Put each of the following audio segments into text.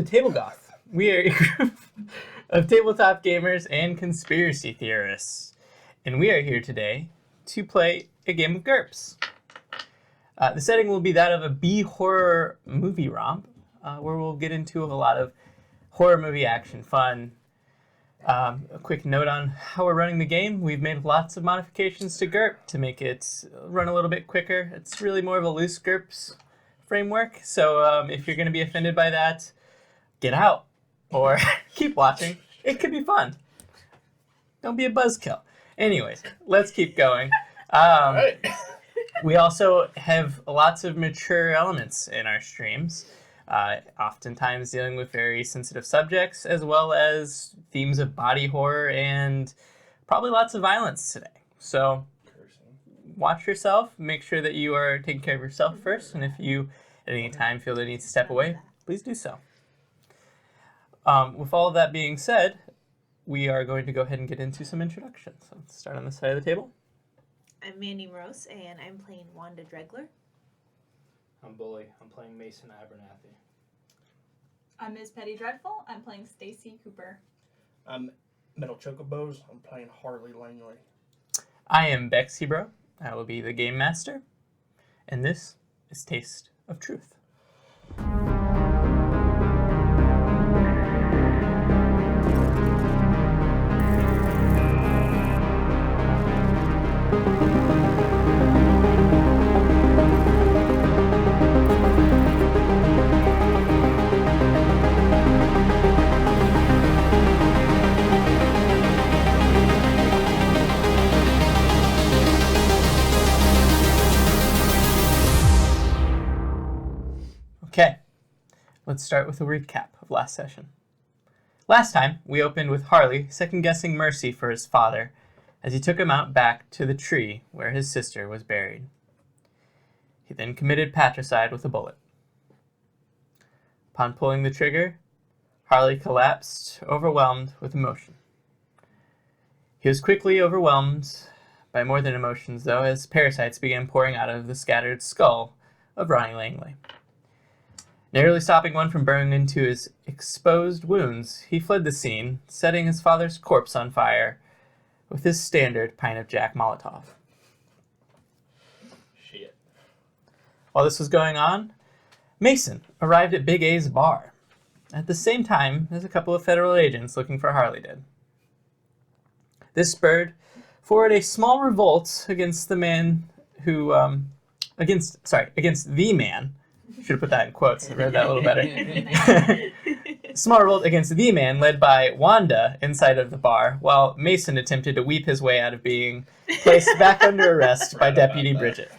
to Table Goth. We are a group of tabletop gamers and conspiracy theorists, and we are here today to play a game of GURPS. The setting will be that of a B-horror movie romp, where we'll get into a lot of horror movie action fun. A quick note on how we're running the game. We've made lots of modifications to GURP to make it run a little bit quicker. It's really more of a loose GURPS framework, so if you're going to be offended by that, get out or keep watching. It could be fun. Don't be a buzzkill. Anyways, let's keep going. Right. We also have lots of mature elements in our streams, oftentimes dealing with very sensitive subjects, as well as themes of body horror and probably lots of violence today. So watch yourself. Make sure that you are taking care of yourself first, and if you at any time feel the need to step away, please do so. With all of that being said, we are going to go ahead and get into some introductions. So let's start on this side of the table. I'm Mandy Morose, and I'm playing Wanda Dregler. I'm Bully. I'm playing Mason Abernathy. I'm Ms. Petty Dreadful. I'm playing Stacy Cooper. I'm Metal Chocobos. I'm playing Harley Langley. I am Bex Hebro. I will be the Game Master. And this is Taste of Truth. Okay, let's start with a recap of last session. Last time, we opened with Harley second-guessing Mercy for his father as he took him out back to the tree where his sister was buried. He then committed patricide with a bullet. Upon pulling the trigger, Harley collapsed, overwhelmed with emotion. He was quickly overwhelmed by more than emotions, though, as parasites began pouring out of the scattered skull of Ronnie Langley. Narrowly stopping one from burning into his exposed wounds, he fled the scene, setting his father's corpse on fire with his standard pint of Jack Molotov. Shit. While this was going on, Mason arrived at Big A's bar, at the same time as a couple of federal agents looking for Harley did. This spurred forward a small revolt against the man who, against the man. Should have put that in quotes. I read that a little better. Small revolt against the man led by Wanda inside of the bar, while Mason attempted to weep his way out of being placed back under arrest by Deputy Bridget.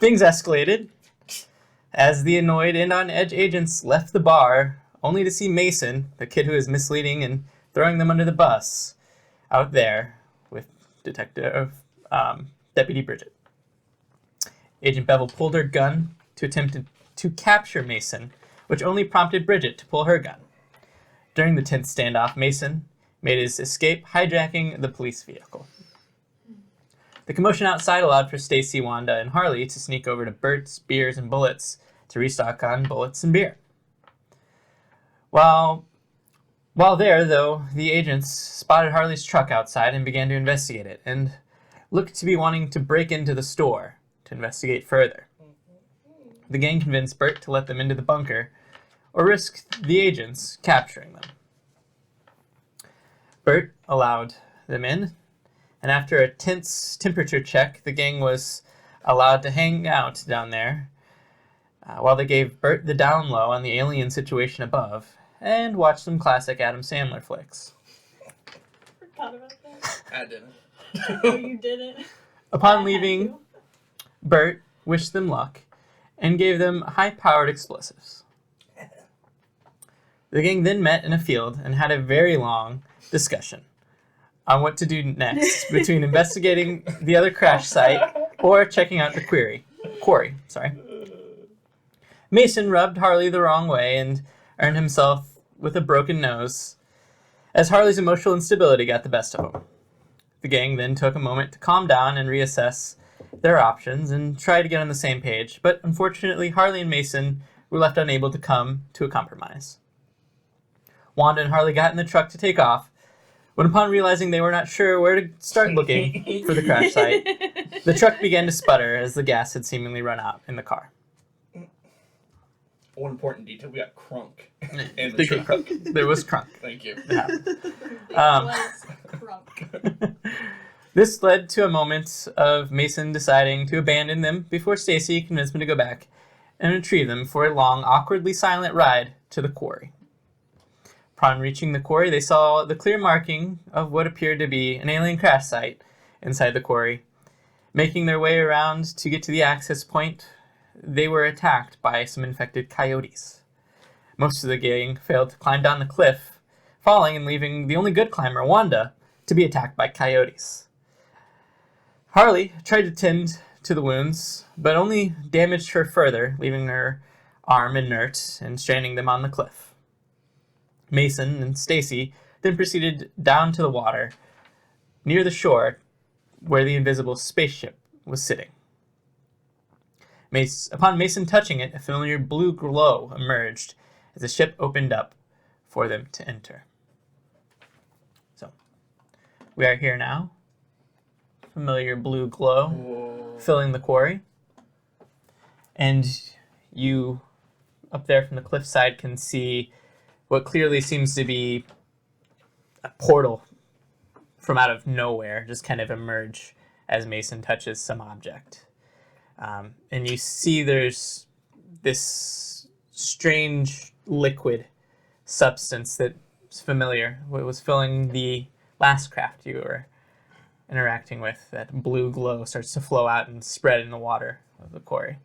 Things escalated as the annoyed and on-edge agents left the bar, only to see Mason, the kid who is misleading and throwing them under the bus, out there with Deputy Bridget. Agent Bevel pulled her gun to attempt to capture Mason, which only prompted Bridget to pull her gun. During the tense standoff, Mason made his escape, hijacking the police vehicle. The commotion outside allowed for Stacy, Wanda, and Harley to sneak over to Bert's Beers and Bullets to restock on bullets and beer. While there, though, the agents spotted Harley's truck outside and began to investigate it, and looked to be wanting to break into the store to investigate further. The gang convinced Bert to let them into the bunker or risk the agents capturing them. Bert allowed them in, and after a tense temperature check, the gang was allowed to hang out down there while they gave Bert the down low on the alien situation above and watched some classic Adam Sandler flicks. Forgot about that. I didn't. Oh, you didn't? Upon leaving, Bert wished them luck and gave them high-powered explosives. The gang then met in a field and had a very long discussion on what to do next between investigating the other crash site or checking out the quarry. Mason rubbed Harley the wrong way and earned himself with a broken nose as Harley's emotional instability got the best of him. The gang then took a moment to calm down and reassess their options and try to get on the same page, but unfortunately Harley and Mason were left unable to come to a compromise. Wanda and Harley got in the truck to take off, when upon realizing they were not sure where to start looking for the crash site, the truck began to sputter as the gas had seemingly run out in the car. One important detail, we got crunk in the The truck. crunk. There was crunk. Thank you. It Um, was crunk. This led to a moment of Mason deciding to abandon them before Stacy convinced him to go back and retrieve them for a long, awkwardly silent ride to the quarry. Upon reaching the quarry, they saw the clear marking of what appeared to be an alien crash site inside the quarry. Making their way around to get to the access point, they were attacked by some infected coyotes. Most of the gang failed to climb down the cliff, falling and leaving the only good climber, Wanda, to be attacked by coyotes. Harley tried to tend to the wounds, but only damaged her further, leaving her arm inert and stranding them on the cliff. Mason and Stacy then proceeded down to the water, near the shore where the invisible spaceship was sitting. Upon Mason touching it, a familiar blue glow emerged as the ship opened up for them to enter. So, we are here now. Familiar blue glow Whoa. filling the quarry. And you, up there from the cliffside, can see what clearly seems to be a portal from out of nowhere just kind of emerge as Mason touches some object. And you see there's this strange liquid substance that's familiar. What was filling the last craft you were interacting with. That blue glow starts to flow out and spread in the water of the quarry.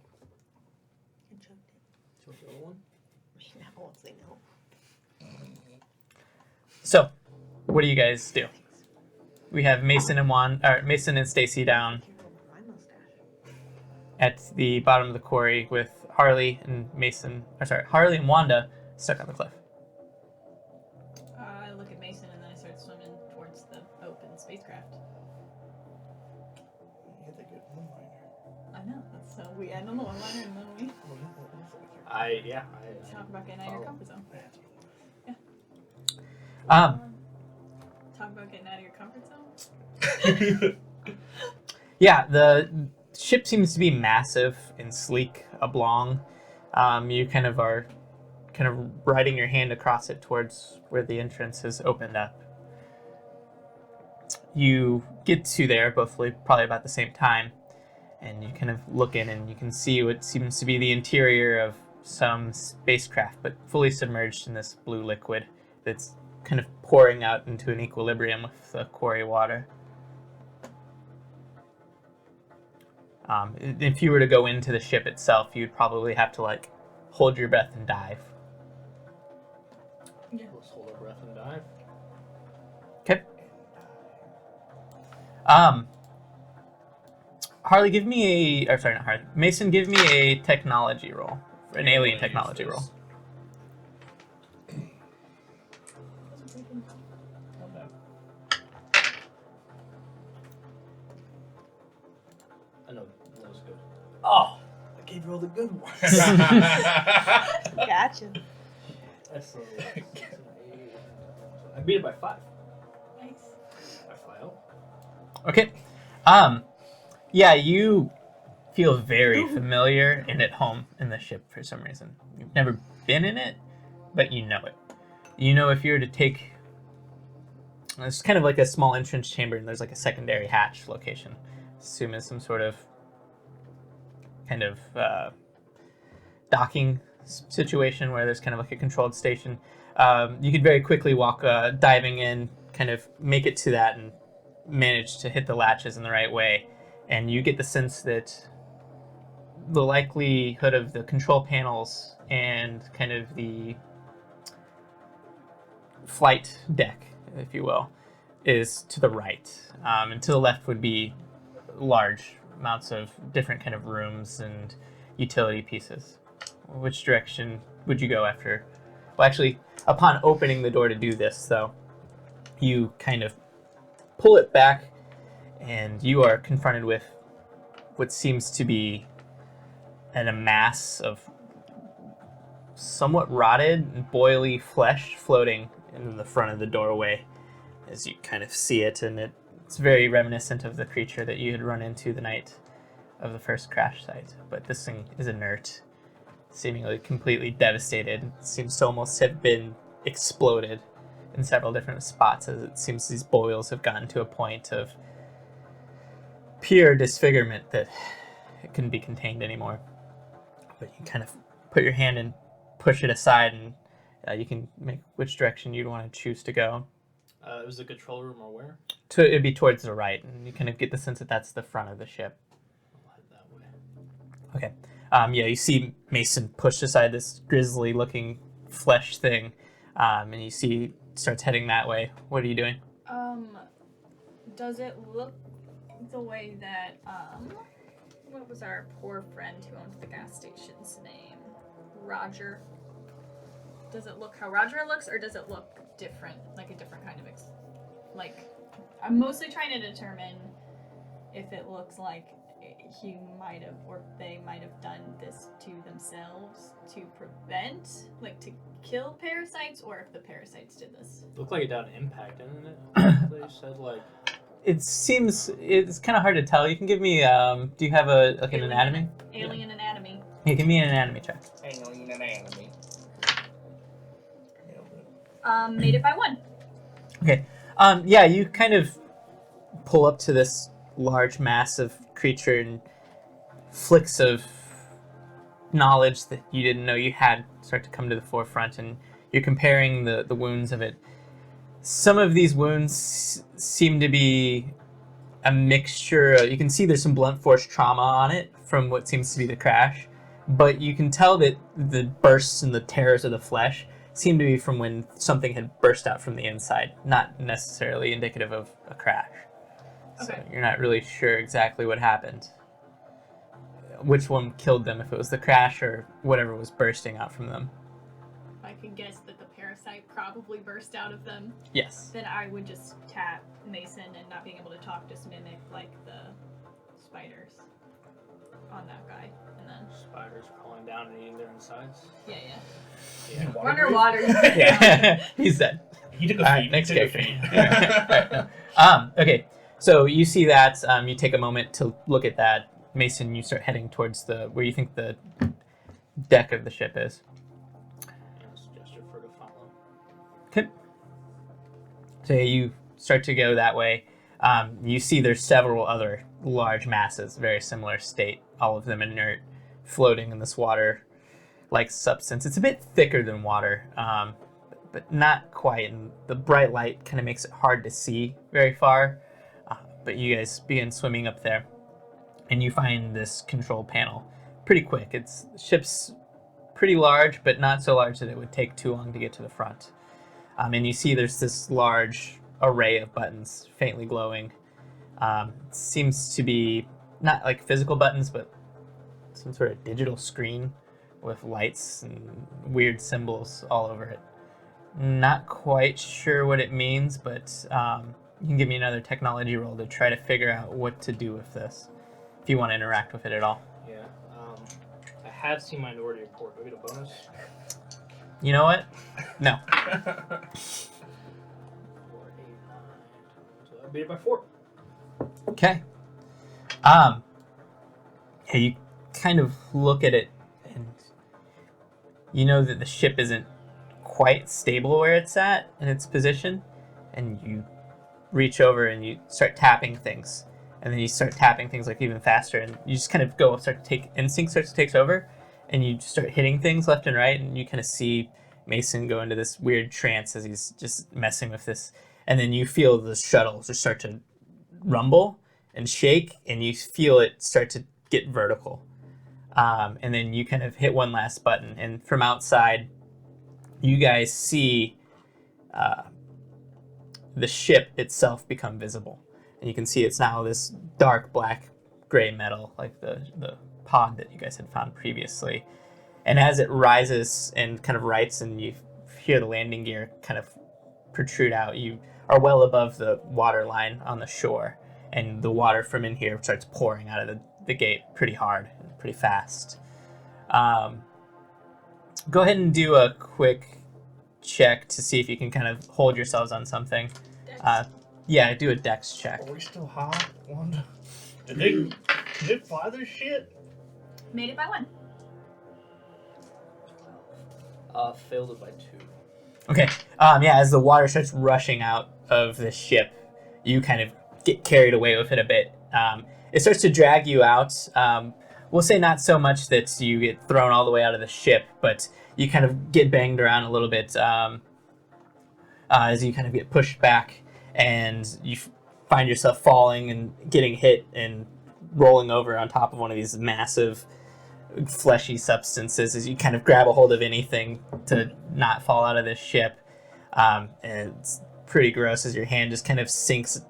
So, what do you guys do? We have Mason and Stacy down at the bottom of the quarry with Harley and Wanda stuck on the cliff. I look at Mason and then I start swimming towards the open spacecraft. You had that good one-liner. I know, that's so we end on the one-liner and then we talk about getting out of your comfort zone. Talk about getting out of your comfort zone? Yeah, the ship seems to be massive and sleek, oblong. You kind of are riding your hand across it towards where the entrance has opened up. You get to there, both probably about the same time, and you kind of look in and you can see what seems to be the interior of some spacecraft, but fully submerged in this blue liquid that's kind of pouring out into an equilibrium with the quarry water. If you were to go into the ship itself, you'd probably have to hold your breath and dive. Yeah. Let's hold our breath and dive. Okay. Harley, give me a... Or sorry, not Harley. Mason, give me a technology roll. An alien technology roll. I know, that was good. Oh, I gave you all the good ones. Gotcha. That's I beat it by 5. Nice. I fly out. Okay. Yeah, you feel very familiar and at home in the ship for some reason. You've never been in it, but you know it. You know if you were to take... It's kind of like a small entrance chamber, and there's a secondary hatch location. Assume it's some sort of docking situation where there's kind of a controlled station. You could very quickly walk, diving in, kind of make it to that and manage to hit the latches in the right way. And you get the sense that the likelihood of the control panels and kind of the flight deck, if you will, is to the right. And to the left would be large amounts of different kind of rooms and utility pieces. Which direction would you go after? Well, actually, upon opening the door to do this, though, you kind of pull it back, and you are confronted with what seems to be a mass of somewhat rotted and boily flesh floating in the front of the doorway as you kind of see it, and it's very reminiscent of the creature that you had run into the night of the first crash site. But this thing is inert, seemingly completely devastated. It seems to almost have been exploded in several different spots, as it seems these boils have gotten to a point of pure disfigurement that it couldn't be contained anymore. But you kind of put your hand and push it aside, and you can make which direction you'd want to choose to go. It was the control room or where? It'd be towards the right, and you kind of get the sense that that's the front of the ship. I'll head that way. Okay. You see Mason push aside this grisly-looking flesh thing, and you see starts heading that way. What are you doing? Does it look the way that, what was our poor friend who owned the gas station's name? Roger. Does it look how Roger looks, or does it look different, like a different kind of I'm mostly trying to determine if it looks like he might have, or they might have done this to themselves to prevent, to kill parasites, or if the parasites did this. Looked like it died an impact, didn't it? They said It seems it's kind of hard to tell. You can give me. Do you have an anatomy? Alien anatomy. Yeah, give me an anatomy check. Alien anatomy. Made it by 1. Okay. You kind of pull up to this large, massive creature, and flicks of knowledge that you didn't know you had start to come to the forefront, and you're comparing the wounds of it. Some of these wounds seem to be a mixture. You can see there's some blunt force trauma on it from what seems to be the crash, but you can tell that the bursts and the tears of the flesh seem to be from when something had burst out from the inside, not necessarily indicative of a crash. Okay. So you're not really sure exactly what happened. Which one killed them, if it was the crash or whatever was bursting out from them. If I could guess that the parasite probably burst out of them, Yes. then I would just tap Mason, and not being able to talk, just mimic the spiders on that guy, and then spiders crawling down and eating their insides. yeah. Yeah. Underwater. Yeah, he's dead. He took a All right, feed. next He took a character. feed. Okay, so you see that. You take a moment to look at that. Mason, you start heading towards where you think the deck of the ship is. Gesture for to follow. Okay. So you start to go that way. You see there's several other large masses, very similar state, all of them inert, floating in this water-like substance. It's a bit thicker than water, but not quite. And the bright light kind of makes it hard to see very far. But you guys begin swimming up there, and you find this control panel pretty quick. The ship's pretty large, but not so large that it would take too long to get to the front. And you see there's this large array of buttons, faintly glowing. Seems to be not like physical buttons, but some sort of digital screen with lights and weird symbols all over it. Not quite sure what it means, but you can give me another technology roll to try to figure out what to do with this, if you want to interact with it at all. Yeah. I have seen Minority Report. Do I get a bonus? You know what? No. 4, 8, 9. So I beat it by 4. Okay. You kind of look at it, and you know that the ship isn't quite stable where it's at in its position, and you reach over and you start tapping things, and then you start tapping things even faster, and you just kind of instinct starts to take over, and you just start hitting things left and right, and you kind of see Mason go into this weird trance as he's just messing with this, and then you feel the shuttle just start to rumble and shake, and you feel it start to get vertical. And then you kind of hit one last button, and from outside, you guys see the ship itself become visible. And you can see it's now this dark black gray metal, like the pod that you guys had found previously. And as it rises and kind of rights, and you hear the landing gear kind of protrude out, you are well above the water line on the shore. And the water from in here starts pouring out of the gate pretty hard, pretty fast. Go ahead and do a quick check to see if you can kind of hold yourselves on something. Dex. Yeah, do a dex check. Are we still high, Wanda? Did it fly this shit? Made it by 1. Failed it by 2. Okay. Yeah, as the water starts rushing out of the ship, you kind of get carried away with it a bit. It starts to drag you out. We'll say not so much that you get thrown all the way out of the ship, but you kind of get banged around a little bit as you kind of get pushed back, and you find yourself falling and getting hit and rolling over on top of one of these massive fleshy substances as you kind of grab a hold of anything to not fall out of this ship. And it's pretty gross as your hand just kind of sinks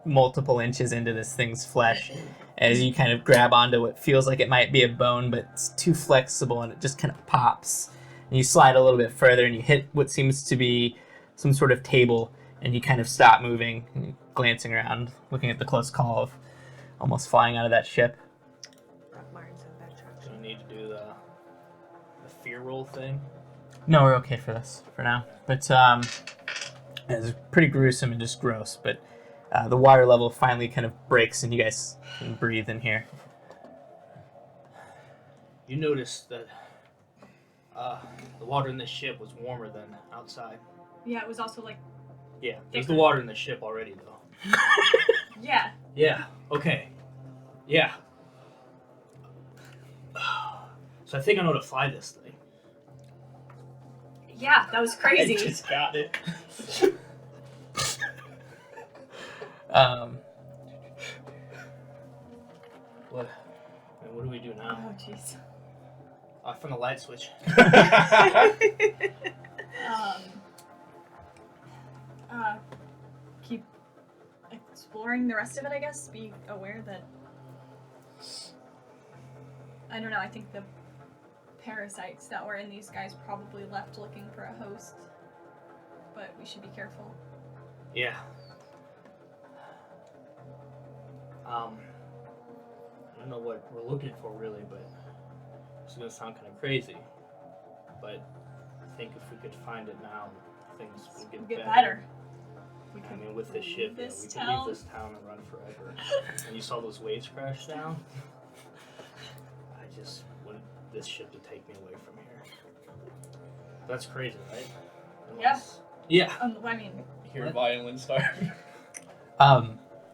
multiple inches into this thing's flesh as you kind of grab onto what feels like it might be a bone, but it's too flexible and it just kind of pops. And you slide a little bit further and you hit what seems to be some sort of table, and you kind of stop moving and you're glancing around, looking at the close call of almost flying out of that ship. Martin's on bad Do traction. you need to do the fear roll thing? No, we're okay for this for now. But it's pretty gruesome and just gross. But the water level finally kind of breaks, and you guys can breathe in here. You noticed that the water in this ship was warmer than outside. Yeah, it was also like, Yeah, there's the Thicker. water in the ship already, though. yeah. Yeah, okay. Yeah. So I think I know how to fly this thing. Yeah, that was crazy. I just got it. What? And what do we do now? Oh, jeez. I found the light switch. Keep exploring the rest of it, I guess. Be aware that... I don't know, I think the parasites that were in these guys probably left looking for a host. But we should be careful. Yeah. I don't know what we're looking for really, but it's gonna sound kind of crazy. But I think if we could find it now, things would We'll get get better. We I can mean, with this ship, yeah, this we could town. leave this town and run forever. And you saw those waves crash down. I just wanted this ship to take me away from here. That's crazy, right? Unless- Yeah. I mean, Hear What? violin start.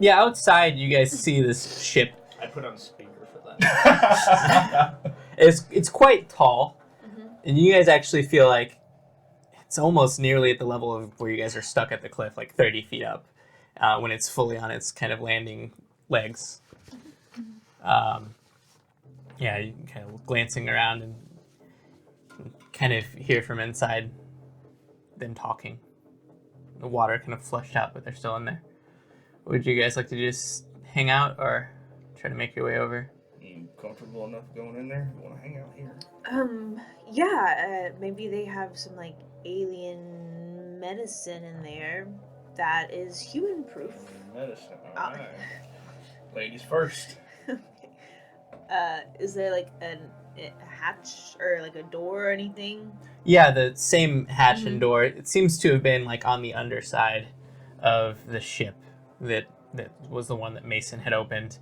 Yeah, outside you guys see this ship. I put on speaker for that. It's quite tall, Mhm. and you guys actually feel like it's almost nearly at the level of where you guys are stuck at the cliff, like 30 feet up, when it's fully on its kind of landing legs. Yeah, you can kind of glancing around and kind of hear from inside them talking. The water kind of flushed out, but they're still in there. Would you guys like to just hang out or try to make your way over? You comfortable enough going in there? You want to hang out here? Yeah, maybe they have some like alien medicine in there that is human proof. Medicine. Ah. All right. Ladies first. Is there like a hatch or like a door or anything? Yeah, the same hatch and Mhm. door. It seems to have been like on the underside of the ship that was the one that Mason had opened.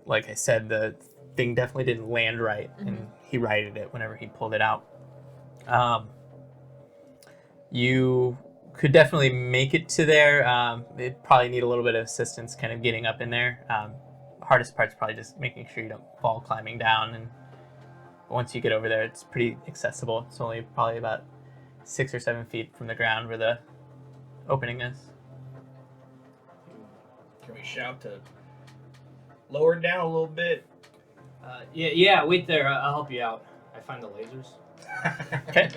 Like I said, the thing definitely didn't land right, and he righted it whenever he pulled it out. You could definitely make it to there. It'd probably need a little bit of assistance kind of getting up in there. Hardest part's probably just making sure you don't fall climbing down, and once you get over there, it's pretty accessible. It's only probably about 6 or 7 feet from the ground where the opening is. Can we shout to lower it down a little bit? Yeah, wait there. I'll help you out. I find the lasers. Okay.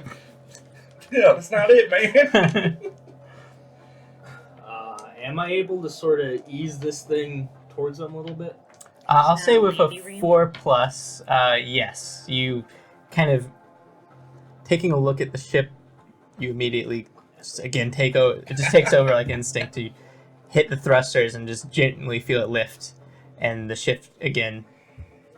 Yeah, that's not it, man. Am I able to sort of ease this thing towards them a little bit? I'll say with a Maybe range. 4+, yes. You kind of taking a look at the ship, you immediately just, again it just takes over like instinct to hit the thrusters and just gently feel it lift, and the shift again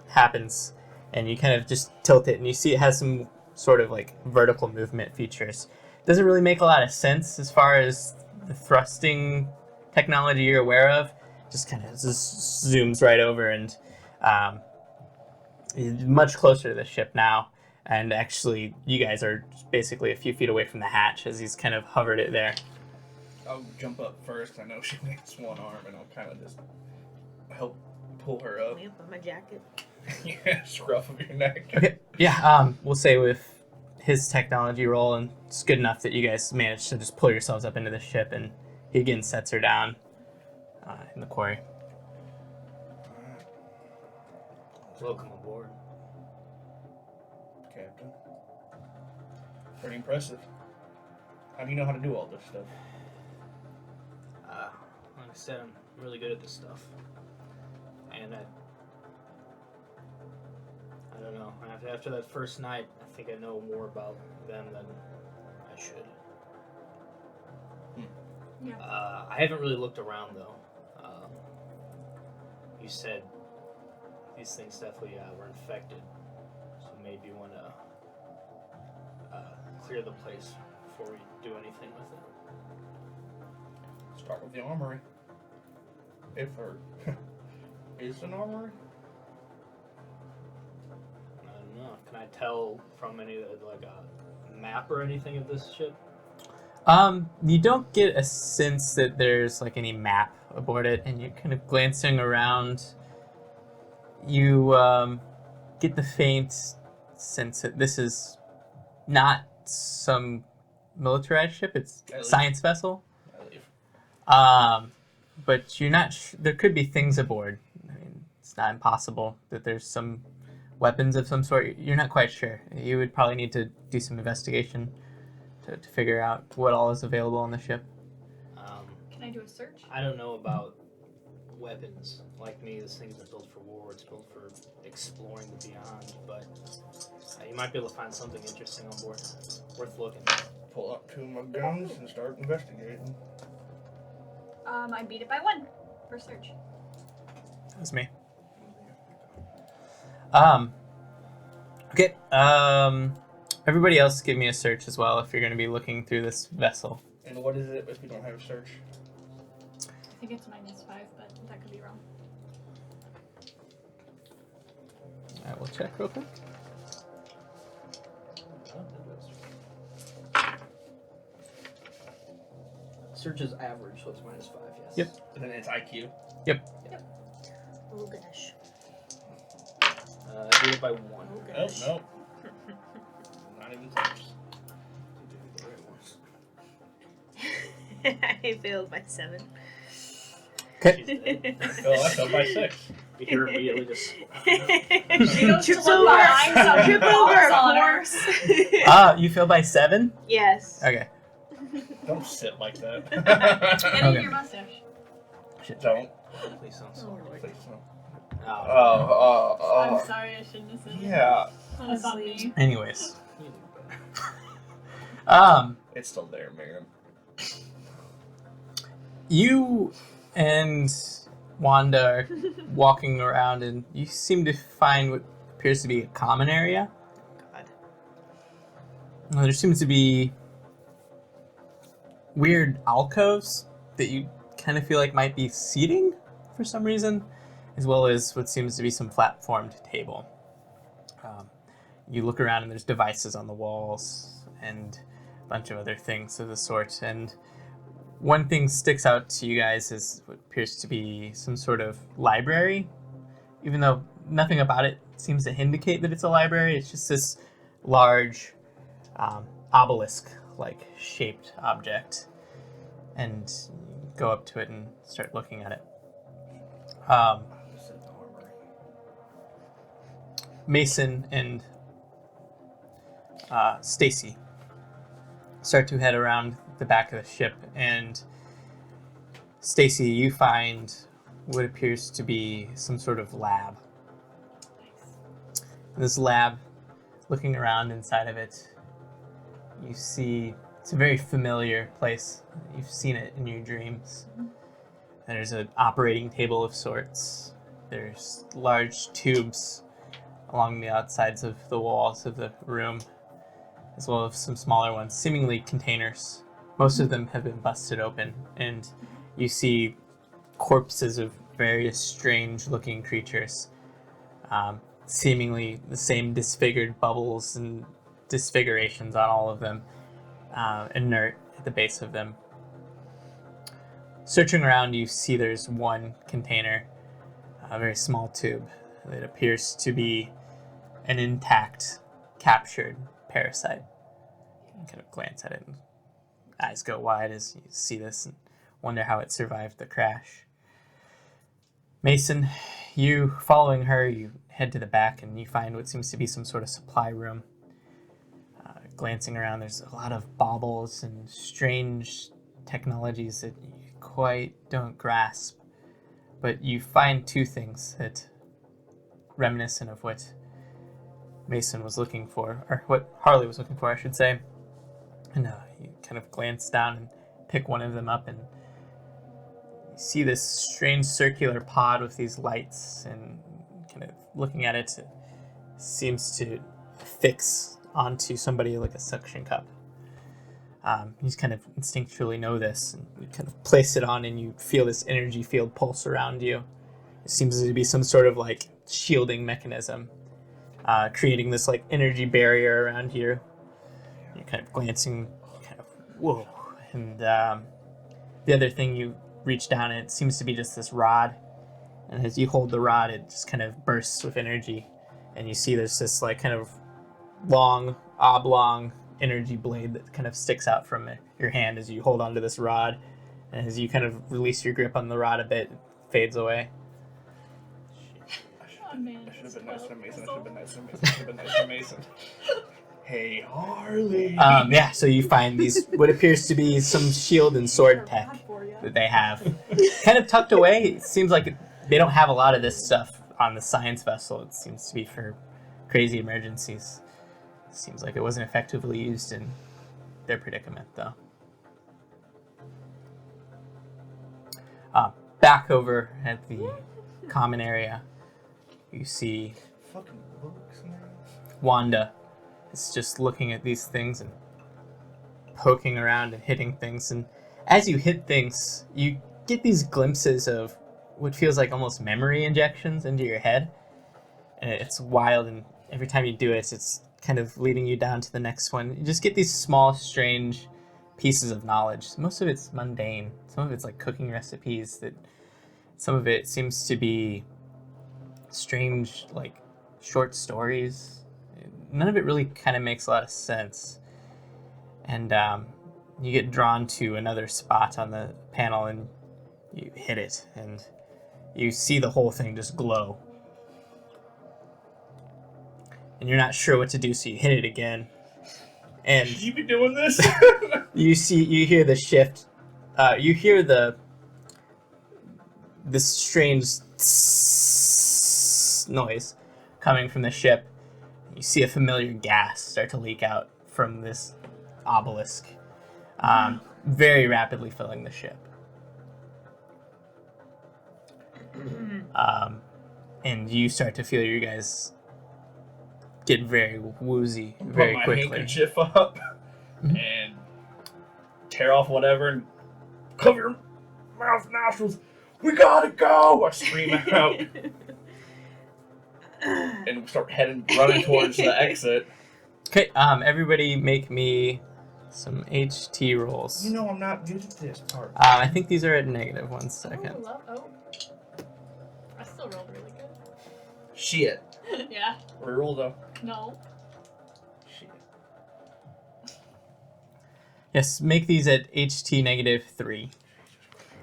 happens, and you kind of just tilt it, and you see it has some sort of like vertical movement features. Doesn't really make a lot of sense as far as the thrusting technology you're aware of. Just kind of just zooms right over and is much closer to the ship now. And actually, you guys are basically a few feet away from the hatch as he's kind of hovered it there. I'll jump up first. I know she needs one arm, and I'll kind of just help pull her up. Let me up on my jacket. Yeah, scruff of your neck. Okay, yeah, we'll say with his technology roll, and it's good enough that you guys managed to just pull yourselves up into the ship, and he again sets her down in the quarry. Welcome aboard. Captain. Pretty impressive. How do you know how to do all this stuff? Like I said, I'm really good at this stuff. And I don't know. After that first night, I think I know more about them than I should. Yeah. I haven't really looked around though. You said these things definitely were infected, so maybe you want to clear the place before we do anything with it. Start with the armory. If there is an armory? I don't know. Can I tell from any like a map or anything of this ship? You don't get a sense that there's like any map aboard it, and you're kind of glancing around. You get the faint sense that this is not some militarized ship; it's a science vessel. I leave. But you're not. There could be things aboard. I mean, it's not impossible that there's some weapons of some sort. You're not quite sure. You would probably need to do some investigation to figure out what all is available on the ship. Can I do a search? I don't know about weapons. Like me, this thing's not built for war. It's built for exploring the beyond. But you might be able to find something interesting on board. Worth looking. Pull up two of my guns and start investigating. I beat it by 1 for search. That's me. Okay. Everybody else give me a search as well if you're going to be looking through this vessel. And what is it if we don't have a search? I think it's -5, but that could be wrong. I will check real quick. Search is average, so it's -5. Yes. Yep. And then it's IQ. Oh gosh. I beat it by 1. Oh Oh, gosh. no. Not even close. I failed by 7. Okay. Oh, I fell by 6. You hear immediately just. She goes to Trips look over. behind, so Trip over falls a on her. horse. You fail by 7? Yes. Okay. Don't sit like that. Get in Okay. your mustache. Don't. Please don't Oh, sorry. Lord. Please don't. I'm sorry, I shouldn't have said it. Yeah. That's on me. Anyways. You do better. It's still there, man. You and Wanda are walking around, and you seem to find what appears to be a common area. God. There seems to be weird alcoves that you kind of feel like might be seating for some reason, as well as what seems to be some flat-formed table. You look around, and there's devices on the walls and a bunch of other things of the sort, and one thing sticks out to you guys is what appears to be some sort of library, even though nothing about it seems to indicate that it's a library. It's just this large obelisk-like shaped object, and you go up to it and start looking at it. Mason and Stacy start to head around the back of the ship, and Stacy, you find what appears to be some sort of lab. This lab, looking around inside of it, you see it's a very familiar place. You've seen it in your dreams. There's an operating table of sorts. There's large tubes along the outsides of the walls of the room. as well as some smaller ones, seemingly containers. Most of them have been busted open, and you see corpses of various strange-looking creatures, seemingly the same disfigured bubbles and disfigurations on all of them, inert at the base of them. Searching around, you see there's one container, a very small tube that appears to be an intact, captured parasite. You kind of glance at it and eyes go wide as you see this and wonder how it survived the crash. Mason, you, following her, you head to the back and you find what seems to be some sort of supply room. Glancing around, there's a lot of baubles and strange technologies that you quite don't grasp. But you find two things that reminiscent of what Mason was looking for, or what Harley was looking for, I should say. And you kind of glance down and pick one of them up, and you see this strange circular pod with these lights, and kind of looking at it, it seems to fix onto somebody like a suction cup. You just kind of instinctually know this, and you kind of place it on, and you feel this energy field pulse around you. It seems to be some sort of like shielding mechanism, creating this like energy barrier around you. You're kind of glancing, kind of whoa, and the other thing you reach down, and it seems to be just this rod, and as you hold the rod, it just kind of bursts with energy, and you see there's this like kind of long oblong energy blade that kind of sticks out from your hand as you hold onto this rod, and as you kind of release your grip on the rod a bit, it fades away. Oh, man, I should have been nicer to Mason. I should have been nicer to Mason. I should have been nicer to Mason. Hey, Harley. Yeah, so you find these, what appears to be some shield and sword tech that they have. Kind of tucked away. It seems like they don't have a lot of this stuff on the science vessel. It seems to be for crazy emergencies. It seems like it wasn't effectively used in their predicament, though. Back over at the common area, you see Fucking books, man. Wanda is just looking at these things and poking around and hitting things. And as you hit things, you get these glimpses of what feels like almost memory injections into your head. And it's wild, and every time you do it, it's kind of leading you down to the next one. You just get these small, strange pieces of knowledge. Most of it's mundane. Some of it's like cooking recipes. That some of it seems to be strange, like short stories. None of it really kind of makes a lot of sense. And you get drawn to another spot on the panel, and you hit it, and you see the whole thing just glow. And you're not sure what to do, so you hit it again. And Should you be doing this? you hear the shift. You hear this strange noise coming from the ship. You see a familiar gas start to leak out from this obelisk, very rapidly filling the ship. And you start to feel you guys get very woozy very Put my quickly. handkerchief up and tear off whatever and cover your mouth and nostrils. We gotta go! I scream out and start running towards the exit. Okay, everybody make me some HT rolls. You know I'm not good at this part. I think these are at negative. 1 second. I still rolled really good. Shit. Yeah. Reroll though. No. Shit. Yes, make these at HT negative 3.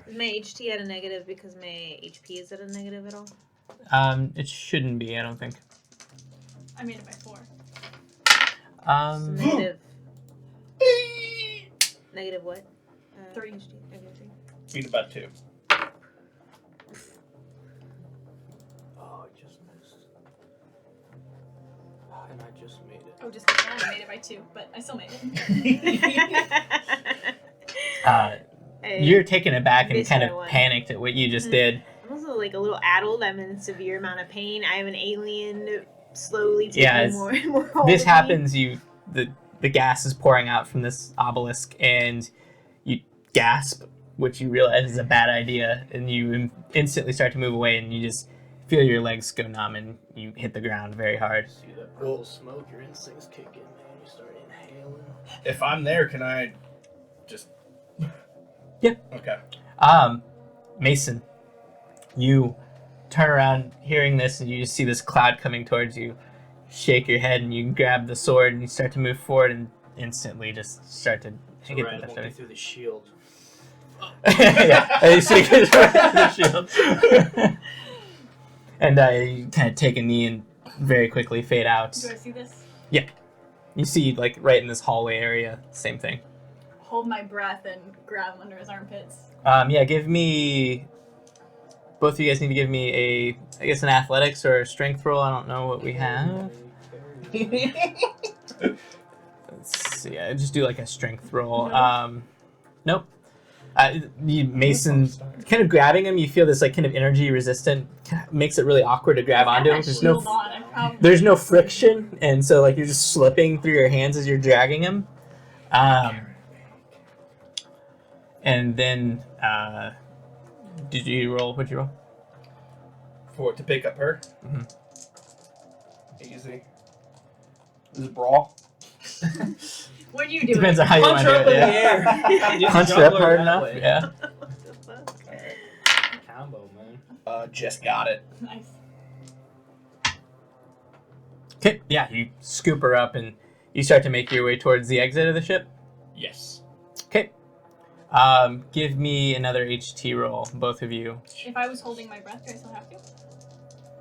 Is my HT at a negative because my HP is at a negative at all? It shouldn't be, I don't think. I made it by 4. So negative. Negative what? 3. HT, negative 3. Beat about 2. Oh, I just missed. And I just made it. Oh, just kidding. I only made it by 2, but I still made it. You're taken aback and missed kind that of one. panicked at what you just did. I'm also like a little addled. I'm in a severe amount of pain. I have an alien slowly taking Yeah, more and more hold This of me. happens, the gas is pouring out from this obelisk, and you gasp, which you realize is a bad idea, and you instantly start to move away, and you just feel your legs go numb, and you hit the ground very hard. See that purple smoke? Your instincts kick in, man. You start inhaling. If I'm there, can I just... Yeah. Okay. Mason, you turn around hearing this, and you just see this cloud coming towards you. Shake your head, and you grab the sword, and you start to move forward, and instantly just start to So get Red the won't get through the shield. yeah, and you see it right through the shield. And you kind of take a knee and very quickly fade out. Do I see this? You see, like, right in this hallway area, same thing. Hold my breath and grab him under his armpits. Yeah, give me... Both of you guys need to give me a, I guess, an athletics or a strength roll. I don't know what we have. Let's see. Yeah, just do, like, a strength roll. Nope. Mason, kind of grabbing him, you feel this, like, kind of energy resistant. Makes it really awkward to grab onto him. There's no friction, and so, like, you're just slipping through your hands as you're dragging him. And then, did you roll? What'd you roll? To pick up her? Mhm. Easy. Is it brawl? What are you doing? Depends on how you want Punch her to up do in it. the Yeah. air. Just Punch her juggle up hard that enough. way. Yeah. What the fuck? Combo, man. Just got it. Nice. Okay. Yeah, you scoop her up and you start to make your way towards the exit of the ship. Yes. Okay. Give me another HT roll, both of you. If I was holding my breath, do I still have to?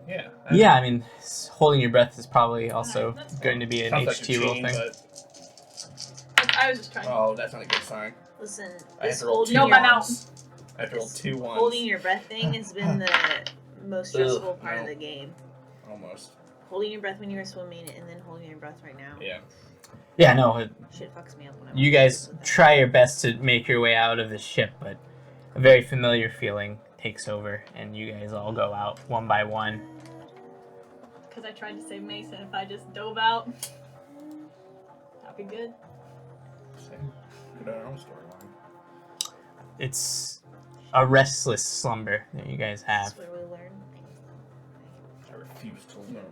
Yeah. Yeah, I mean, holding your breath is probably also That's fair. going to be an Sounds like a HT roll chain, thing. but I was just trying. oh, that's not a good sign. Listen, I have this to roll holding No, your my mouth. ones. I have to roll this 2 ones. holding your breath thing has been the most stressful part of no. the game. Almost. Holding your breath when you were swimming and then holding your breath right now. Yeah. Yeah, no, Shit fucks me up when I you guys try your best to make your way out of the ship, but a very familiar feeling takes over, and you guys all go out one by one. Because I tried to save Mason. If I just dove out, that'd be good. Same. Good on our own storyline. It's a restless slumber that you guys have. That's where we learn. I refuse to learn.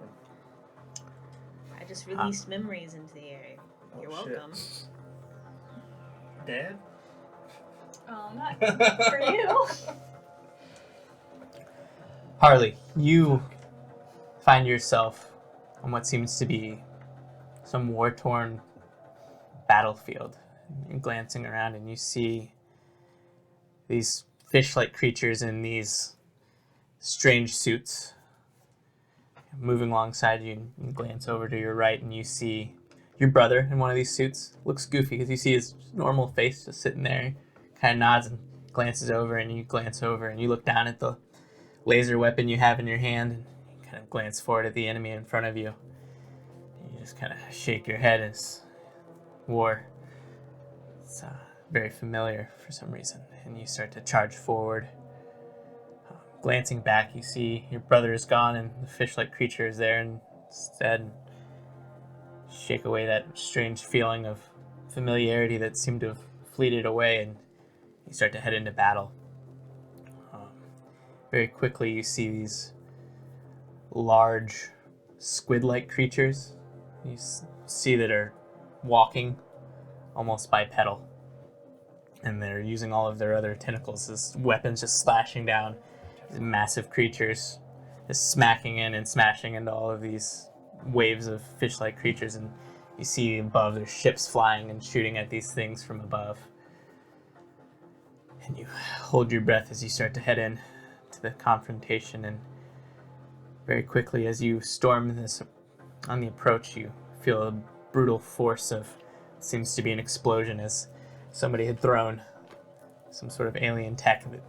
I just released memories into the air. You're Oh, shit. welcome. Dad? Oh, not for you. Harley, you find yourself on what seems to be some war-torn battlefield. You're glancing around and you see these fish-like creatures in these strange suits moving alongside you. And you glance over to your right and you see your brother in one of these suits. Looks goofy because you see his normal face just sitting there. Kind of nods and glances over, and you glance over and you look down at the laser weapon you have in your hand, and you kind of glance forward at the enemy in front of you. You just kind of shake your head as war. It's very familiar for some reason, and you start to charge forward. Glancing back, you see your brother is gone, and the fish-like creature is there instead. Shake away that strange feeling of familiarity that seemed to have fleeted away, and you start to head into battle. Very quickly, you see these large squid-like creatures you see that are walking almost bipedal, and they're using all of their other tentacles as weapons, just slashing down these massive creatures, just smacking in and smashing into all of these waves of fish-like creatures, and you see above there's ships flying and shooting at these things from above. And you hold your breath as you start to head in to the confrontation, and very quickly as you storm this on the approach, you feel a brutal force of seems to be an explosion, as somebody had thrown some sort of alien tech that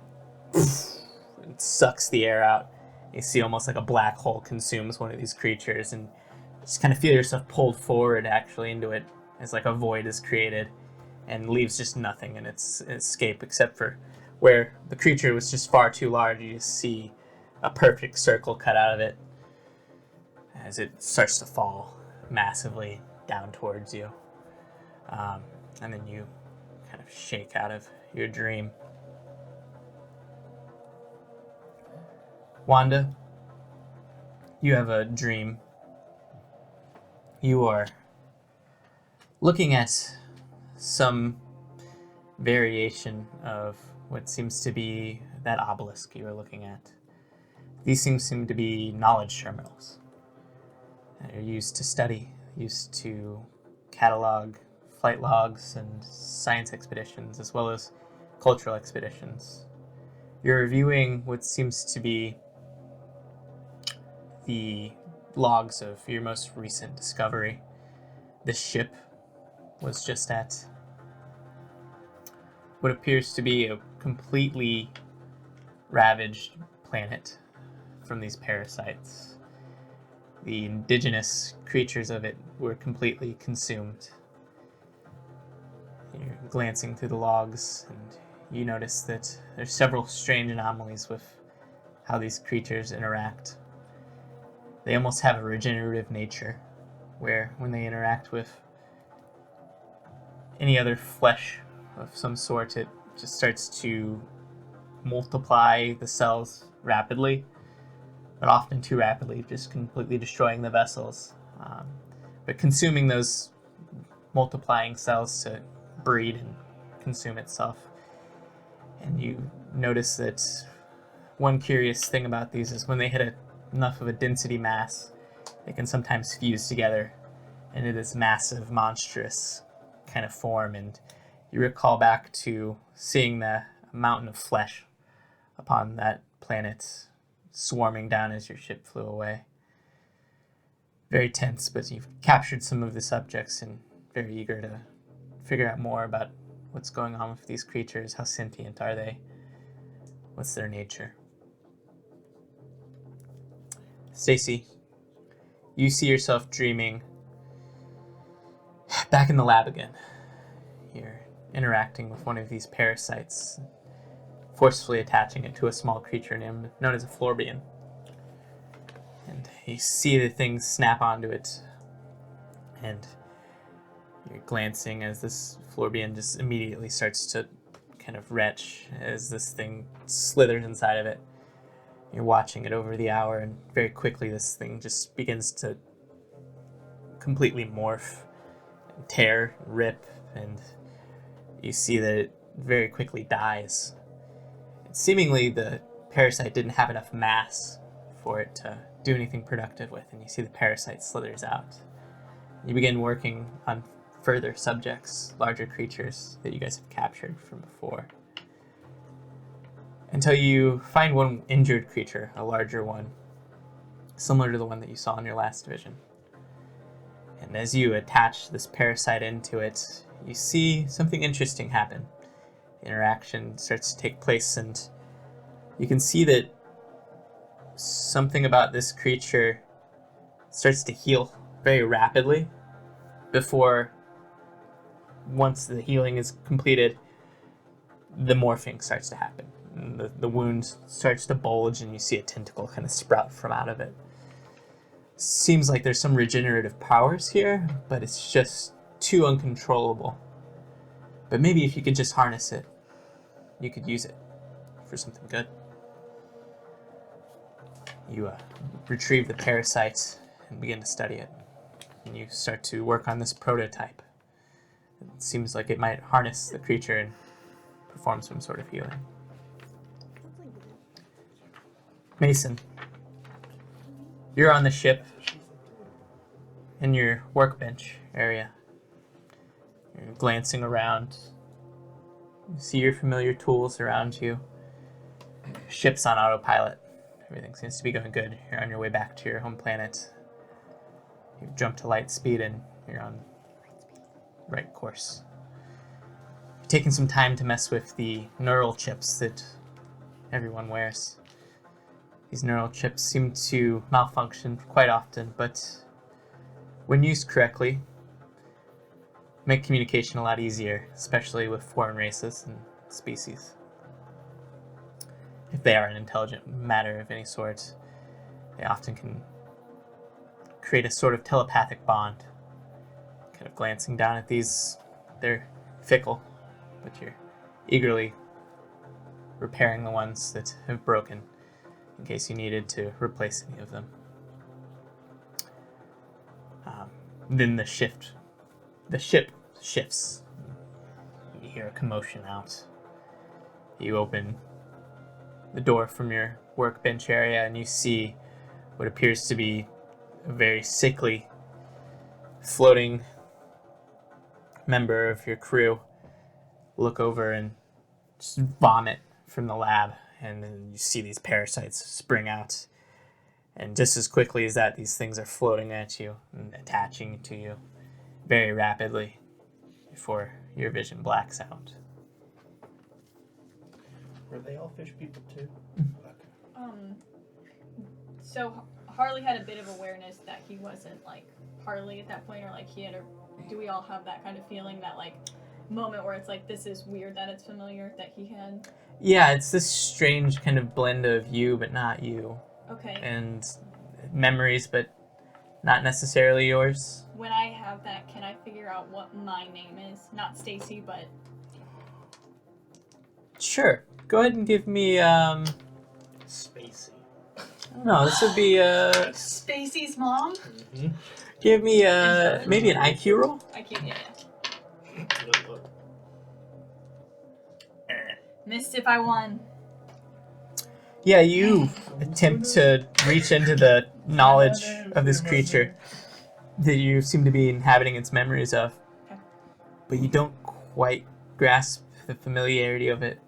it sucks the air out. You see almost like a black hole consumes one of these creatures, and just kind of feel yourself pulled forward actually into it as like a void is created and leaves just nothing in its escape, except for where the creature was just far too large. You just see a perfect circle cut out of it as it starts to fall massively down towards you. And then you kind of shake out of your dream. Wanda, you have a dream. You are looking at some variation of what seems to be that obelisk you are looking at. These things seem to be knowledge terminals. They're used to study, used to catalog flight logs and science expeditions, as well as cultural expeditions. You're reviewing what seems to be the logs of your most recent discovery. This ship was just at what appears to be a completely ravaged planet from these parasites. The indigenous creatures of it were completely consumed. You're glancing through the logs, and you notice that there's several strange anomalies with how these creatures interact. They almost have a regenerative nature, where when they interact with any other flesh of some sort, it just starts to multiply the cells rapidly, but often too rapidly, just completely destroying the vessels, but consuming those multiplying cells to breed and consume itself. And you notice that one curious thing about these is when they hit enough of a density mass, they can sometimes fuse together into this massive, monstrous kind of form. And you recall back to seeing the mountain of flesh upon that planet swarming down as your ship flew away. Very tense, but you've captured some of the subjects and very eager to figure out more about what's going on with these creatures. How sentient are they? What's their nature? Stacy, you see yourself dreaming back in the lab again. You're interacting with one of these parasites, forcefully attaching it to a small creature known as a Florbian. And you see the thing snap onto it, and you're glancing as this Florbian just immediately starts to kind of retch as this thing slithers inside of it. You're watching it over the hour, and very quickly this thing just begins to completely morph, and tear, rip, and you see that it very quickly dies. Seemingly the parasite didn't have enough mass for it to do anything productive with, and you see the parasite slithers out. You begin working on further subjects, larger creatures that you guys have captured from before, until you find one injured creature, a larger one, similar to the one that you saw in your last vision. And as you attach this parasite into it, you see something interesting happen. The interaction starts to take place, and you can see that something about this creature starts to heal very rapidly before, once the healing is completed, the morphing starts to happen. And the wound starts to bulge, and you see a tentacle kind of sprout from out of it. Seems like there's some regenerative powers here, but it's just too uncontrollable. But maybe if you could just harness it, you could use it for something good. You retrieve the parasite and begin to study it. And you start to work on this prototype. It seems like it might harness the creature and perform some sort of healing. Mason, you're on the ship in your workbench area. You're glancing around. You see your familiar tools around you. Ship's on autopilot. Everything seems to be going good. You're on your way back to your home planet. You've jumped to light speed and you're on right course. You've taken some time to mess with the neural chips that everyone wears. These neural chips seem to malfunction quite often, but when used correctly, make communication a lot easier, especially with foreign races and species. If they are an intelligent matter of any sort, they often can create a sort of telepathic bond. Kind of glancing down at these they're fickle, but you're eagerly repairing the ones that have broken in case you needed to replace any of them. Then the ship shifts. You hear a commotion out. You open the door from your workbench area and you see what appears to be a very sickly floating member of your crew look over and just vomit from the lab, and then you see these parasites spring out, and just as quickly as that, these things are floating at you and attaching to you very rapidly before your vision blacks out. Were they all fish people too? So Harley had a bit of awareness that he wasn't like Harley at that point, or like he had a. Do we all have that kind of feeling, that like moment where it's like, this is weird that it's familiar, that he had? Yeah, it's this strange kind of blend of you but not you, Okay. and memories but not necessarily yours. When I have that, can I figure out what my name is? Not Stacy, but Sure. Go ahead and give me Spacey. I don't know, this would be Spacey's mom. Mm-hmm. give me maybe an IQ roll. I can't. Yeah. Look. Missed if I won. Yeah, you attempt to reach into the knowledge of this creature that you seem to be inhabiting its memories of, Okay. but you don't quite grasp the familiarity of it,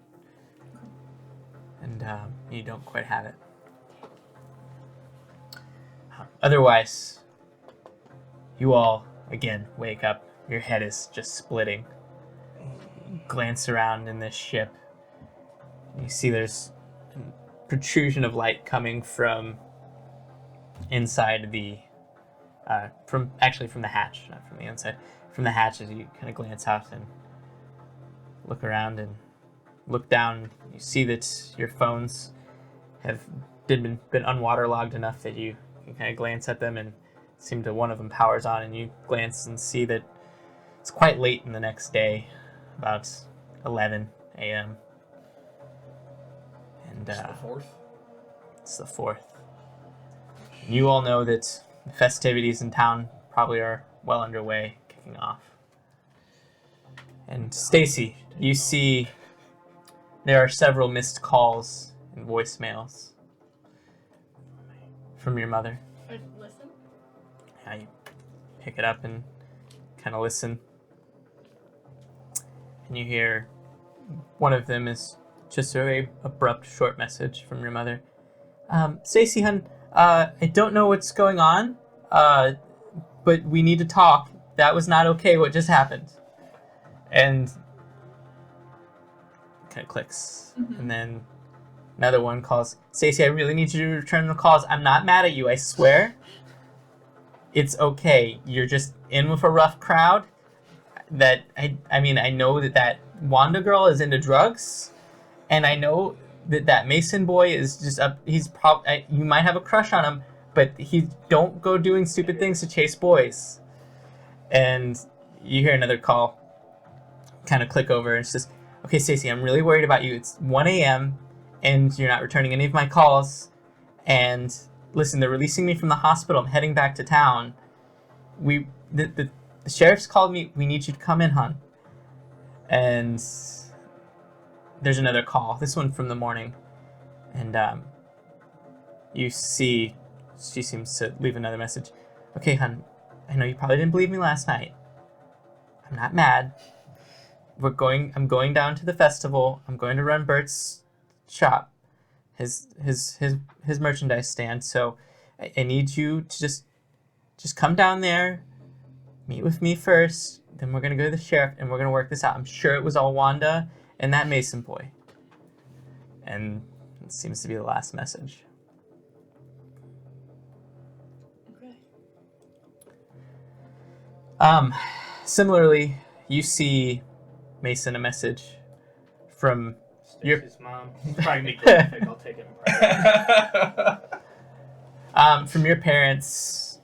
and you don't quite have it. Otherwise, you all, again, wake up. Your head is just splitting. Glance around in this ship. You see there's a protrusion of light coming from inside the... from the hatch, not from the inside. From the hatch, as you kind of glance out and look around and look down, you see that your phones have been unwaterlogged enough that you can kind of glance at them, and seem to one of them powers on, and you glance and see that it's quite late in the next day, about 11 a.m. And It's the 4th. it's the 4th. You all know that the festivities in town probably are well underway, kicking off. And Stacy, you see there are several missed calls and voicemails from your mother. Listen. Yeah, you pick it up and kind of listen. And you hear one of them is just a very abrupt, short message from your mother. Stacy, hun, I don't know what's going on, but we need to talk. That was not okay what just happened. And kind of clicks. Mm-hmm. And then another one calls, Stacy, I really need you to return the calls. I'm not mad at you, I swear. It's okay. You're just in with a rough crowd. That I mean, I know that Wanda girl is into drugs, and I know that Mason boy is just he's probably, you might have a crush on him, but don't go doing stupid things to chase boys. And you hear another call kind of click over, and it's just, okay, Stacy, I'm really worried about you. It's 1 a.m. and you're not returning any of my calls. And listen, they're releasing me from the hospital. I'm heading back to town. The sheriff's called me. We need you to come in, hon. And there's another call. This one from the morning. And you see she seems to leave another message. Okay, hon, I know you probably didn't believe me last night. I'm not mad. I'm going down to the festival. I'm going to run Bert's shop, his merchandise stand. So I need you to just come down there, meet with me first. Then we're gonna go to the sheriff and we're gonna work this out. I'm sure it was all Wanda and that Mason boy. And it seems to be the last message. Okay. Similarly, you see Mason a message from your Stacy's mom. It's probably me graphic. I'll take it in private. from your parents.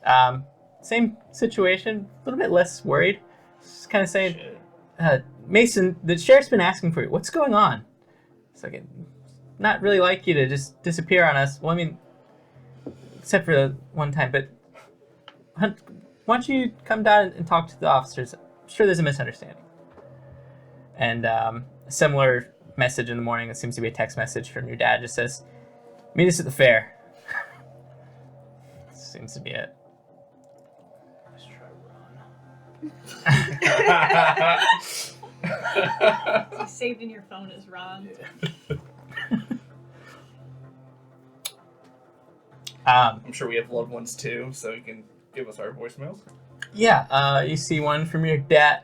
Same situation, a little bit less worried. Just kind of saying, Shit. Mason, the sheriff's been asking for you. What's going on? It's like, not really like you to just disappear on us. Well, I mean, except for the one time, but why don't you come down and talk to the officers? I'm sure there's a misunderstanding. And a similar message in the morning, it seems to be a text message from your dad, just says, meet us at the fair. Seems to be it. Let's try Ron. Saved in your phone as Ron. I'm sure we have loved ones too, so you can give us our voicemails. Yeah, you see one from your dad.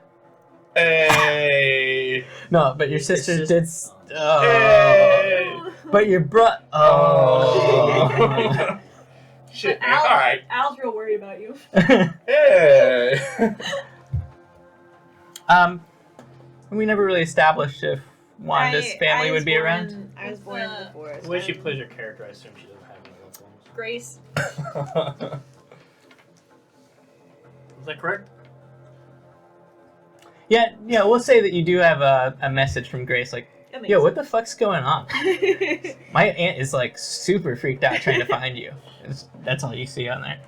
Hey! No, but your sister did. Hey! But your Oh! Shit, man. Alright. Al's real worried about you. Hey! We never really established if Wanda's family would be around. I was born in the forest. The way she plays her character, I assume she doesn't have any loved ones. Grace. Is that correct? Yeah, we'll say that you do have a message from Grace, like, yo, what the fuck's going on? My aunt is like super freaked out trying to find you. That's all you see on there.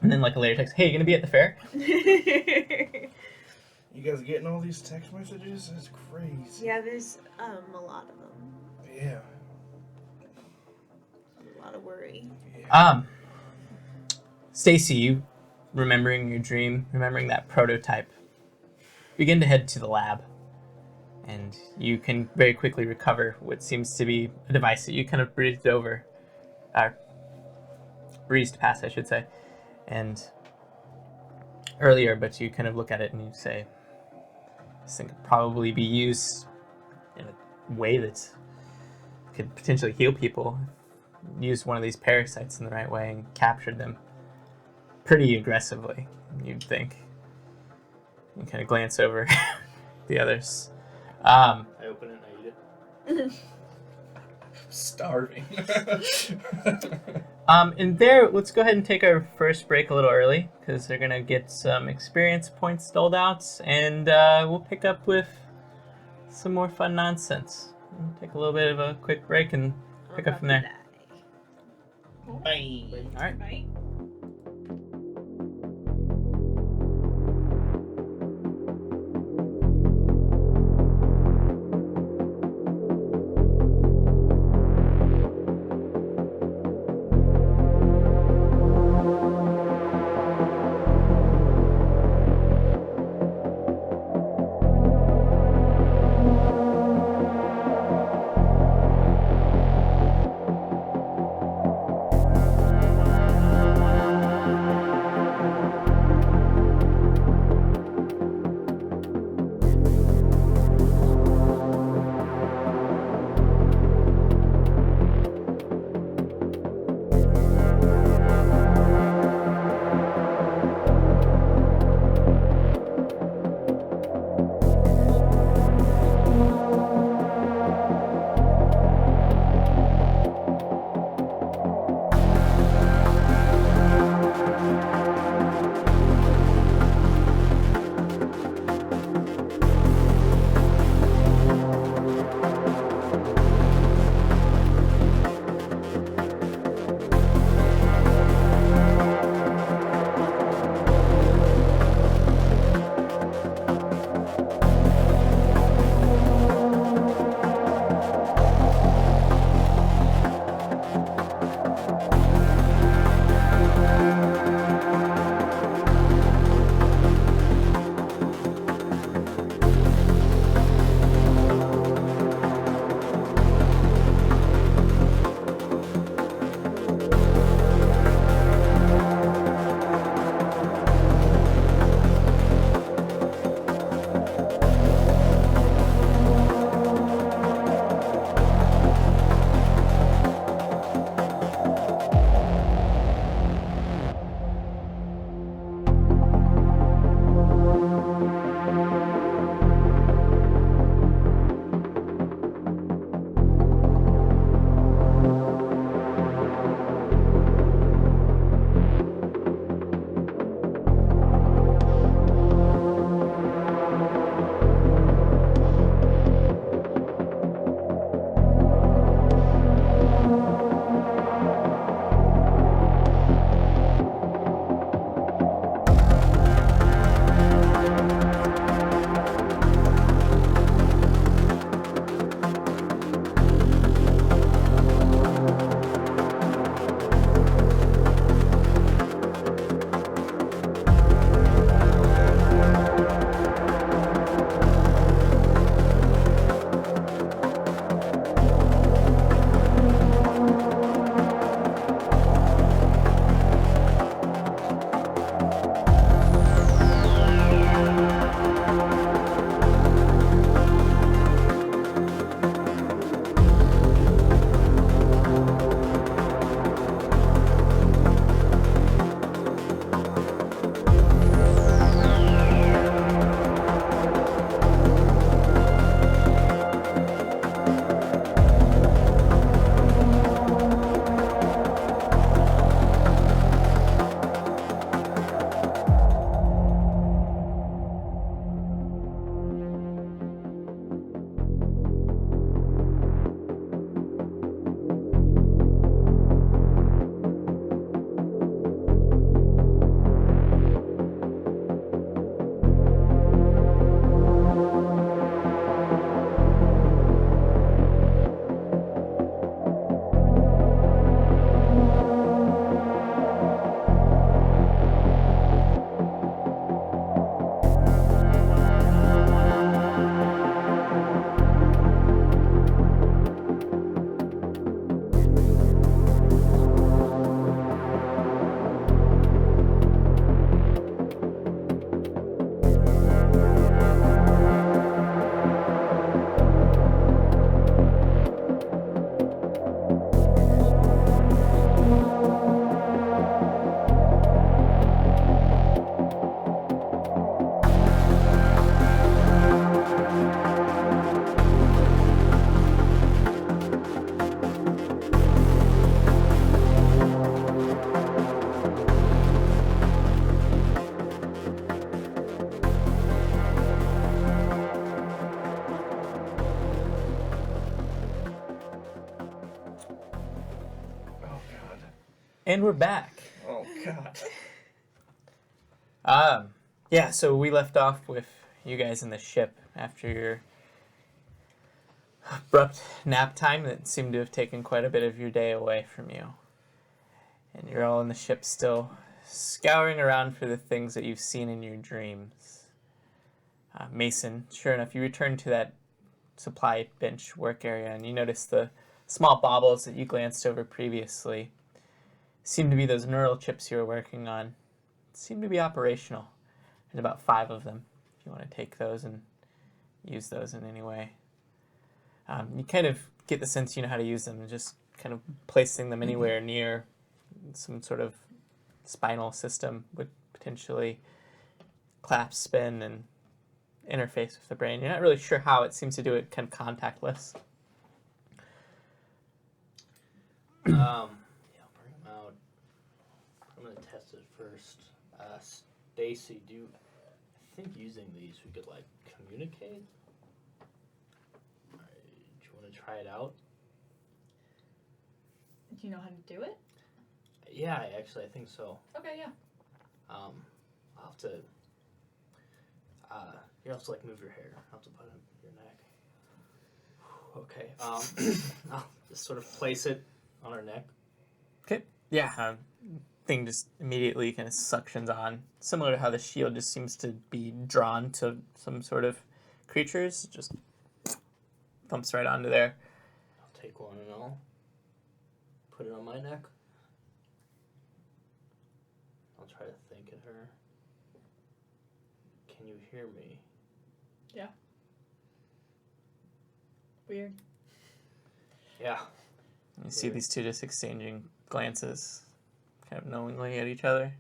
And then like a later text, hey, you gonna be at the fair? You guys getting all these text messages? That's crazy. Yeah, there's a lot of them. Yeah. A lot of worry. Stacy, you remembering your dream, remembering that prototype, begin to head to the lab. And you can very quickly recover what seems to be a device that you kind of breezed past, I should say, and earlier, but you kind of look at it and you say, this thing could probably be used in a way that could potentially heal people. Use one of these parasites in the right way and captured them pretty aggressively, you'd think. You kind of glance over the others. I open it and I eat it. Starving. And there, let's go ahead and take our first break a little early, because they're going to get some experience points doled out, and we'll pick up with some more fun nonsense. We'll take a little bit of a quick break and pick up from there. Bye. All right. Right? And we're back. Oh, God. Yeah, so we left off with you guys in the ship after your abrupt nap time that seemed to have taken quite a bit of your day away from you. And you're all in the ship still, scouring around for the things that you've seen in your dreams. Mason, sure enough, you return to that supply bench work area, and you notice the small baubles that you glanced over previously seem to be those neural chips you were working on. Seem to be operational. There's about 5 of them, if you want to take those and use those in any way. You kind of get the sense you know how to use them, just kind of placing them anywhere near some sort of spinal system would potentially collapse, spin, and interface with the brain. You're not really sure how. It seems to do it kind of contactless. Yeah, bring them out. I'm gonna test it first. Stacy, I think using these we could like communicate? Do you want to try it out? Do you know how to do it? Yeah, I think so. Okay, yeah. I'll have to. You have to like move your hair. I'll have to put it on your neck. Okay. I'll just sort of place it on her neck. Okay. Yeah. Thing just immediately kind of suctions on, similar to how the shield just seems to be drawn to some sort of creatures. Just thumps right onto there. I'll take one and I'll put it on my neck. I'll try to think at her. Can you hear me? Yeah. Weird. Yeah. You see these two just exchanging glances, kind of knowingly at each other.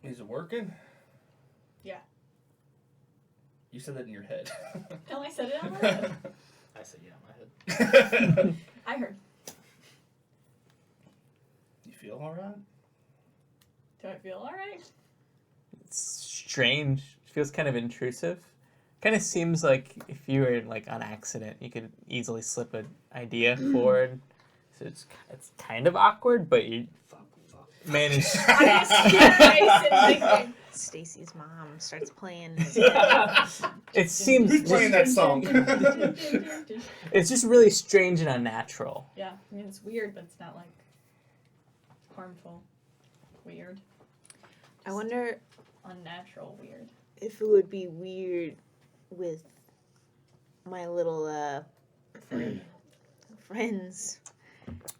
Is it working? Yeah. You said that in your head. No, I said it out loud. I said yeah in my head. I heard. You feel alright? Do I feel alright? It's strange. It feels kind of intrusive. Kind of seems like if you were like on accident, you could easily slip an idea forward. So it's kind of awkward, but you managed. I just hear Mason thinking. Stacy's mom starts playing. It seems Who's playing that song? it's just really strange and unnatural. Yeah, I mean it's weird, but it's not like harmful. Weird. I wonder Unnatural weird. if it would be weird with my little friends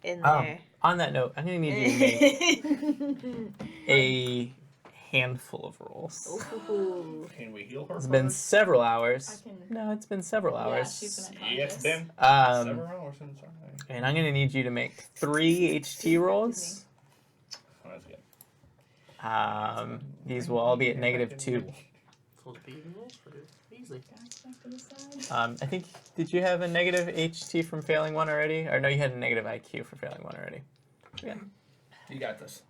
in there. On that note, I'm gonna need you to make a handful of rolls. Ooh. Can we heal her It's been first? several hours. I can. No, it's been several Yeah, hours. she's been unconscious. Yeah, it's been Um, several hours since I... and I'm gonna need you to make 3 HT rolls. Oh, that's good. These will all be at -2. Supposed to be even rolls for easily. Guys back to the side. I think, did you have a negative HT from failing one already? Or no, you had a negative IQ for failing one already. Yeah. You got this.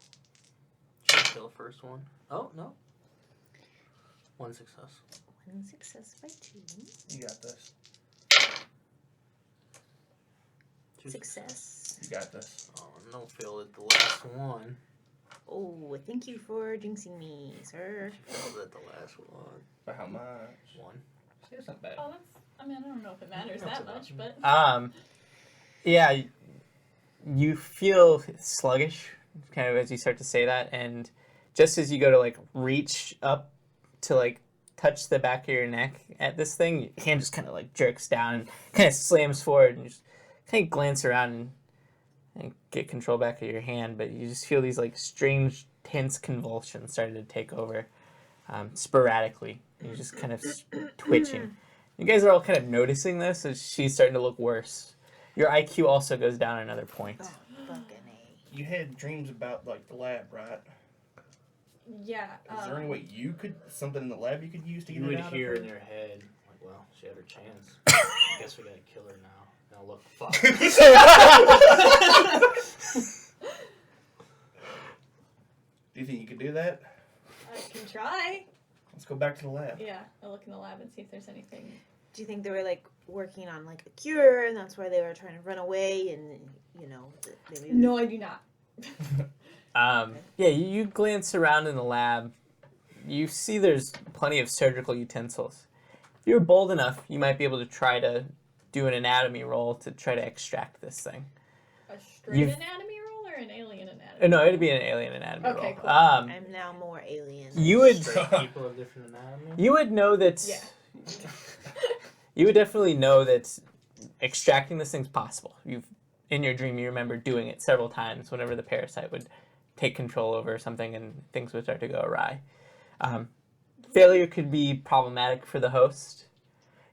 Should I kill the first one? Oh, no. 1 success. 1 success by 2. You got this. 2 Success. You got this. Oh, no fail at the last one. Oh, thank you for jinxing me, sir. Failed at the last one. By how much? 1. See, that's not bad. Oh, that's. I mean, I don't know if it matters That's that about much, but. Yeah, you feel sluggish, kind of as you start to say that, and just as you go to like reach up to like touch the back of your neck at this thing, your hand just kind of like jerks down and kind of slams forward, and you just kind of glance around and get control back of your hand, but you just feel these like strange, tense convulsions starting to take over sporadically. You're just kind of twitching. You guys are all kind of noticing this as she's starting to look worse. Your IQ also goes down another point. Oh, fucking A. You had dreams about, like, the lab, right? Yeah. Is there any way you could, something in the lab you could use to get You it would out hear of in her? your head, like, well, she had her chance. I guess we gotta kill her now. Now look, fuck. Do you think you could do that? I can try. Let's go back to the lab. Yeah, I'll look in the lab and see if there's anything Do you think they were like working on like a cure, and that's why they were trying to run away? And maybe No, I do not. Yeah, you glance around in the lab. You see there's plenty of surgical utensils. If you're bold enough, you might be able to try to do an anatomy roll to try to extract this thing. A straight anatomy roll or an alien anatomy? No, it'd be an alien anatomy Okay, roll. cool. I'm now more alien. You would Straight people of different anatomy. you would know that. Yeah. You would definitely know that extracting this thing's possible. In your dream, you remember doing it several times whenever the parasite would take control over something and things would start to go awry. Failure could be problematic for the host.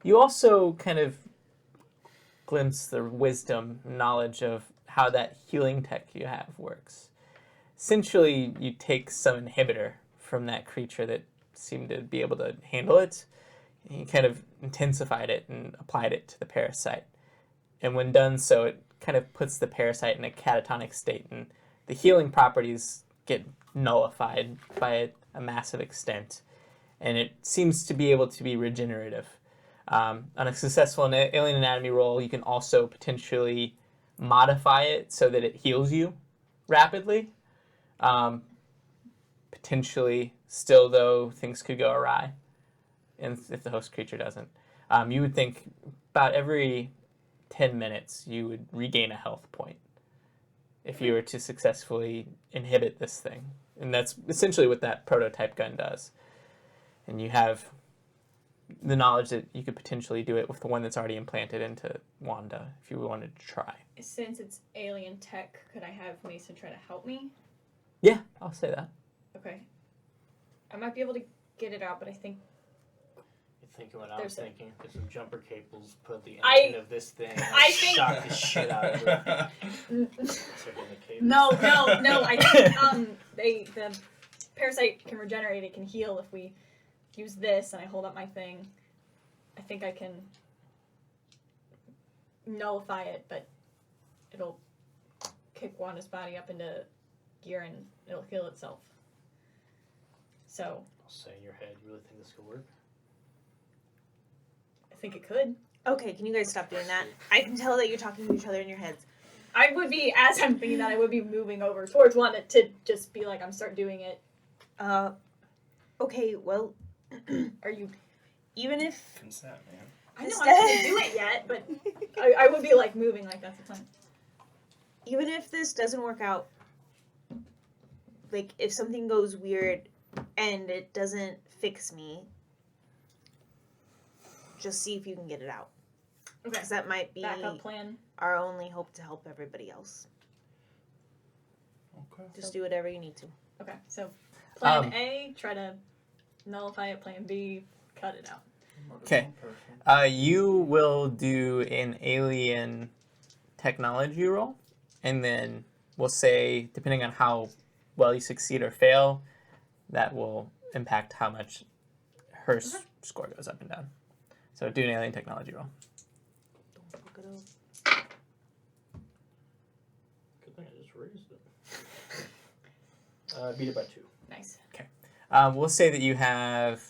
You also kind of glimpse the wisdom, knowledge of how that healing tech you have works. Essentially, you take some inhibitor from that creature that seemed to be able to handle it, and you kind of intensified it and applied it to the parasite. And when done so, it kind of puts the parasite in a catatonic state, and the healing properties get nullified by a massive extent. And it seems to be able to be regenerative. On a successful alien anatomy roll, you can also potentially modify it so that it heals you rapidly. Potentially, still though, things could go awry, and if the host creature doesn't. You would think about every 10 minutes you would regain a health point if you were to successfully inhibit this thing. And that's essentially what that prototype gun does. And you have the knowledge that you could potentially do it with the one that's already implanted into Wanda if you wanted to try. Since it's alien tech, could I have Mason try to help me? Yeah, I'll say that. Okay. I might be able to get it out, but I think You're thinking what I There's was thinking. There's some jumper cables. Put the I- engine of this thing. I think- shock the shit out of it. Insert in the cables. no. I think the parasite can regenerate. It can heal if we use this, and I hold up my thing. I think I can nullify it, but it'll kick Wanda's body up into gear, and it'll heal itself. So I'll say in your head, you really think this could work? I think it could. Okay, can you guys stop doing that? I can tell that you're talking to each other in your heads. I would be, as I'm thinking that, I would be moving over towards Wanda to just be like, I'm start doing it. Okay, well, Are you? even if Consent, man. I know I can't do it yet, but I would be like moving like that's the plan. even if this doesn't work out, like if something goes weird and it doesn't fix me, just see if you can get it out. Okay. Because that might be Backup plan. our only hope to help everybody else. Okay. Just do whatever you need to. Okay, so plan A, try to nullify it. Plan B, cut it out. Okay. You will do an alien technology roll, and then we'll say, depending on how well you succeed or fail, that will impact how much her score goes up and down. So do an alien technology roll. Don't fuck it up. Good thing I just raised it. Beat it by 2. Nice. We'll say that you have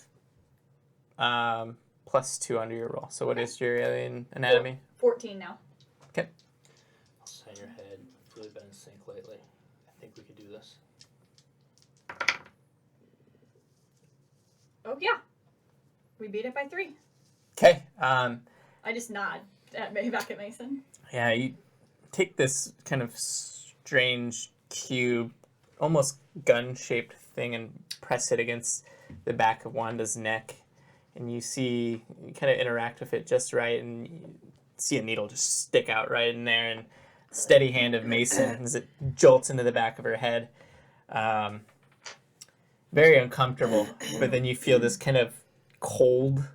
+2 under your roll. So what is your alien anatomy? 14 now. I'll say in your head, it's really been in sync lately. I think we could do this. Oh yeah, we beat it by 3. Okay. I just nod back at Mason. Yeah, you take this kind of strange cube, almost gun-shaped thing, and press it against the back of Wanda's neck, and you kind of interact with it just right, and you see a needle just stick out right in there, and steady hand of Mason as it jolts into the back of her head. Very uncomfortable, but then you feel this kind of cold,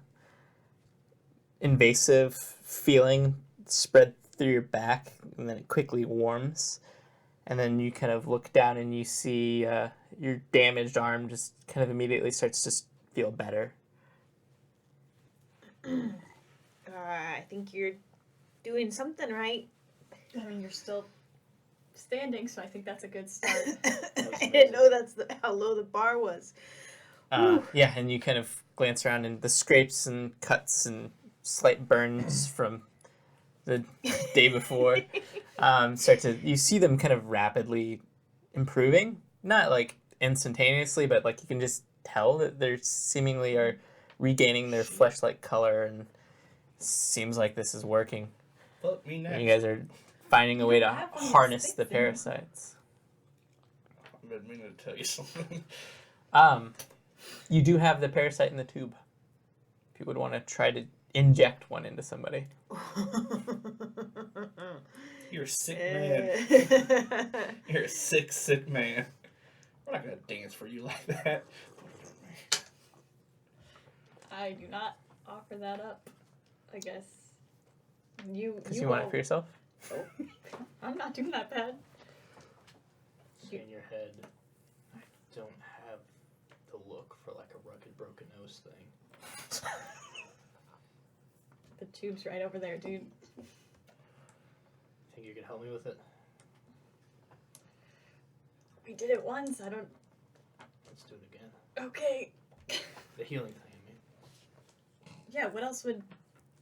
invasive feeling spread through your back, and then it quickly warms. And then you kind of look down and you see your damaged arm just kind of immediately starts to feel better. I think you're doing something right. I mean, you're still standing, so I think that's a good start. I didn't know how low the bar was. Yeah, and you kind of glance around, and the scrapes and cuts and slight burns from the day before you see them kind of rapidly improving. Not like instantaneously, but like you can just tell that they're seemingly are regaining their flesh-like color, and seems like this is working. Fuck me next. You guys are finding a way to have one of these harness things the in them. parasites. I've been meaning to tell you something. You do have the parasite in the tube. If you would want to try to inject one into somebody. You're a sick man. You're a sick, sick man. We're not gonna dance for you like that. I do not offer that up. I guess Because you want it for yourself? I'm not doing that bad. In your head, I don't have the look for like a rugged, broken nose thing. The tube's right over there, dude. Think you could help me with it? We did it once. I don't. Let's do it again. Okay. The healing thing, I mean. Yeah. What else would?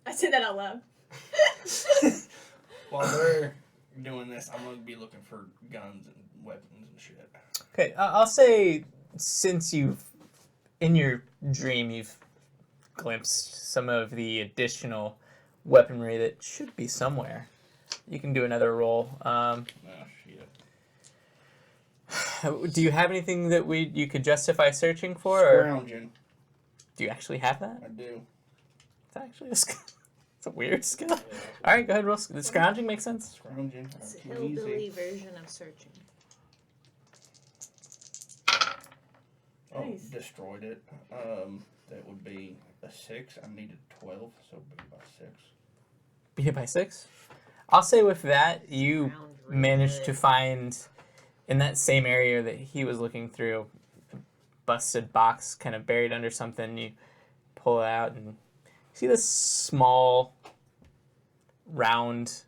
I say that out loud. While they're doing this, I'm gonna be looking for guns and weapons and shit. Okay, I'll say since in your dream, you've glimpsed some of the additional weaponry that should be somewhere. You can do another roll. Oh, shit. Do you have anything that you could justify searching for? Or Scrounging. do you actually have that? I do. It's actually a skill. It's a weird skill. Yeah, that's All right, go ahead. Roll. The scrounging makes sense. Scrounging. It's a Too hillbilly easy. version of searching. Oh, Nice. destroyed it. That would be a 6. I needed 12, so it'd be by 6. Beat it by 6. I'll say with that, you Round really managed good. to find in that same area that he was looking through, a busted box kind of buried under something. You pull it out and see this small, round,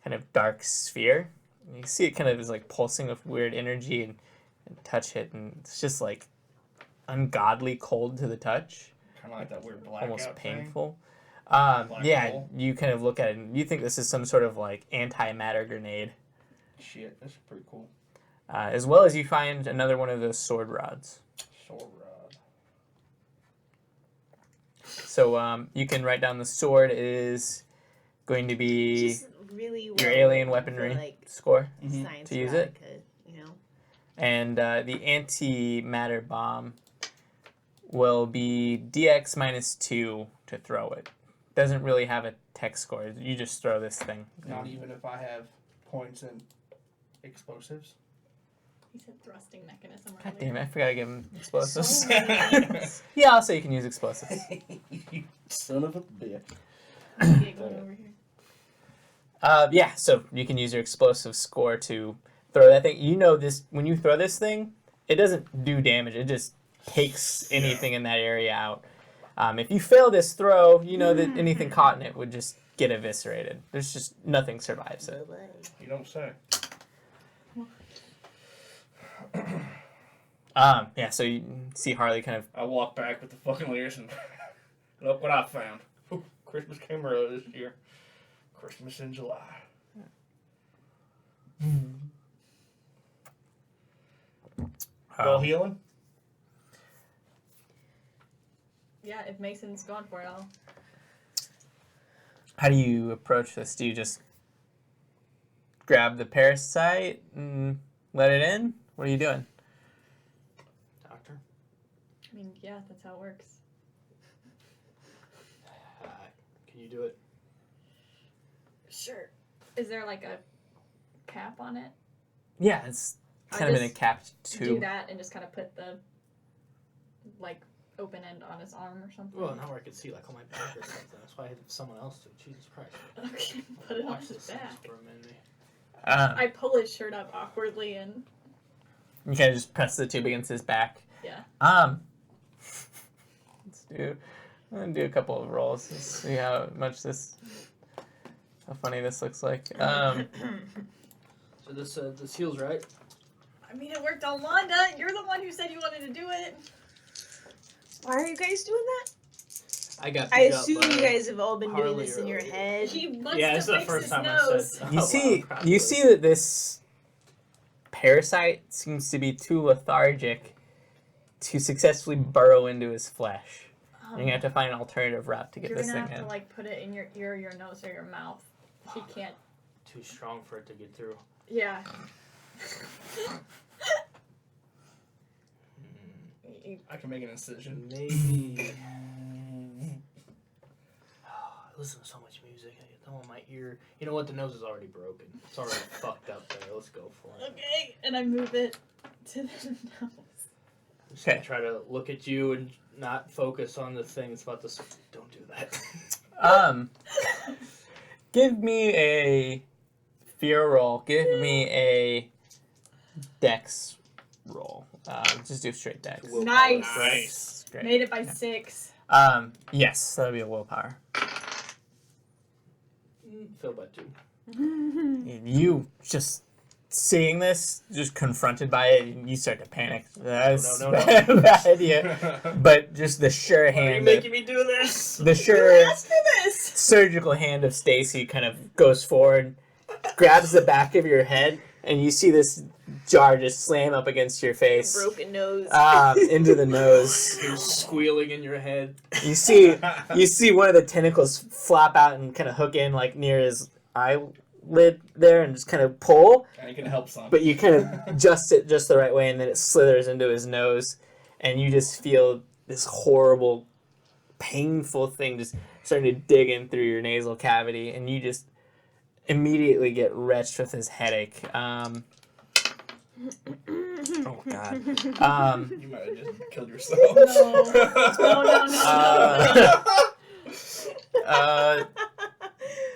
kind of dark sphere. And you see it kind of is like pulsing with weird energy and touch it, and it's just like ungodly cold to the touch, Kind of like that weird blackout almost thing. painful. Black Yeah, hole. you kind of look at it and you think this is some sort of like antimatter grenade. Shit, that's pretty cool. As well as you find another one of those sword rods. Sword rod. So you can write down the sword is going to be Just really well your alien written weaponry for, like, score, science to use guy it. could, you know. and the antimatter bomb will be DX -2 to throw it. Doesn't really have a tech score. You just throw this thing. Not even if I have points in explosives. He said thrusting mechanism. God damn it! I forgot to give him explosives. So many. Yeah, I'll say you can use explosives. You son of a bitch. Giggling over here. Yeah, so you can use your explosive score to throw that thing. You know this when you throw this thing, it doesn't do damage. It just takes anything in that area out. If you fail this throw, you know that anything caught in it would just get eviscerated. There's just nothing survives it. You don't say. Yeah, so you see Harley kind of I walk back with the fucking leaders and look what I found. Ooh, Christmas came early this year. Christmas in July. Go healing? Yeah, if Mason's going for it, I'll. how do you approach this? Do you just grab the parasite and let it in? What are you doing? Doctor? I mean, yeah, that's how it works. Can you do it? Sure. Is there like a cap on it? Yeah, it's I kind of in a just capped Do tube. that and just kind of put the like open end on his arm or something. Well, now I could see like on my back or something. That's why I had someone else do it. Jesus Christ. Okay, put it on Watch his this back. for a minute. I pull his shirt up awkwardly and You kind of just press the tube against his back. yeah. Let's do. I'm gonna do a couple of rolls. Let's see how funny this looks like. So this heals, right? I mean, it worked on Wanda. You're the one who said you wanted to do it. Why are you guys doing that? I got. I beat up assume by you guys have all been doing Harley this in your earlier. head. He wants Yeah, to this is the fix first his time nose. I said. You oh, see, wow, you see that this parasite seems to be too lethargic to successfully burrow into his flesh. You're gonna have to find an alternative route to get You're this gonna thing have in. to like put it in your ear, your nose, or your mouth. He can't. Too strong for it to get through. Yeah. I can make an incision. Maybe. I listen to so much music. I get them on my ear. You know what? The nose is already broken. It's already fucked up there. Let's go for it. Okay, and I move it to the nose. I'm just gonna try to look at you and not focus on the thing that's about to. Don't do that. Give me a fear roll. Give me a dex roll. Just do straight dex. Willpower. Nice. Great. Made it by 6. Yes, that'll be a willpower. Failed by 2. And you just seeing this, just confronted by it, and you start to panic. That's No. a bad idea. But just the sure Why are you hand, making me do this? the sure Ask for this. surgical hand of Stacy kind of goes forward, grabs the back of your head, and you see this jar just slam up against your face, Broken nose. into the nose. You're squealing in your head. You see one of the tentacles flop out and kind of hook in like near his eyelid there, and just kind of pull. I can help some. But you kind of adjust it just the right way, and then it slithers into his nose, and you just feel this horrible, painful thing just starting to dig in through your nasal cavity, and you just immediately get wretched with his headache. Oh God. You might have just killed yourself. No.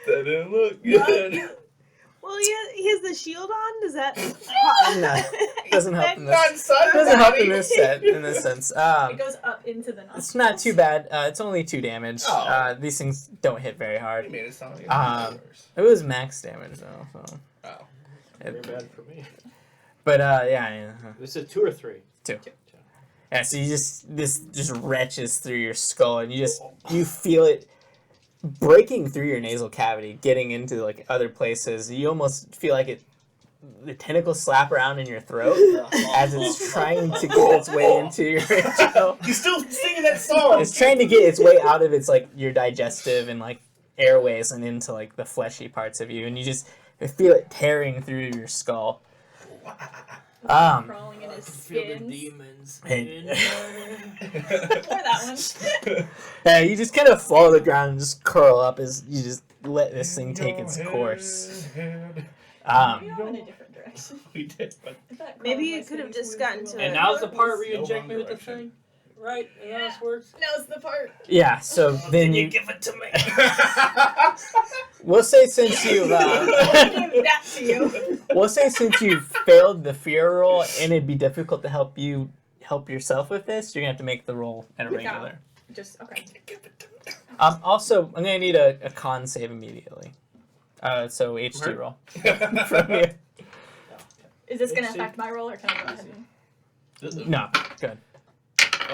That didn't look good. Well, he has the shield on. Does that? No, doesn't help in this. Not inside Doesn't help in body. this set, in this sense. It goes up into the nostrils. It's not too bad. It's only 2 damage. Oh. These things don't hit very You hard. made it sound like it Um, was worse. It was max damage though. So. Oh. Very bad for me. But yeah. This is 2 or 3. 2. Yeah, so this just wrenches through your skull, and you feel it breaking through your nasal cavity, getting into like other places. You almost feel like the tentacles slap around in your throat as it's trying to get its way into your jaw. He's still singing that song. It's trying to get its way out of its like your digestive and like airways and into like the fleshy parts of you, and you just feel it tearing through your skull. Crawling in his Feel the skin. demons. And- Or that one. Yeah, you just kind of fall to the ground and just curl up as you just let this thing take its course. We went in a different direction. We did, but Maybe you could have just gotten to And it. now's the part where you No inject wrong me with the direction. thing? Right? Is that how this works? Now's the part. Yeah, so then you give it to me. we'll say since you've I gave that to you. we'll say since you've failed the fear roll and it'd be difficult to help yourself with this, you're gonna have to make the roll at a Yeah. regular. Just okay. Also, I'm gonna need a con save immediately. So H2 roll from you. Is this gonna H2? affect my roll, or can I go ahead and? No, good.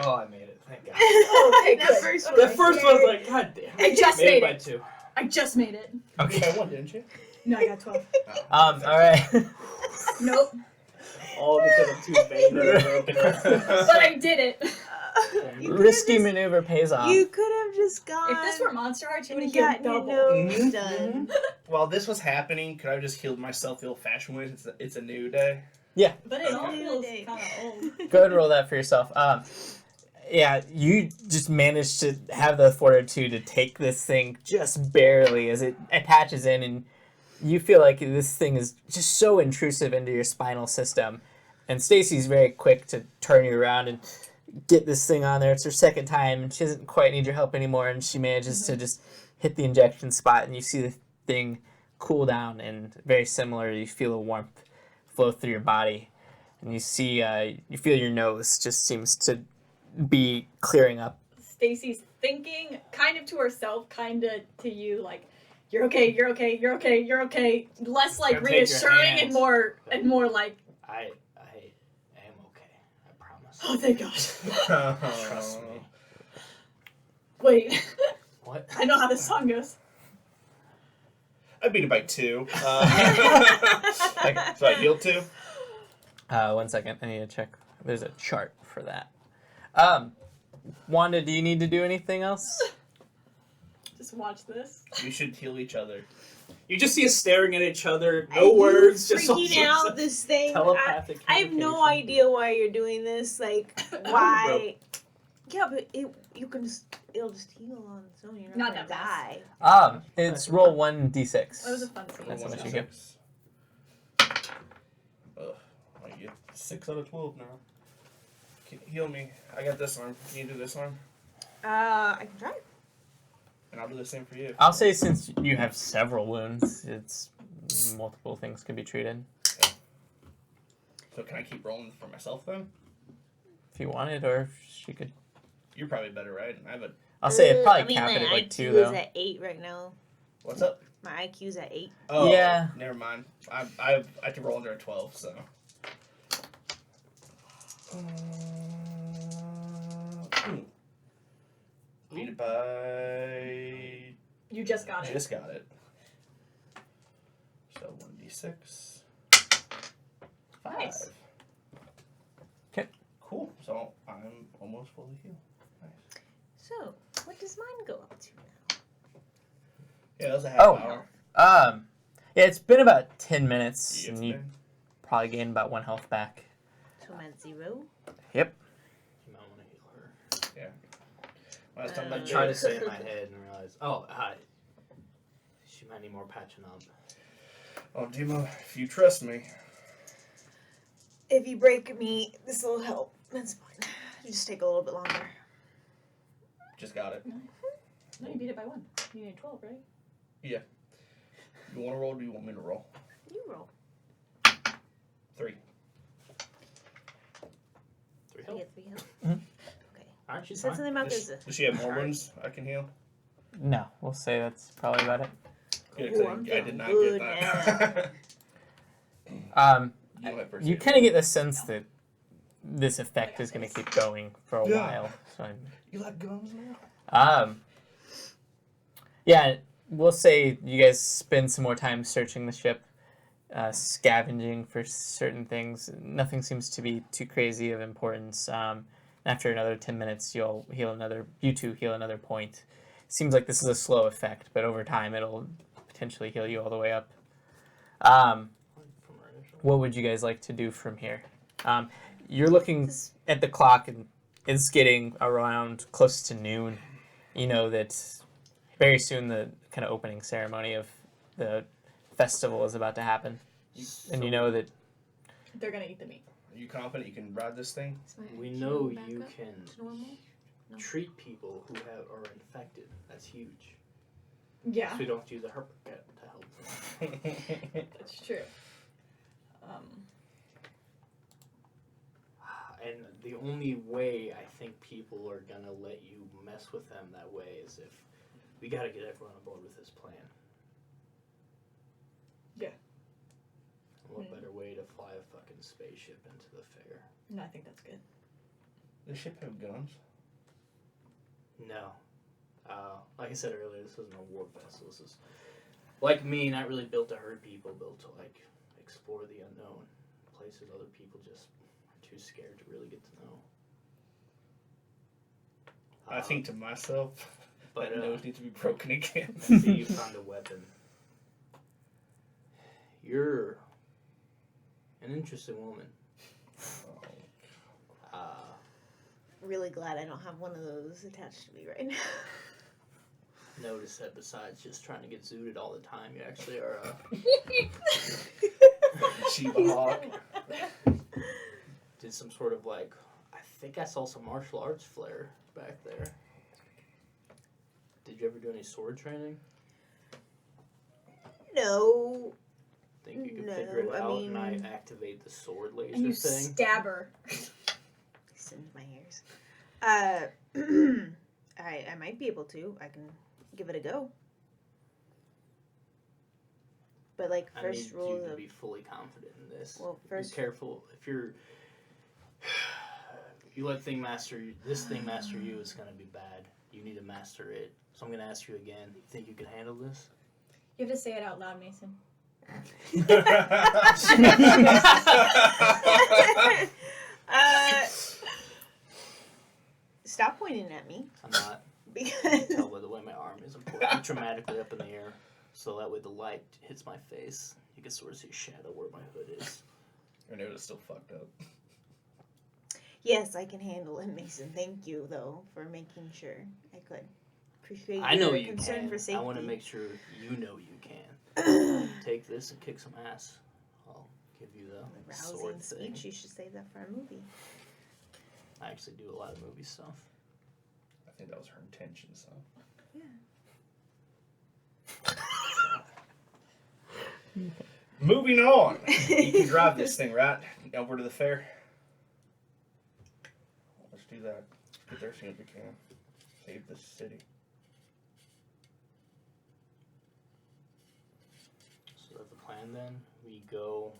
Oh, I made it. Thank God. Okay, That good. first one. The first one's like, God damn. I just Made made it by it. 2. I just made it. Okay. I won, didn't you? No, I got 12. All right. Nope. All because of 2 veins broken. But I did it. You could've Risky just- maneuver pays off. You could have just gone. If this were Monster Hearts, you would and have gotten given your double. nose done. While this was happening, could I have just healed myself the old-fashioned way? It's a new day. But it all Okay. feels kind of old. Go ahead and roll that for yourself. Yeah, you just managed to have the fortitude to take this thing just barely as it attaches in, and you feel like this thing is just so intrusive into your spinal system. And Stacy's very quick to turn you around and get this thing on there. It's her second time, and she doesn't quite need your help anymore, and she manages to just hit the injection spot, and you see the thing cool down, and very similar, you feel the warmth flow through your body, and you see, you feel your nose just seems to be clearing up. Stacy's thinking kind of to herself, kind of to you, like, you're okay, you're okay, you're okay, you're okay. Less like Gotta take your reassuring and hands. more like, I am okay. I promise. oh thank God. Trust me. Wait. What? I know how this song goes. I beat it by 2. So I heal 2. 1 second. I need to check. There's a chart for that. Wanda, do you need to do anything else? Just watch this. We should heal each other. You just see us staring at each other, no words, just all freaking sorts out of this thing. telepathic I have no communication. idea why you're doing this. Like, why? Yeah, but it'll just heal on its own. You're not gonna that fast. die. It's roll 1d6. That was a fun scene. That's how much you 1d6. get. Ugh, I get 6 out of 12 now. Can you heal me? I got this arm. Can you do this arm? I can try. And I'll do the same for you. I'll say since you have several wounds, it's multiple things can be treated. So can I keep rolling for myself then? If you wanted, or if she could. You're probably better, right? I have a... I'll say it probably I mean, cap my it at like IQ 2 is though. at 8 right now. What's up? My IQ's at 8. Oh, Yeah. Never mind. I have to roll under a 12, so... Beat it by... You just got it. Just got it. So 1d6. 5. Nice. Okay. Cool. So I'm almost fully healed. Nice. So, what does mine go up to now? Yeah, that was a half Oh. hour. Yeah, it's been about 10 minutes, It's and you been- probably gained about 1 health back. So I'm at 0. Yep. You might want to heal her. Yeah. Last time I I tried tried to say it in my head and realized, she might need more patching up. Oh, Dima, if you trust me. If you break me, this will help. That's fine. Just take a little bit longer. Just got it. No, you beat it by 1. You need 12, right? You want to roll or do you want me to roll? You roll. 3. 3 I health. get 3 health. Mhm. Okay. Aren't you You said fine? something about this. Does she have more wounds I can heal? No, we'll say that's probably about it. Good, Ooh, 'cause I'm I feeling did not good get that. You went first, You yeah. kind of get the sense that this effect is going to keep going for a Yeah. while. So You like guns now? yeah, we'll say you guys spend some more time searching the ship, scavenging for certain things. Nothing seems to be too crazy of importance. After another 10 minutes, you two heal another point. Seems like this is a slow effect, but over time it'll potentially heal you all the way up. From our initial. What would you guys like to do from here? You're looking at the clock and it's getting around close to noon. You know that very soon the kind of opening ceremony of the festival is about to happen. And you know that They're gonna eat the meat. Are you confident you can ride this thing? Is my We IQ know back you up can to normal? No. treat people who are infected. That's huge. Yeah, So we don't have to use a herp kit to help. that's true. And the only way I think people are gonna let you mess with them that way is if we gotta get everyone on board with this plan. Yeah. What better way to fly a fucking spaceship into the fair? No, I think that's good. Does ship have guns? No. Like I said earlier, this isn't a war vessel. This is, like me, not really built to hurt people, built to, like, explore the unknown. Places other people just are too scared to really get to know. I think to myself, but, that nose needs to be broken again. I see you found a weapon. You're an interesting woman. Really glad I don't have one of those attached to me right now. Notice that besides just trying to get zooted all the time, you actually are Sheba Hawk. did some sort of like, I think I saw some martial arts flair back there. Did you ever do any sword training? No. Think you could No, figure it I out and I mean- activate the sword laser And you thing? stab her. Singed my hairs. I might be able to. I can give it a go. But like I first need rule you to of be fully confident in this. well, first Be careful. If you're you let this thing master you, it's gonna be bad. you need to master it. So I'm gonna ask you again. You think you can handle this? You have to say it out loud, Mason. Stop pointing at me. I'm not. Because Tell by the way my arm is. I'm pointing dramatically up in the air, so that way the light hits my face. You can sort of see a shadow where my hood is. Your nose is still fucked up. yes, I can handle it, Mason. Thank you, though, for making sure I could. Appreciate I know your you concern can. for safety. I want to make sure you know you can. Take this and kick some ass. I'll give you the Rousing sword thing. speech. You should save that for a movie. I actually do a lot of movie stuff. I think that was her intention, so. Yeah. Moving on. You can drive this thing, right? Over to the fair. Let's do that. Let's get there as soon as we can. Save the city. So that's the plan then. We go.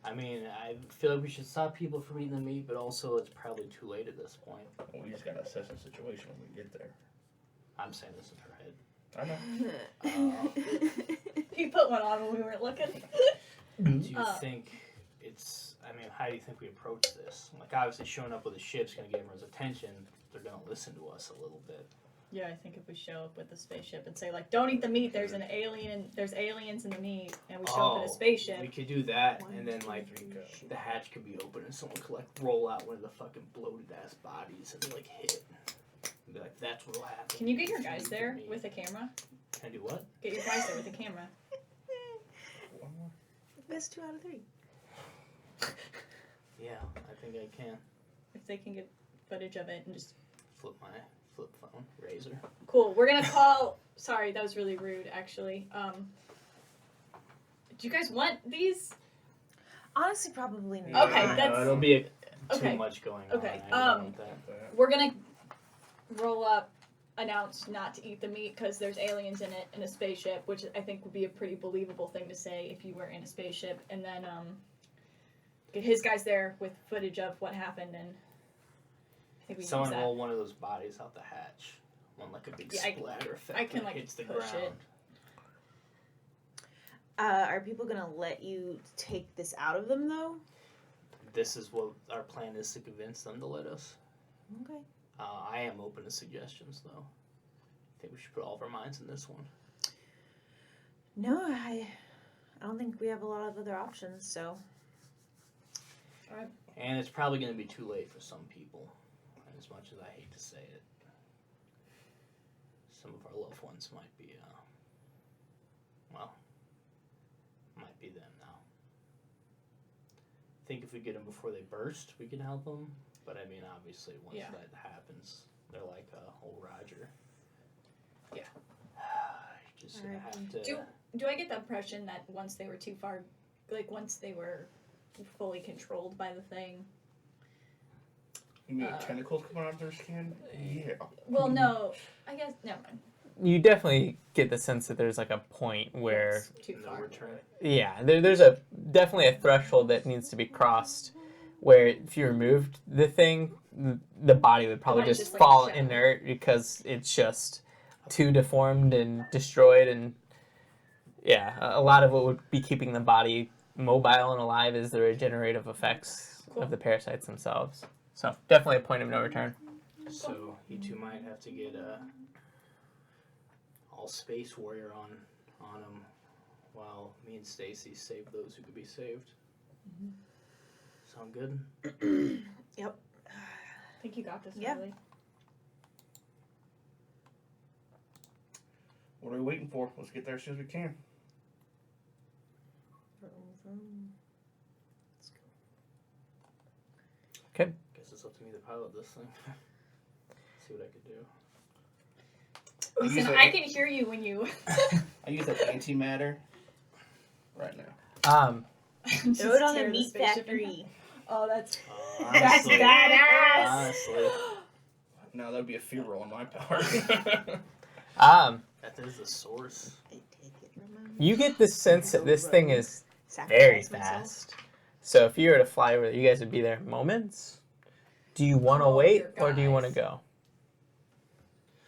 I mean, I feel like we should stop people from eating the meat, but also it's probably too late at this point. Well, we just gotta assess the situation when we get there. I'm saying this in her head. I know. You put one on when we weren't looking. Do you think it's? I mean, how do you think we approach this? Like, obviously, showing up with a ship's gonna get everyone's attention. They're gonna listen to us a little bit. Yeah, I think if we show up with a spaceship and say like, "Don't eat the meat. There's an alien. There's aliens in the meat," and we show up in a spaceship. We could do that, One, and then two, like three, shoot. the hatch could be open, and someone could like roll out one of the fucking bloated ass bodies and like hit. And be like, that's what'll happen. Can you get your if guys eat the there meat." with a camera? Can I do what? Get your guys there with a camera. One more. Best 2 out of 3. Yeah, I think I can. If they can get footage of it and just. Flip my flip phone, razor. Cool. We're gonna call. Sorry, that was really rude. Actually, do you guys want these? Honestly, probably not. Okay, No, that's- it'll be okay. too much going Okay, on. I don't want that. We're gonna roll up, announce not to eat the meat because there's aliens in it in a spaceship, which I think would be a pretty believable thing to say if you were in a spaceship, and then get his guys there with footage of what happened, and I think we Someone use that. roll one of those bodies out the hatch. One like a big Yeah, splatter effect I can, that like, hits the push ground. it. Are people gonna let you take this out of them, though? This is what our plan is to convince them to let us. Okay. I am open to suggestions, though. I think we should put all of our minds in this one. No, I don't think we have a lot of other options, so. And it's probably going to be too late for some people, as much as I hate to say it. Some of our loved ones might be, might be them now. I think if we get them before they burst, we can help them. But I mean, obviously, once Yeah. that happens, they're like old Roger. Yeah. You're just gonna Alright. have to. Do I get the impression that once they were too far, like once they were fully controlled by the thing? You mean tentacles coming out of their skin? Yeah. Well, no. I guess never mind. You definitely get the sense that there's like a point where, It's too No far. return. yeah, there's definitely a threshold that needs to be crossed. Where if you removed the thing, the body would probably might just just, like, fall shatter. inert because it's just too deformed and destroyed. And yeah, a lot of what would be keeping the body mobile and alive is the regenerative effects Cool. of the parasites themselves. So definitely a point of no return. So you two might have to get all space warrior on them, while me and Stacy save those who could be saved. Sound good? Yep. I think you got this, Yeah. Riley. What are we waiting for? Let's get there as soon as we can. Okay. Guess it's up to me to pilot this thing. See what I could do. Listen, I can hear you when you. I use that antimatter right now. Throw it on the tear meat spaceship in factory. Oh, that's That's badass. Honestly, No, that would be a fear roll on my power. that is the source. I take it, remember? You get the sense that this thing is Sacrifice very myself. fast. So if you were to fly over, you guys would be there in moments. Do you want to Call wait your or do you want to guys. go?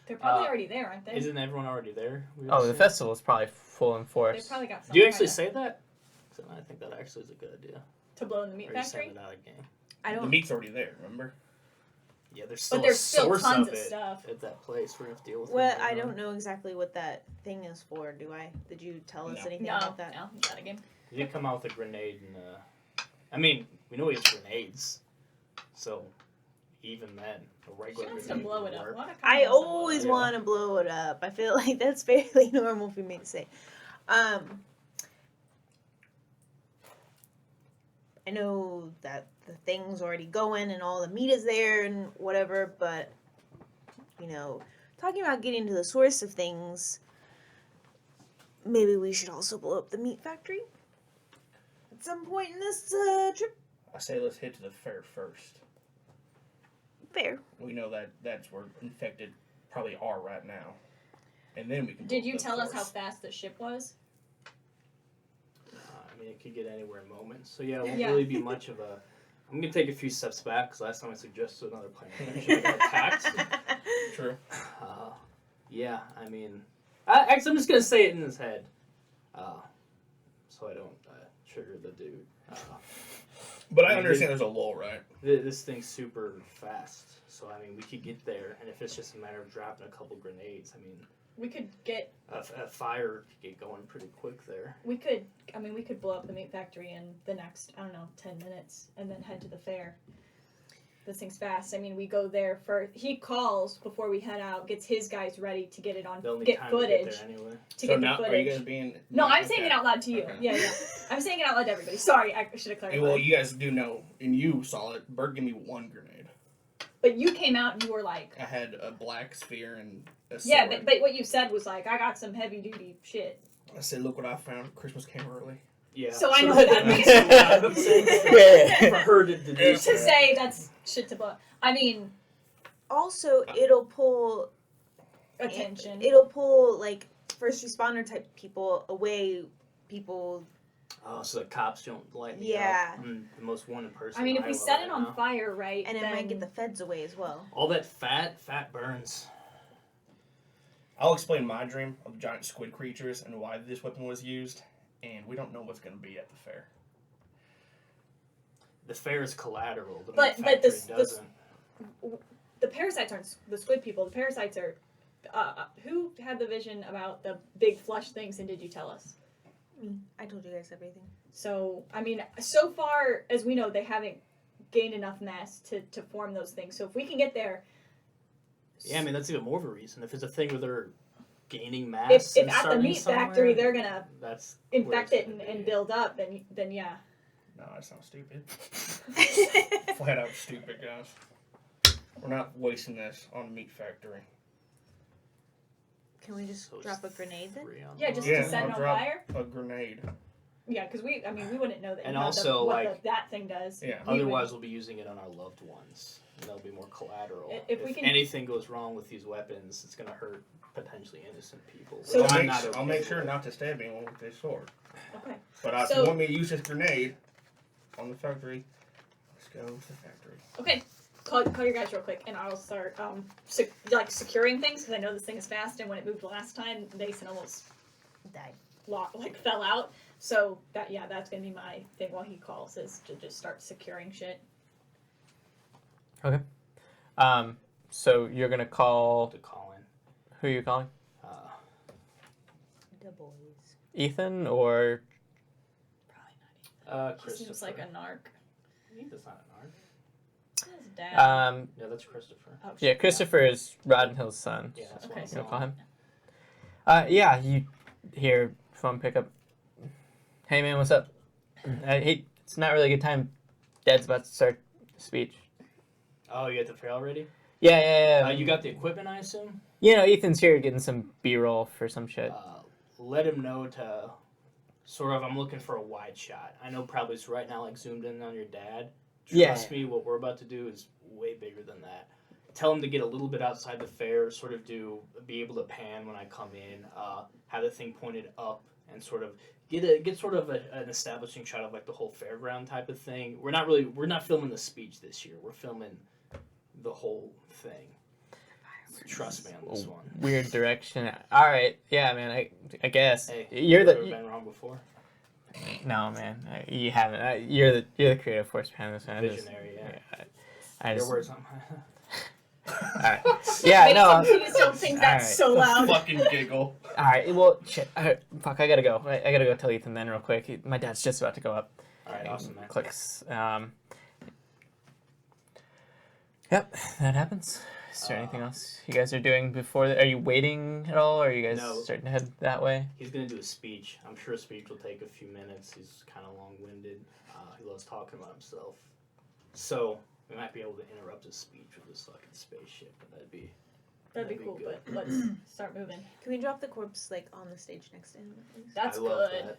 They're probably already there, aren't they? Isn't everyone already there? Oh, the festival is probably full in They force. probably got. Do you actually something say that? 'Cause I think that actually is a good idea. to blow in the meat Or you factory? send it out of game. I The don't. meat's already there, remember? Yeah, there's still But there's a still source tons of of it stuff. at that place. We're gonna have to deal with Well, it. I don't know exactly what that thing is for. Do I? Did you tell us No. anything No, about that? no, not a game. He did come out with a grenade and I mean, we know he has grenades. So even then, a regular She wants grenade to blow would it up. work. What a I comment to blow always it Yeah. up. want to blow it up. I feel like that's fairly normal for me to say. I know that the thing's already going and all the meat is there and whatever, but talking about getting to the source of things, maybe we should also blow up the meat factory at some point in this trip. I say let's head to the fair first. Fair. We know that that's where infected probably are right now. And then we can Did blow you up the tell us how forest. fast the ship was? I mean, it could get anywhere in moments. So yeah, it won't Yeah. really be much of a. I'm gonna take a few steps back because last time I suggested another plan, I should have got attacked. True. Yeah, I mean, actually, I'm just gonna say it in his head, so I don't trigger the dude. But I understand there's a lull, right? This thing's super fast, so I mean, we could get there, and if it's just a matter of dropping a couple grenades, I mean, We could get. a fire could get going pretty quick there. We could. I mean, we could blow up the meat factory in the next, I don't know, 10 minutes, and then head to the fair. This thing's fast. I mean, we go there first. He calls before we head out, gets his guys ready to get it on, They'll need get time footage, to get there anyway. to So get now, the are footage. you guys being... No, I'm okay. saying it out loud to you. Okay. Yeah. I'm saying it out loud to everybody. Sorry, I should have clarified. Well, you guys do know, and you saw it, Bert gave me one grenade. But you came out and you were like, I had a black sphere and a sword. yeah, but what you said was like, I got some heavy duty shit. I said, look what I found. Christmas came early. Yeah. So I know what that means. I'm saying for her to do To that. say that's shit to blow. I mean, Also, it'll pull attention. It'll pull like first responder type people away. People. Oh, so the cops don't light me Yeah. up. I'm the most wanted person. I mean, in if we Iowa set right it on now. fire, right, And it then might get the feds away as well. All that fat burns. I'll explain my dream of giant squid creatures and why this weapon was used, and we don't know what's going to be at the fair. The fair is collateral. The But- meat but factory this- doesn't. the parasites aren't the squid people. The parasites are. Who had the vision about the big flush things, and did you tell us? Me. I told you guys everything. So, I mean, so far as we know, they haven't gained enough mass to form those things. So if we can get there. Yeah, I mean that's even more of a reason. If it's a thing where they're gaining mass, If and at the starting meat somewhere, factory they're gonna that's where infect it's it gonna and be. build up, then yeah. No, that sounds stupid. Flat out stupid, guys. We're not wasting this on a meat factory. Can we just So drop a it's grenade then? 3 on Yeah, one. just Yeah, to set I'll it on drop fire. a grenade. Yeah, because we wouldn't know that. And you know, also, like- that thing does. Yeah. We would- Otherwise, we'll be using it on our loved ones. And they'll be more collateral. If we can- anything goes wrong with these weapons, it's going to hurt potentially innocent people. So- which I'll I'm make, not okay I'll make with. sure not to stab anyone with this sword. Okay. But if So- you want me to use this grenade on the factory, let's go to the factory. Okay. Call your guys real quick, and I'll start securing things because I know this thing is fast. And when it moved last time, Mason almost Died. fell out. So that's gonna be my thing while he calls is to just start securing shit. So you're gonna call. To call in. Who are you calling? The boys. Ethan or Probably not. He Christopher. seems like a narc. Ethan's not an art. His dad. Yeah, that's Christopher. Oh, yeah, shit. Christopher is Roddenhill's son. Yeah, that's Okay, what I'm You wanna calling. call him? Yeah, you hear phone pickup. Hey man, what's up? Hey, it's not really a good time. Dad's about to start the speech. Oh, you at the fair already? Yeah. You got the equipment, I assume? You know, Ethan's here getting some B-roll for some shit. Let him know to sort of, I'm looking for a wide shot. I know probably it's right now like zoomed in on your dad. Trust me, what we're about to do is way bigger than that. Tell him to get a little bit outside the fair, sort of be able to pan when I come in, have the thing pointed up, and sort of get sort of an establishing shot of like the whole fairground type of thing. We're not filming the speech this year. We're filming the whole thing. Trust me on this one. weird direction. All right, yeah, man. I guess Hey, you're you the. ever been wrong before? No, man, you haven't. You're the creative force behind this. Man. Visionary, yeah. I Your just. words on my. All right. Yeah, no. Please don't think that's Alright. so loud. Fucking giggle. All right. Well, shit. Fuck. I gotta go. I gotta go tell Ethan then real quick. My dad's just about to go up. All right, awesome, man. Clicks. Yep, that happens. Is there anything else you guys are doing before? Are you waiting at all, or are you guys No. starting to head that way? He's gonna do a speech. I'm sure a speech will take a few minutes. He's kind of long-winded. He loves talking about himself. So we might be able to interrupt his speech with this fucking spaceship, but that'd be Cool, good. but let's start moving. Can we drop the corpse like on the stage next to him, please? That's I love good. that.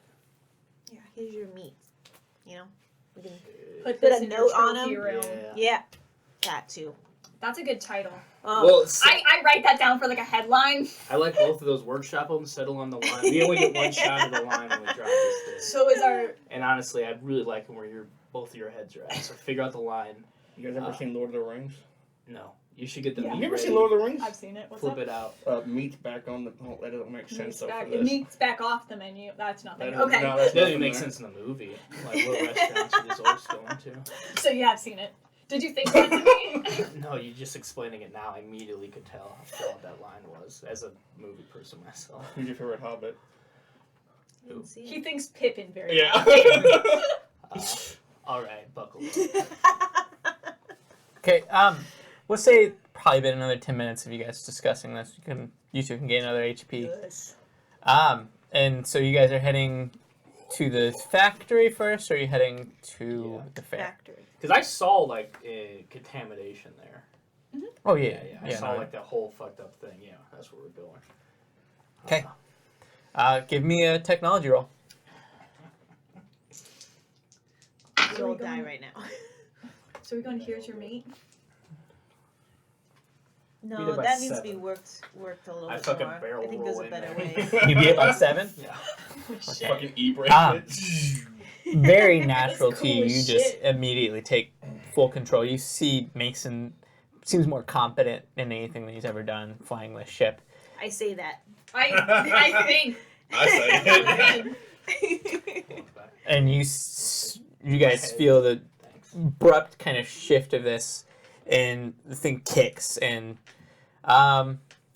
Yeah, here's your meat. You know, we can. Put Put this a in your note on trophy him. room. Yeah, that too. That's a good title. Oh, Well, I write that down for like a headline. I like both of those workshop them, settle on the line. We only get one shot of the line when we drop this thing. So is our And honestly, I really like them where both of your heads are at. So figure out the line. You guys ever seen Lord of the Rings? No, you should get the Yeah. meat Have you ever ready, seen Lord of the Rings? I've seen it. What's flip up? it out. Meat's back on the. Oh, that doesn't make sense Meat's though back, for this. meat's back off the menu. That's nothing. That is- Okay. no, that's It doesn't nothing even make there. sense in the movie. Like what restaurants are these orcs going to? So yeah, I've seen it. Did you think that to me? No, you just explaining it now. I immediately could tell how flawed that line was as a movie person myself. Who's your favorite Hobbit? I didn't see He it. thinks Pippin very Yeah. much. All right, buckle up. Okay. We'll say probably been another 10 minutes of you guys discussing this. You two can gain another HP. Yes. And so you guys are heading to the factory first, or are you heading to the fair? Factory. Because I saw like contamination there. Oh yeah, I saw like that whole fucked up thing. Yeah, that's where we're going. Okay. Give me a technology roll. You'll die right now. So we're going to here's your mate. Beat it No, by that needs to 7. be worked a little I bit fucking more. barrel I think roll there's a in better there. way. You beat it by 7. Yeah. Fucking e-brake. Very natural That's to you. cool You as just shit. immediately take full control. You see Mason seems more competent in anything that he's ever done flying this ship. I say that. I think. I say it. And you guys feel the Thanks. abrupt kind of shift of this, and the thing kicks, and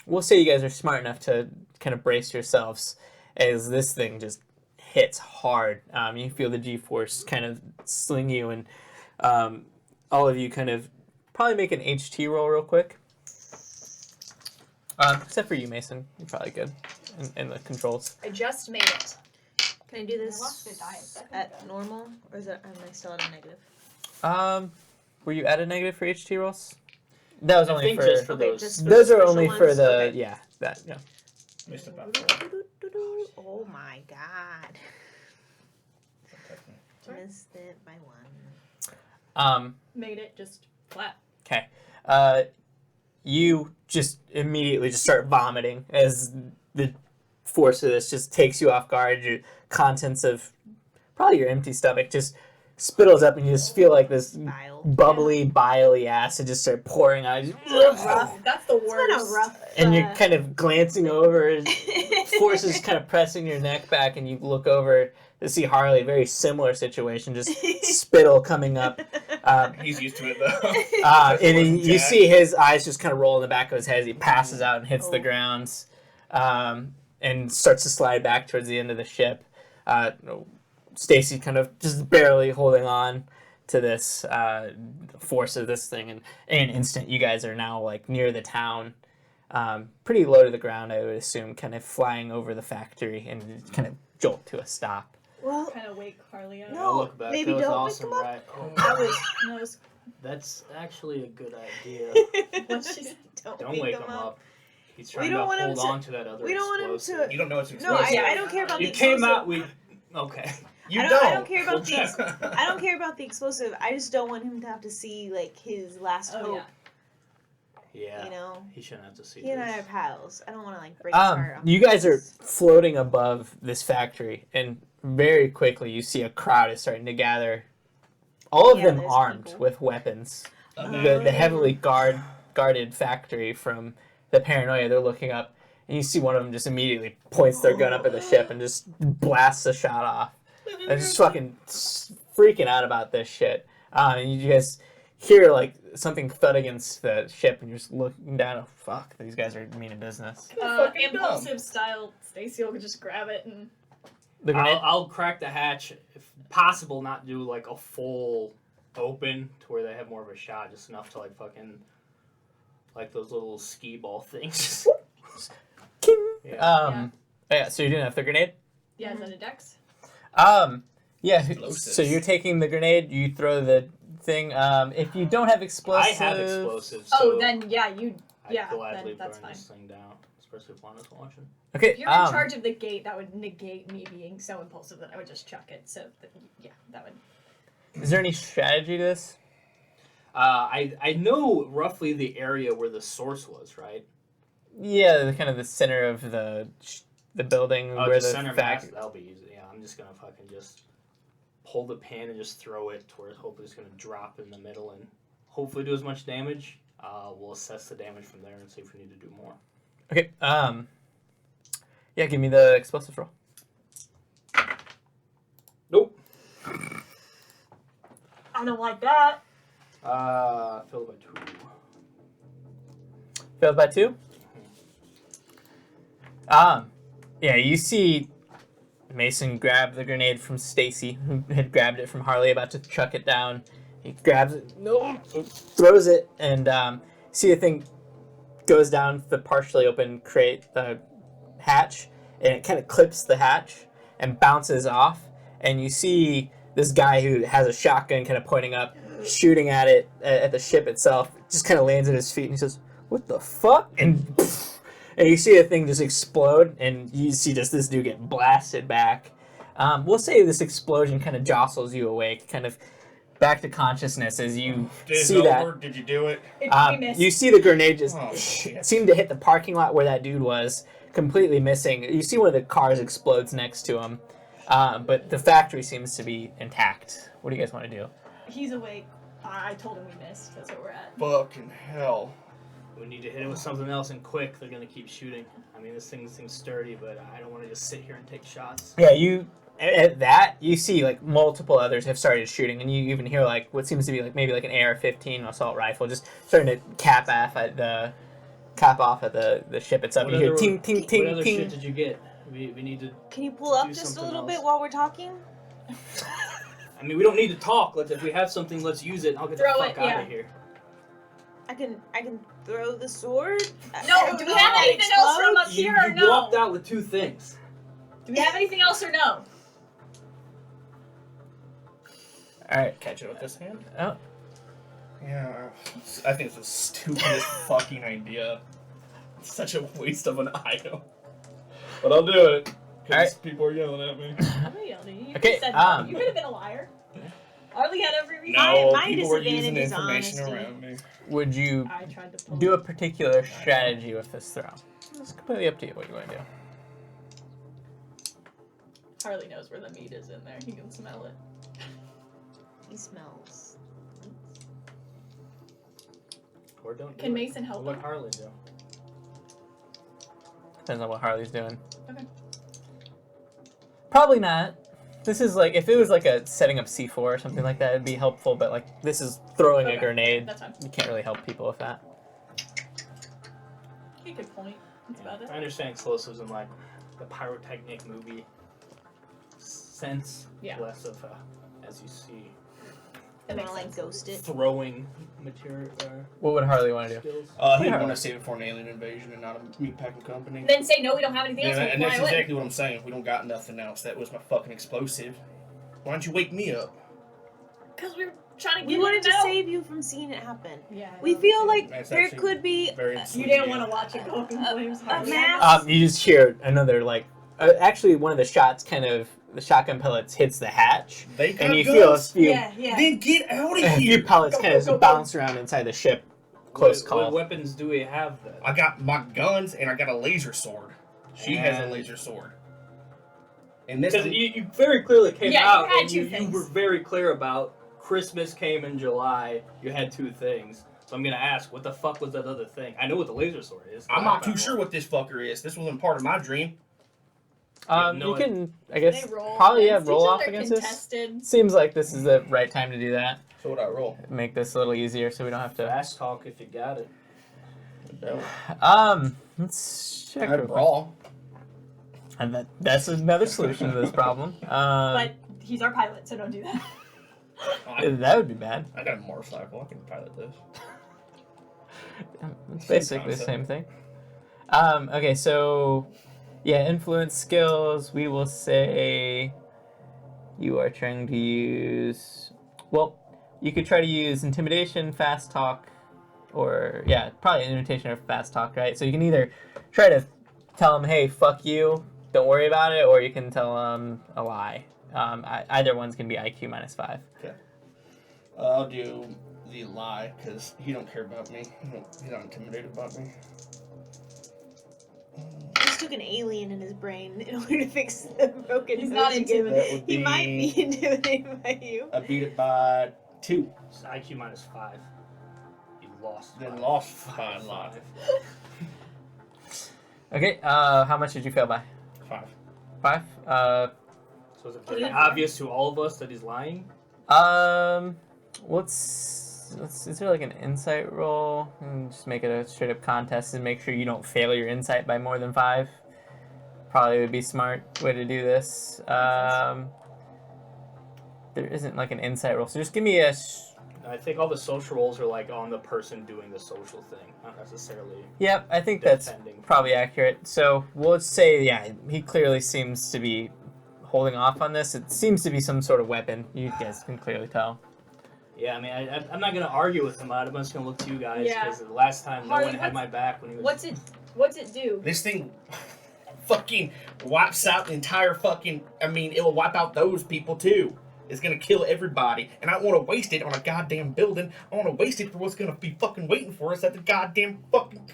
we'll say you guys are smart enough to kind of brace yourselves as this thing just hits hard. You feel the G-force kind of sling you, and all of you kind of probably make an HT roll real quick. Except for you, Mason. You're probably good in the controls. I just made it. Can I do I lost this the diet. at normal, or am I still at a negative? Were you at a negative for HT rolls? That was I only think for... just for Okay, those. just for Those the are special only ones? for the... Okay. Yeah, that, yeah. Missed about 4. Oh my god. Missed it by 1. Made it just flat. Okay. You just immediately just start vomiting as the force of this just takes you off guard. Your contents of probably your empty stomach just spittles up, and you just feel like this Bile. bubbly, biley acid just start pouring out. Rough. That's the It's been a worst. rough. And you're kind of glancing over, as force is kind of pressing your neck back, and you look over to see Harley. Very similar situation, just spittle coming up. He's used to it though. And then you see his eyes just kind of roll in the back of his head as he passes out and hits the ground, and starts to slide back towards the end of the ship. Stacy kind of just barely holding on to this force of this thing, and in an instant, you guys are now like near the town, pretty low to the ground, I would assume, kind of flying over the factory, and kind of jolt to a stop. Well, Kind of wake Carly up. No. I'll look back. maybe That was don't wake awesome, him up. right? Oh, I was. No, it's- that's actually a good idea. What's she say? Don't wake him up. He's We trying don't to want him hold to- on to that other we don't want him to- explosive. You don't know what's No, explosive. I don't care about You the came explosive. out. Okay. You I don't. don't care about the. Well, I don't care about the explosive. I just don't want him to have to see like his last Oh, hope. yeah. Yeah. You know, He shouldn't have to see he and I this. are pals. I don't want to like break his heart. on You guys are purpose. floating above this factory, and very quickly you see a crowd is starting to gather. All of Yeah, them there's armed people. with weapons. Oh. The heavily guarded factory from the paranoia, they're looking up, and you see one of them just immediately points their gun up at the ship and just blasts a shot off. They're just fucking freaking out about this shit. And you guys hear like something thud against the ship, and you're just looking down. Oh fuck, these guys are meaning business. Impulsive style, Stacy will just grab it and. I'll crack the hatch if possible. Not do like a full open to where they have more of a shot, just enough to like fucking like those little skee ball things. Yeah. So you're doing that with the grenade? Yeah, is that a dex? Yeah. Explosives. So you're taking the grenade. You throw the thing. If you don't have explosives, I have explosives. Oh, so then yeah, I'd gladly then that's burn fine. this thing down, especially if Lana's watching. Okay. If you're in charge of the gate, that would negate me being so impulsive that I would just chuck it. So that would. Is there any strategy to this? I know roughly the area where the source was, right? Yeah, the kind of the center of the building Oh, where just the center mass. That'll be easy. Yeah, I'm just gonna fucking just pull the pin and just throw it to where hopefully it's gonna drop in the middle and hopefully do as much damage. We'll assess the damage from there and see if we need to do more. Okay. Yeah, give me the explosive roll. Nope. I don't like that. Failed by 2. Failed by 2? Yeah, you see Mason grab the grenade from Stacy, who had grabbed it from Harley, about to chuck it down. He grabs it, throws it, and see the thing goes down the partially open crate, hatch, and it kind of clips the hatch and bounces off. And you see this guy who has a shotgun kind of pointing up, shooting at it, at the ship itself, just kind of lands at his feet, and he says, "What the fuck?" And you see the thing just explode, and you see just this dude get blasted back. We'll say this explosion kind of jostles you awake, kind of back to consciousness as you see that. Did you do it? We missed. You see the grenade just shit. seem to hit the parking lot where that dude was, completely missing. You see one of the cars explodes next to him, but the factory seems to be intact. What do you guys want to do? He's awake. I told him we missed. That's where we're at. Fucking hell. We need to hit it with something else and quick. They're gonna keep shooting. I mean, this thing seems sturdy, but I don't want to just sit here and take shots. Yeah, you at that you see like multiple others have started shooting, and you even hear like what seems to be like maybe like an AR-15 assault rifle just starting to cap off at the ship itself. You hear ting ting ting What other ting. shit did you get? We need to. Can you pull up do just a something little else. bit while we're talking? I mean, we don't need to talk. If we have something, let's use it. And I'll get Throw the fuck it, out yeah. of here. I can throw the sword. No, do we have anything else from up You here or no? walked out with 2 things. Do we have anything else or no? All right. Catch it with this hand? Oh, Yeah. I think it's the stupidest fucking idea. It's such a waste of an item. But I'll do it. Because people are yelling at me. You Okay, said no. You could have been a liar. Harley had every reason. No, My people were using disadvantage is information honesty. around me. would you I tried to pull do a particular strategy with this throw? It's completely up to you what you want to do. Harley knows where the meat is in there. He can smell it. He smells. Or don't. Can Mason help What him? Harley do? Depends on what Harley's doing. Okay. Probably not. This is like, if it was like a setting up C4 or something like that, it'd be helpful, but like, this is throwing a Okay, grenade. That's fine. You can't really help people with that. He could point. That's about it. I understand explosives in like the pyrotechnic movie sense. Yeah. Less of as you see, That makes like sense. ghost it. throwing material What would Harley want to do? skills. He'd Yeah. want to save it for an alien invasion and not a meatpacking company. Then say no, we don't have anything else. Yeah, We'll and that's fly away. exactly what I'm saying. We don't got nothing else. That was my fucking explosive. Why don't you wake me up? Because we were trying to We get wanted him to out. save you from seeing it happen. Yeah. I We know. feel like That's there actually could be very You sweet didn't of want to watch it go up in flames. a Harley. mass. You just hear another, like, actually one of the shots kind of, the shotgun pellets hits the hatch, They got and you feel a guns. few, Yeah, yeah. Then get out of a few here. pellets Go, kind go, of go, go. bounce around inside the ship. Close What call. weapons do we have then? I got my guns and I got a laser sword. She has a And- laser sword. And this Because you very clearly came Yeah, you out had and two you things. were very clear about Christmas came in July. You had 2 things. So I'm gonna ask, what the fuck was that other thing? I know what the laser sword is. I'm not too sure what this fucker is. This wasn't part of my dream. You can, I guess, They roll probably against roll each off other, against this. contested. Seems like this is the right time to do that. So what I roll? Make this a little easier so we don't have to. Fast talk if you got it. Let's check. I real quick. brawl. And that's another solution to this problem. But he's our pilot, so don't do that. That would be bad. I got a motorcycle. I can pilot this. It's basically the same thing. Okay, so yeah, influence skills. We will say you are trying to use. Well, you could try to use intimidation, fast talk, or probably intimidation or fast talk, right? So you can either try to tell them, "Hey, fuck you, don't worry about it," or you can tell them a lie. Either one's gonna be IQ -5. Okay. I'll do the lie because he don't care about me. He's not intimidated about me. He took an alien in his brain in order to fix the broken. He's not intimidated. He might be intimidated by you. I beat it by 2. It's IQ -5. You lost. Then five. lost by a lot. Okay. How much did you fail by? 5. 5. So is it very obvious to all of us that he's lying? Is there like an insight roll? And just make it a straight up contest and make sure you don't fail your insight by more than 5. Probably would be a smart way to do this. There isn't like an insight roll, so just give me a. I think all the social roles are like on the person doing the social thing, not necessarily. Yep, I think that's Depending. probably accurate. So we'll say, he clearly seems to be holding off on this. It seems to be some sort of weapon. You guys can clearly tell. Yeah, I mean, I'm not gonna argue with him. I'm just gonna look to you guys Yeah. because the last time no Harley, one had my back when he was. What's it do? This thing fucking wipes out the entire fucking. I mean, it will wipe out those people too. It's gonna kill everybody, and I don't want to waste it on a goddamn building. I want to waste it for what's gonna be fucking waiting for us at the goddamn fucking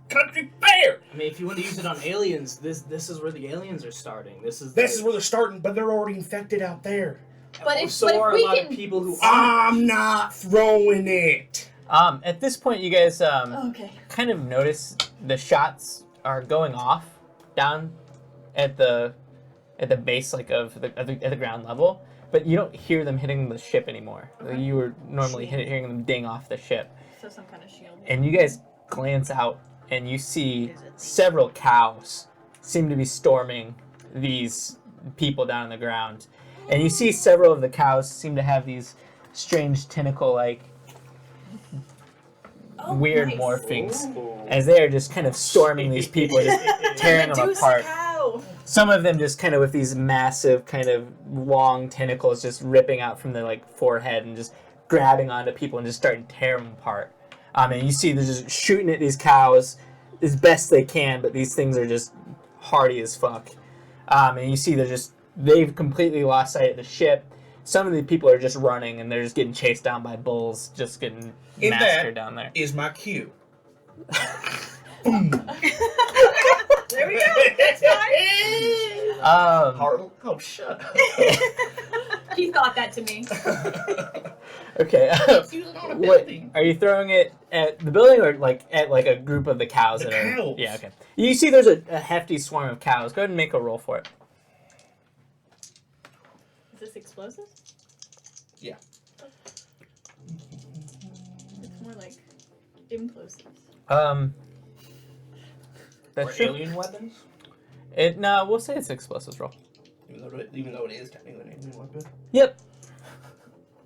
country fair. I mean, if you want to use it on aliens, this is where the aliens are starting. This is where they're starting, but they're already infected out there. But if a we lot can- of people who I'm not throwing it. At this point, you guys Okay. kind of notice the shots are going off down at the base like of at the ground level, but you don't hear them hitting the ship anymore. Okay. You were normally hearing them ding off the ship, So some kind of shield. and you guys glance out and you see several cows seem to be storming these people down on the ground, and you see several of the cows seem to have these strange tentacle-like weird nice. morphings Ooh. as they are just kind of storming these people, just tearing them Medusa apart. cow. Some of them just kind of with these massive kind of long tentacles just ripping out from their like forehead and just grabbing onto people and just starting to tear them apart. And you see they're just shooting at these cows as best they can, but these things are just hardy as fuck. And you see they've completely lost sight of the ship. Some of the people are just running and they're just getting chased down by bulls, just getting And massacred that down there. is my cue. There we go. That's fine. Oh, shut up. He thought that to me. Okay. Use it on a What building. are you throwing it at the building or like at like a group of the cows The that are? cows. Yeah. Okay. You see, there's a hefty swarm of cows. Go ahead and make a roll for it. Is this explosive? Yeah. It's more like implosives. That Or should. alien weapons. No, we'll say it's explosives roll. Even though it is technically an alien weapon. Yep.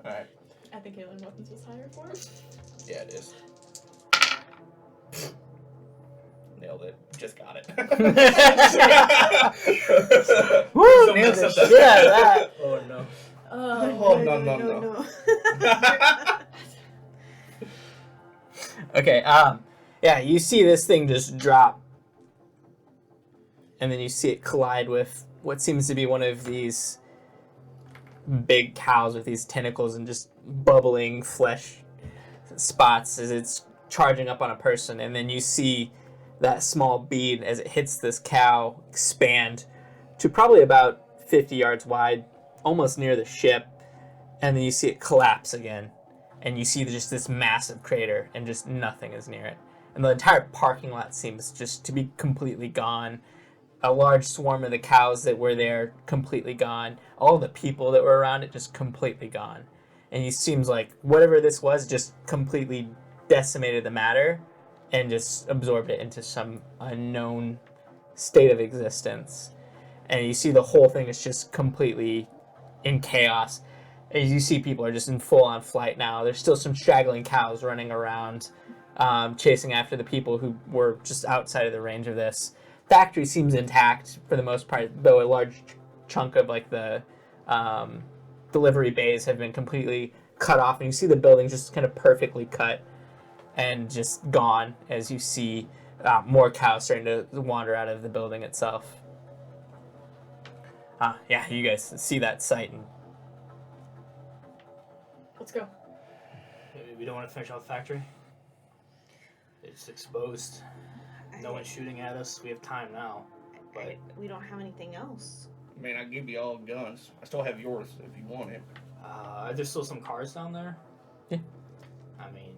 Alright. I think alien weapons was higher for him. Yeah, it is. Nailed it. Just got it. Woo! So Nailed messed the up shit out of that. Oh no. Oh, no. Okay. Yeah. You see this thing just drop, and then you see it collide with what seems to be one of these big cows with these tentacles and just bubbling flesh spots as it's charging up on a person, and then you see that small bead as it hits this cow expand to probably about 50 yards wide, almost near the ship, and then you see it collapse again. and you see just this massive crater, and just nothing is near it. And the entire parking lot seems just to be completely gone. A large swarm of the cows that were there completely gone. All the people that were around it just completely gone. And it seems like whatever this was just completely decimated the matter and just absorbed it into some unknown state of existence. And you see the whole thing is just completely in chaos. As you see, people are just in full-on flight now. There's still some straggling cows running around, chasing after the people who were just outside of the range of this. Factory seems intact for the most part, though a large chunk of like the delivery bays have been completely cut off, and you see the buildings just kind of perfectly cut and just gone as you see more cows starting to wander out of the building itself. Yeah, you guys see that sight. And Let's go. We don't want to finish off the factory. It's exposed. No one's shooting at us. We have time now. But we don't have anything else. I mean, I give you all guns. I still have yours if you want it. there's still some cars down there. Yeah. I mean,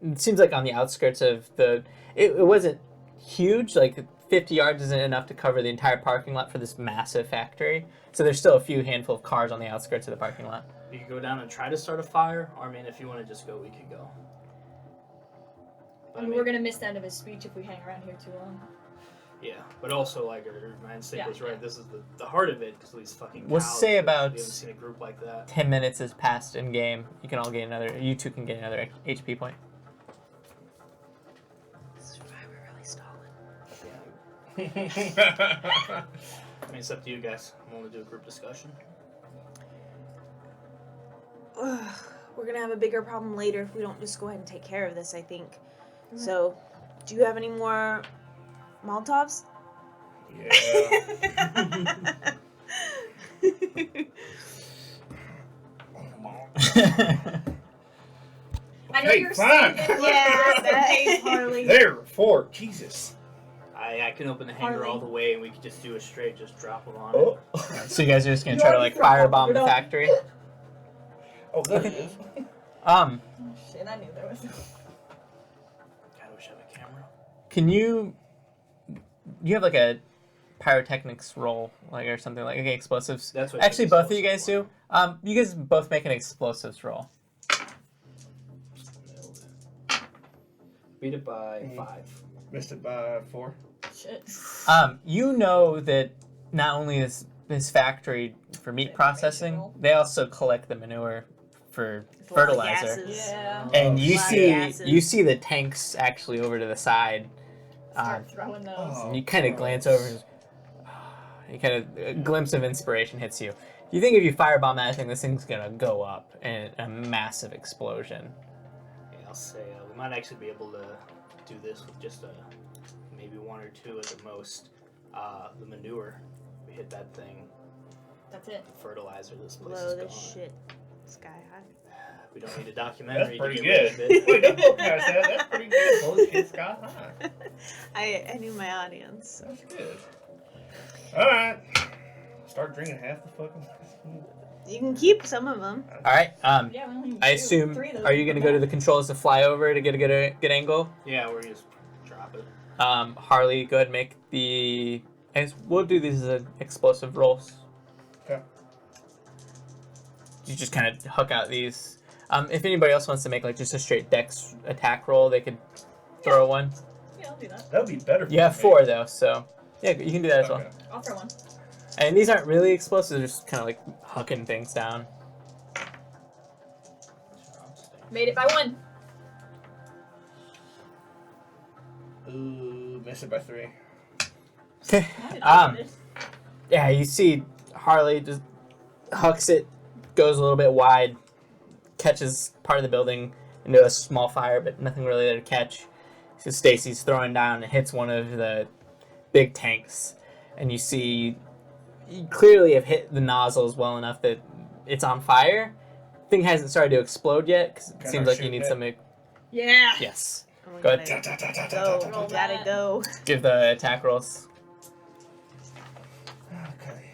it seems like on the outskirts of the... It wasn't huge. Like, 50 yards isn't enough to cover the entire parking lot for this massive factory. So there's still a few handful of cars on the outskirts of the parking lot. we could go down and try to start a fire. Or, I mean, if you want to just go, we could go. But, I mean, we're gonna miss the end of his speech if we hang around here too long. Yeah, but also, like, my instinct Yeah. was right. This is the heart of it, because these fucking cows. We'll say about... We haven't seen a group like that. 10 minutes has passed in game. You can all gain another... You two can gain another HP point. This is why we're really stalling. I mean, it's up to you guys. I'm willing to do a group discussion. We're gonna have a bigger problem later if we don't just go ahead and take care of this, I think. Mm-hmm. So, do you have any more Molotovs? Yeah. I know Okay, you're fine. saving Yeah, that Harley. There, 4. Jesus. I can open the hanger Harley. all the way, and we could just do a straight, just drop them on Oh. So you guys are just going to try to, like, firebomb the factory? Oh, there it is. Shit, I knew there was. God, I wish I had a camera. Can you... You have, like, a pyrotechnics roll, like, or something, like, okay, explosives. That's what Actually, both of you guys do. You guys both make an explosives roll. Nailed it. Beat it by 5. Missed it by 4. Shit. You know that not only is this factory for meat processing, they also collect the manure for fertilizer. Yeah. And you Lot of see gases. the tanks actually over to the side. Start throwing those. Oh. And you kind of glance over. And you kind of a glimpse of inspiration hits you. You think if you firebomb that thing, this thing's gonna go up in a massive explosion. Yeah, I'll say we might actually be able to do this with just maybe 1 or 2 at the most. The manure, we hit that thing. That's it. The fertilizer. This place Blow is this gone. shit sky high. We don't need a documentary. That's pretty to get good. rid of it. Wait, don't look past that. That's pretty good. Bullshit sky high. I knew my audience. So. That's good. Alright. Start drinking half the fucking... You can keep some of them. All right. Yeah, we only need I 2, assume. 3 of those. Are you gonna go to the controls to fly over to get a good angle? Yeah, we're just drop it. Harley, go ahead and make the. We'll do these as explosive rolls. Okay. You just kind of hook out these. If anybody else wants to make like just a straight dex attack roll, they could throw one. Yeah, I'll do that. That would be better for You have me. 4 though, so yeah, you can do that as well. Okay. I'll throw one. And these aren't really explosives; they're just kind of like hucking things down. Made it by 1. Ooh, missed it by 3. Okay. How did I do this? Yeah, you see Harley just hucks it, goes a little bit wide, catches part of the building into a small fire, but nothing really there to catch. So Stacy's throwing down and hits one of the big tanks, and you see you clearly have hit the nozzles well enough that it's on fire. Thing hasn't started to explode yet because it Can seems I like you shoot need it? some. Yeah. Yes. Oh, we Go ahead. gotta Go. Roll We gotta that. go. Give the attack rolls. Okay.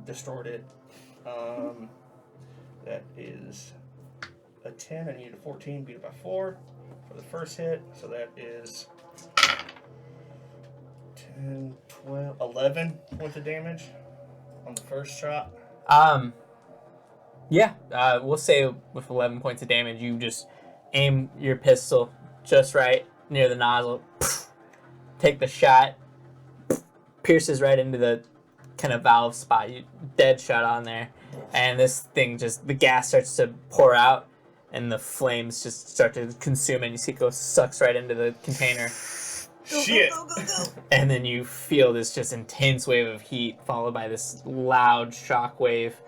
Destroyed it. That is a 10. I need a 14, beat it by 4 for the first hit. So that is 10, 12, 11 points of damage on the first shot. Yeah, we'll say with 11 points of damage, you just aim your pistol just right near the nozzle, take the shot, pierces right into the kind of valve spot, you dead shot on there, and this thing just, the gas starts to pour out, and the flames just start to consume it, and you see it go, sucks right into the container. Shit! Go, go, go, go. And then you feel this just intense wave of heat, followed by this loud shock wave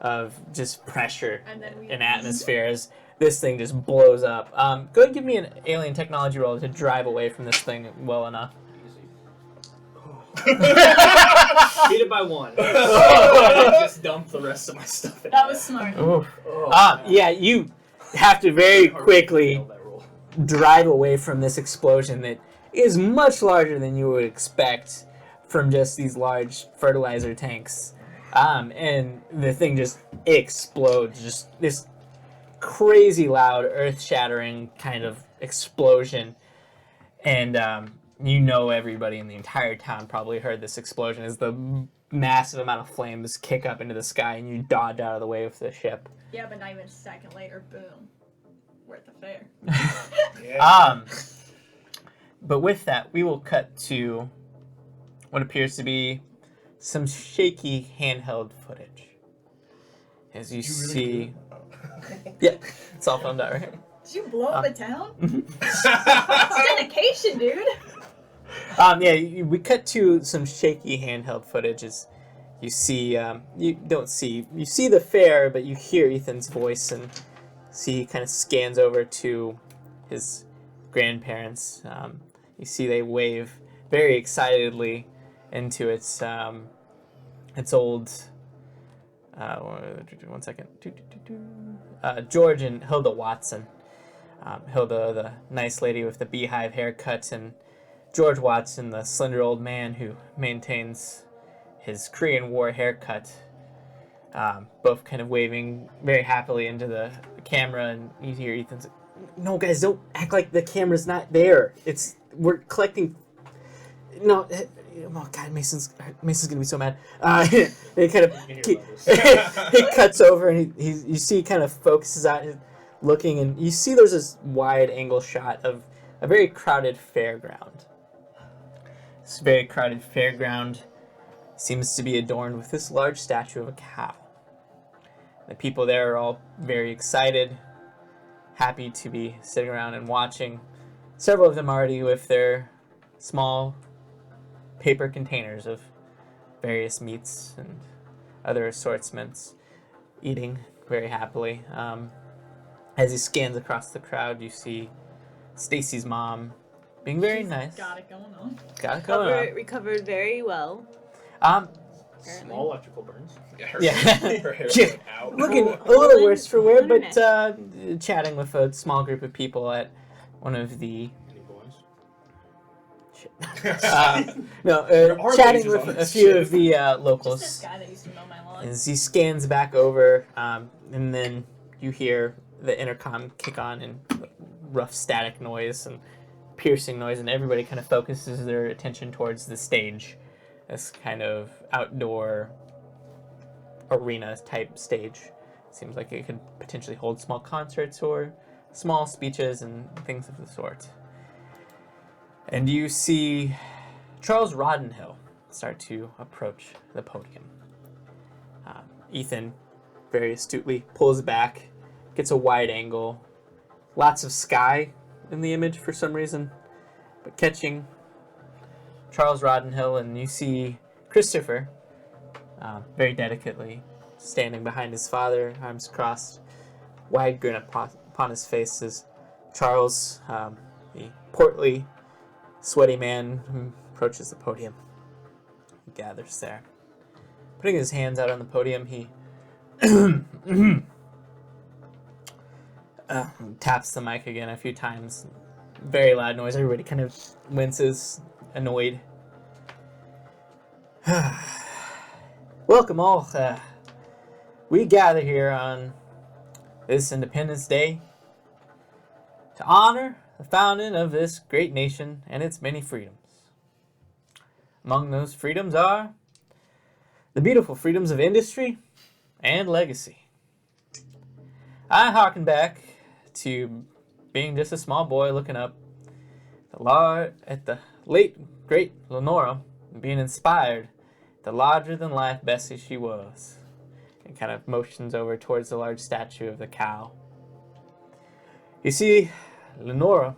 of just pressure And then we and atmosphere as this thing just blows up. Go ahead and give me an alien technology roll to drive away from this thing well enough. Beat it by 1. I just dumped the rest of my stuff in That there. was smart. Yeah, you have to very quickly Failed that roll. drive away from this explosion that is much larger than you would expect from just these large fertilizer tanks. And the thing just explodes. Just this crazy loud, earth-shattering kind of explosion. And you know everybody in the entire town probably heard this explosion as the massive amount of flames kick up into the sky and you dodge out of the way with the ship. Yeah, but not even a second later, boom. We're at the fair. Yeah. But with that, we will cut to what appears to be some shaky handheld footage. As you see... Yeah, it's all filmed out, right? Did you blow up a town? It's dedication, dude. We cut to some shaky handheld footage as you see, you see the fair, but you hear Ethan's voice and see he kind of scans over to his grandparents. You see they wave very excitedly into its old, one second, George and Hilda Watson. Hilda, the nice lady with the beehive haircut, and George Watson, the slender old man who maintains his Korean War haircut, both kind of waving very happily into the camera, and you hear Ethan's like, no, guys, don't act like the camera's not there. We're collecting... No, oh God, Mason's gonna be so mad. It kind of... He cuts over, and you see he kind of focuses out, looking, and you see there's this wide angle shot of a very crowded fairground. This very crowded fairground seems to be adorned with this large statue of a cow. The people there are all very excited, happy to be sitting around and watching. Several of them already with their small paper containers of various meats and other assortments, eating very happily. As he scans across the crowd, you see Stacy's mom being very nice. Got it going on. Got it going on. Recovered very well. Small electrical burns. Yeah. Her hair's Yeah. out. Looking a little worse for wear, but chatting with a small group of people at one of the... Any boys? chatting lasers with on a this few ship. of the Just locals. this guy that used to mow my lawn. As he scans back over, and then you hear the intercom kick on and rough static noise and piercing noise, and everybody kind of focuses their attention towards the stage. This kind of outdoor arena type stage. Seems like it could potentially hold small concerts or small speeches and things of the sort. And you see Charles Roddenhill start to approach the podium. Ethan very astutely pulls back, gets a wide angle, lots of sky in the image for some reason, but catching Charles Roddenhill, and you see Christopher very delicately standing behind his father, arms crossed, wide grin upon his face as Charles, the portly, sweaty man who approaches the podium. He gathers there. Putting his hands out on the podium, he taps the mic again a few times. Very loud noise. Everybody kind of winces, annoyed. Welcome all. We gather here on this Independence Day to honor the founding of this great nation and its many freedoms. Among those freedoms are the beautiful freedoms of industry and legacy. I harken back to being just a small boy looking up at the late, great Lenora, being inspired the larger-than-life Bessie she was, and kind of motions over towards the large statue of the cow. You see, Lenora,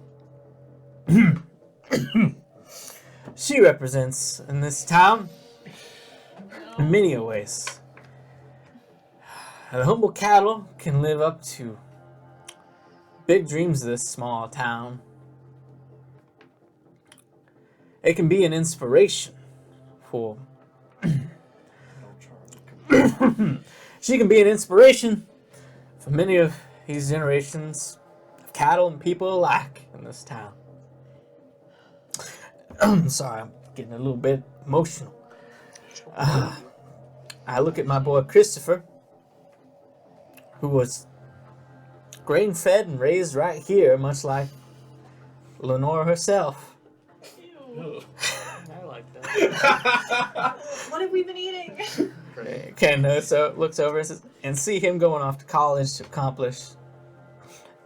she represents in this town in many ways. The humble cattle can live up to big dreams of this small town. It can be an inspiration for she can be an inspiration for many of these generations of cattle and people alike in this town. Sorry, I'm getting a little bit emotional. I look at my boy Christopher, who was grain-fed and raised right here, much like Lenora herself. Ew. I like that. What have we been eating? Ken so looks over and see him going off to college to accomplish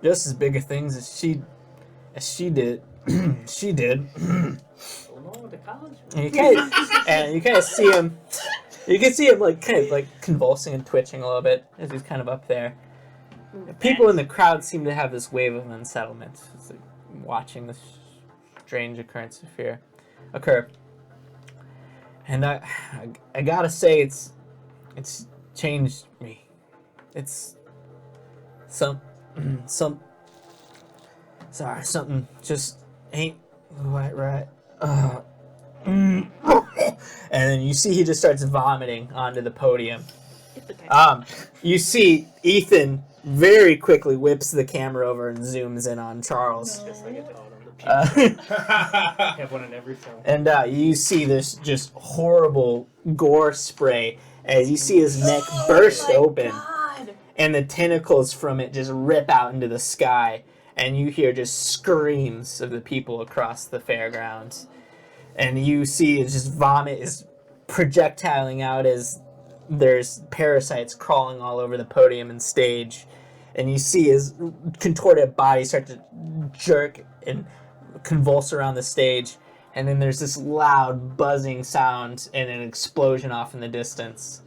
just as big of things as she did. She did. Lenora to college? And you kind of see him. You can see him kind of convulsing and twitching a little bit as he's kind of up there. People in the crowd seem to have this wave of unsettlement, it's like watching this strange occurrence of fear occur. And I gotta say, it's changed me. It's something just ain't quite right. And then you see he just starts vomiting onto the podium. It's okay. You see Ethan very quickly whips the camera over and zooms in on Charles. Just like I told him. The have one in every film. And you see this just horrible gore spray as you see his neck burst open. God. And the tentacles from it just rip out into the sky. And you hear just screams of the people across the fairgrounds. And you see it's just vomit is projectiling out as there's parasites crawling all over the podium and stage. And you see his contorted body start to jerk and convulse around the stage. And then there's this loud buzzing sound and an explosion off in the distance.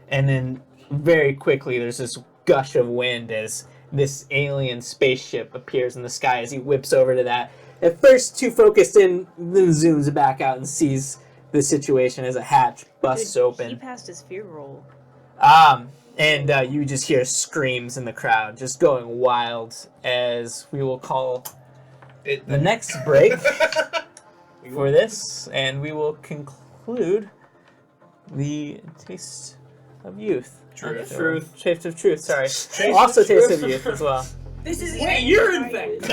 And then very quickly there's this gush of wind as this alien spaceship appears in the sky as he whips over to that. At first too focused in, then zooms back out and sees the situation as a hatch busts Dude, open. He passed his fear roll. And you just hear screams in the crowd, just going wild, as we will call the next break for this, and we will conclude the Taste of Youth. Taste of Truth, sorry. Also Taste of Youth as well. This is Wait, you're infected!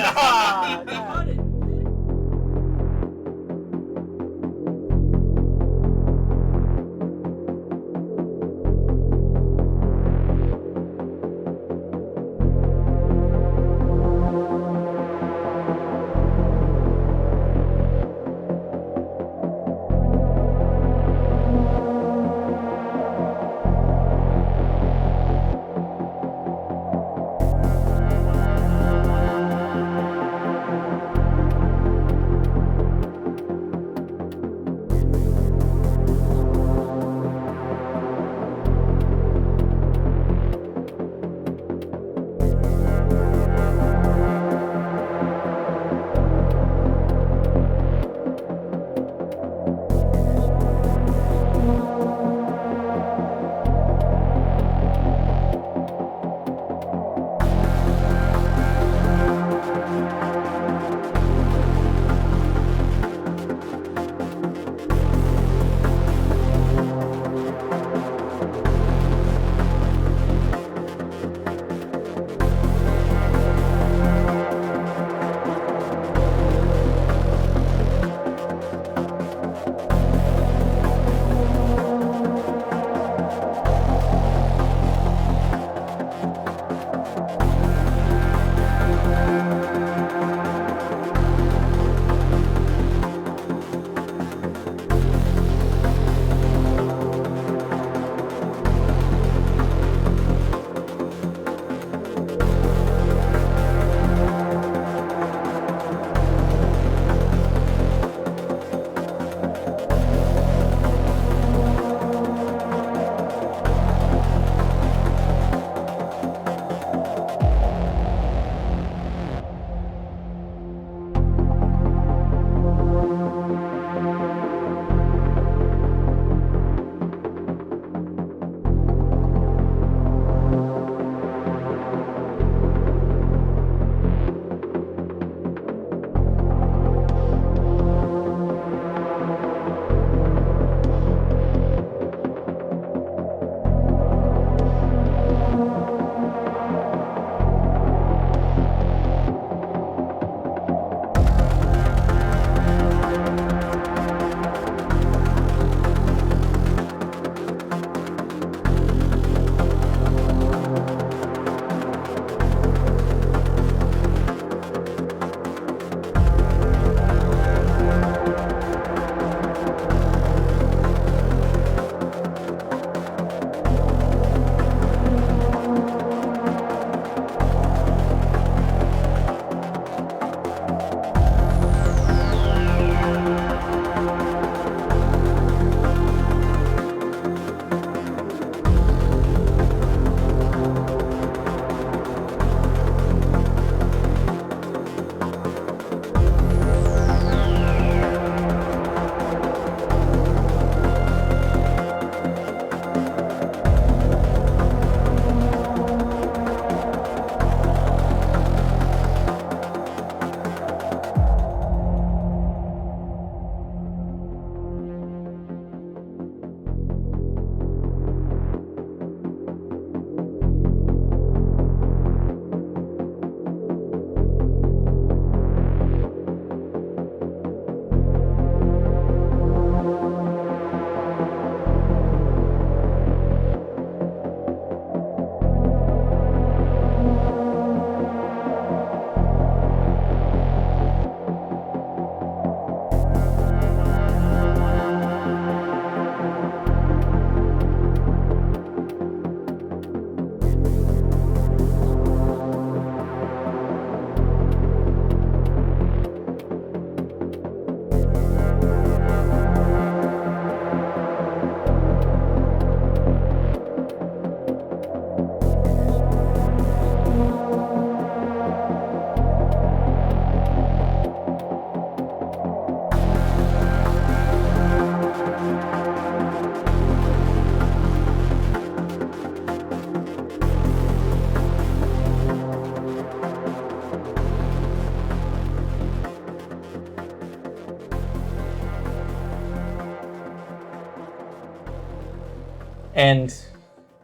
And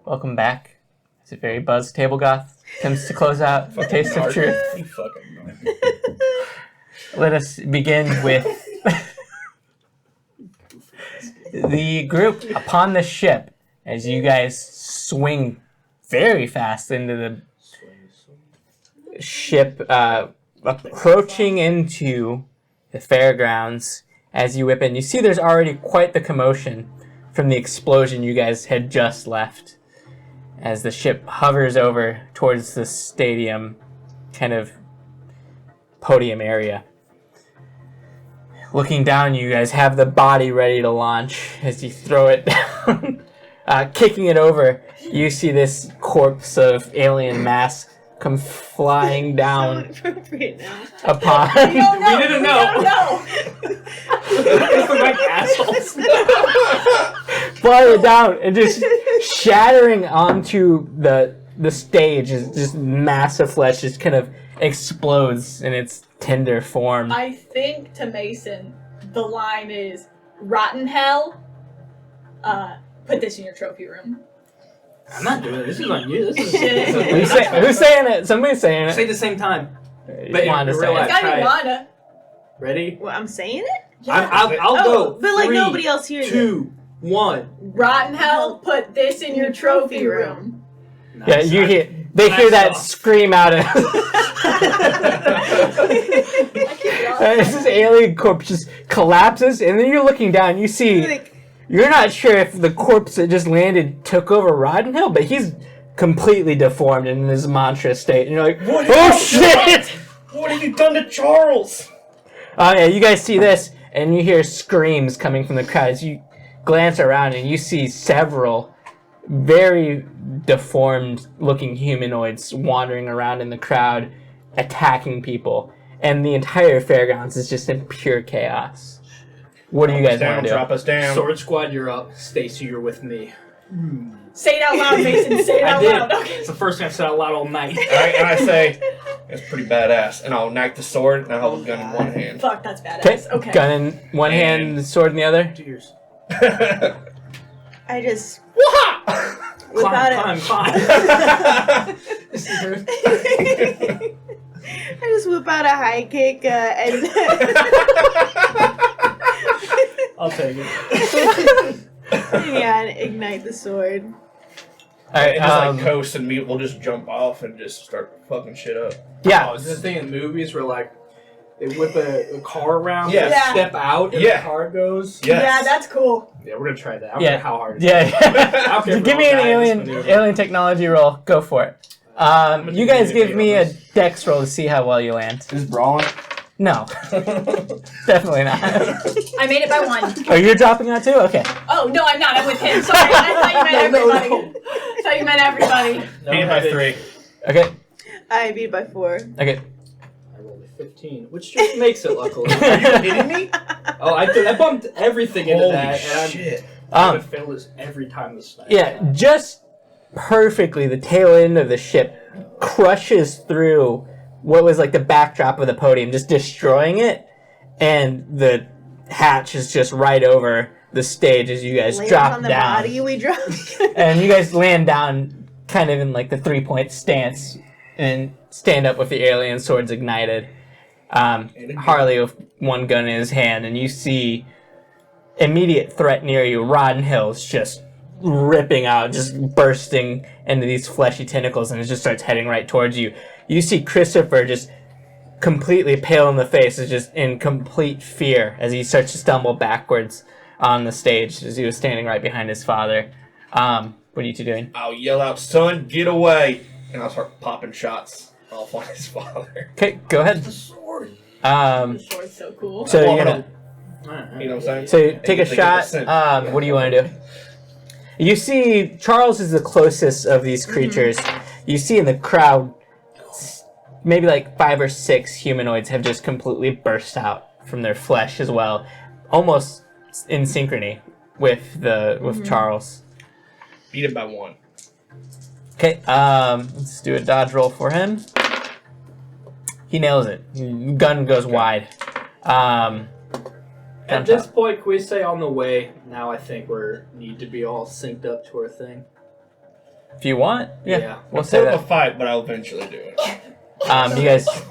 welcome back. It's a very buzzed table goth. Attempts to close out the taste of truth. You fucking narc. Let us begin with the group upon the ship as you guys swing very fast into the ship, approaching into the fairgrounds. As you whip in, you see there's already quite the commotion from the explosion you guys had just left as the ship hovers over towards the stadium kind of podium area. Looking down, you guys have the body ready to launch as you throw it down. Kicking it over, you see this corpse of alien mass come flying down Appropriate now. upon. We didn't know. We don't know. It's like assholes. Flying it down and just shattering onto the stage is just massive flesh just kind of explodes in its tender form. I think to Mason, the line is rotten hell. Put this in your trophy room. I'm not doing it. This is on you. This is Who's saying it? Somebody's saying it. Say it at the same time. But in real life. It's gotta try be it. Wanda. Ready? Well, I'm saying it? I'll go. But like 3, nobody else hears it. 2, 1. Rotten hell. Put this in your trophy room. Yeah, Nice. you hear. They hear that Nice. scream out of. This alien corpse just collapses, and then you're looking down. You see. Like, You're not sure if the corpse that just landed took over Rodden Hill, but he's completely deformed in his monstrous state. And you're like, What oh happened? shit! What have you done to Charles? Oh yeah, you guys see this, and you hear screams coming from the crowd. As you glance around, and you see several very deformed-looking humanoids wandering around in the crowd, attacking people. And the entire fairgrounds is just in pure chaos. What do you guys want to do? Drop us down. Sword Squad, you're up. Stacy, you're with me. Say it out loud, Mason. Say it I out did. loud. Okay. It's the first thing I've said out loud all night. Alright, and I say, it's pretty badass. And I'll knife the sword, and I'll hold the gun in one hand. Fuck, that's badass. Okay. Gun in one hand, the sword in the other. Cheers. I just Wah! whip out Climb. I just whip out a high kick and I'll take it. yeah, and ignite the sword. Alright, And just like Coast and me, we'll just jump off and just start fucking shit up. yeah. Oh, is this thing in movies where like they whip a car around, Yeah. they step out, and Yeah. the car goes? Yes. Yeah, that's cool. Yeah, we're gonna try that. I don't Yeah. care how hard it is. Yeah. I don't care if Give we're me all an dying in this alien maneuver. alien technology roll. Go for it. You guys give me a dex roll to see how well you land. Is brawling? No, definitely not. I made it by 1. Oh, you're dropping out too? Okay. Oh, no, I'm not. I'm with him. Sorry. I thought you meant everybody. I thought you meant everybody. No, Beat by 3. Okay. I beat by 4. Okay. I rolled a 15, which just makes it luckily. Are you kidding me? Oh, I bumped everything into Holy that, and shit. I'm gonna fail this every time this night. Yeah, just perfectly, the tail end of the ship crushes through what was like the backdrop of the podium, just destroying it, and the hatch is just right over the stage as you guys Lands drop on the down. body, we drop. And you guys land down kind of in like the 3-point stance and stand up with the alien swords ignited. Harley with one gun in his hand, and you see immediate threat near you. Rodden Hill's just ripping out, just bursting into these fleshy tentacles, and it just starts heading right towards you. You see Christopher just completely pale in the face, is just in complete fear as he starts to stumble backwards on the stage as he was standing right behind his father. What are you two doing? I'll yell out, son, get away. And I'll start popping shots off on his father. Okay, go ahead. The sword. The sword's so cool. So Well, you're gonna You know what I'm saying? so you take a They get shot. the scent. What do you want to do? You see Charles is the closest of these creatures. You see in the crowd, maybe like 5 or 6 humanoids have just completely burst out from their flesh as well, almost in synchrony with Charles. Beat it by 1. Okay, let's do a dodge roll for him. He nails it. Gun goes wide. At this point, can we say on the way? Now I think need to be all synced up to our thing. If you want, Yeah. we'll say I'll that. fight, but I'll eventually do it. You guys. Okay.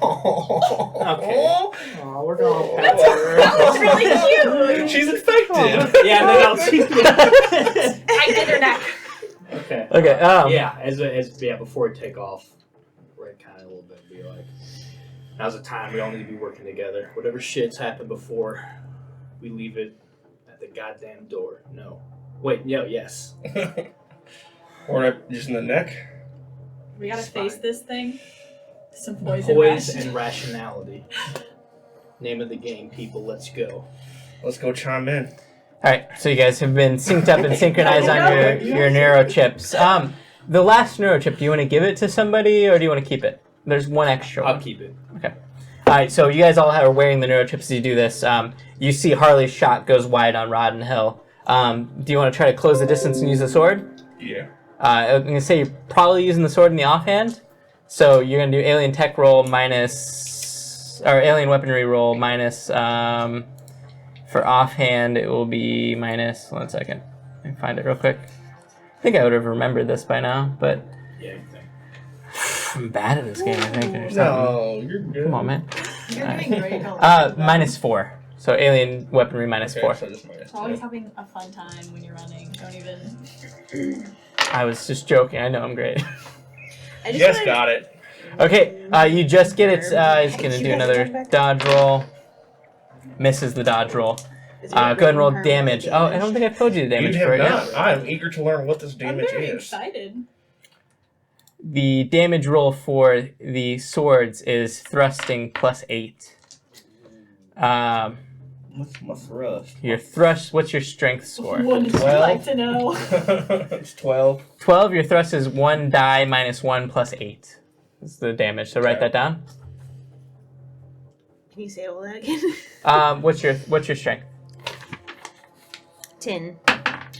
Oh, we're going. That's really cute. She's infected. Yeah, and then I'll see. I did her neck. Okay. Okay. Yeah, before we take off, we're kind of a little bit be like, now's the time. We all need to be working together. Whatever shit's happened before, we leave it at the goddamn door. No. Wait. No. Yes. Or just in the neck. We gotta It's face fine. this thing. Some poison. Poise ration. and rationality. Name of the game, people. Let's go. Let's go chime in. All right. So you guys have been synced up and synchronized on your neurochips. The last neurochip. Do you want to give it to somebody or do you want to keep it? There's one extra. I'll keep it. Okay. All right. So you guys all are wearing the neurochips as you do this. You see Harley's shot goes wide on Rod and Hill. Do you want to try to close the distance and use the sword? Yeah. I'm gonna say you're probably using the sword in the offhand. So you're gonna do alien tech roll minus, or alien weaponry roll minus. For offhand, it will be minus. 1 second. Let me find it real quick. I think I would have remembered this by now, but Yeah. I'm bad at this game. I think or something. No, you're good. Come on, man. You're doing great. Don't let me Minus 4. So alien weaponry minus 4. So just minus Always 2. having a fun time when you're running. Don't even. I was just joking. I know I'm great. I just Yes, wanna- got it. Okay, you just get it. He's gonna do another dodge roll. Misses the dodge roll. Is it Go ahead and roll permanent damage. Oh, I don't think I've told you the damage You for have it not. yet. I am eager to learn what this I'm damage very is. excited. The damage roll for the swords is thrusting plus 8. What's my thrust? Your thrust. What's your strength score? Wouldn't you Well- like to know? It's 12. 12. Your thrust is 1 die minus 1 plus 8. Is the damage. So write Okay. that down. Can you say all that again? What's your strength? 10.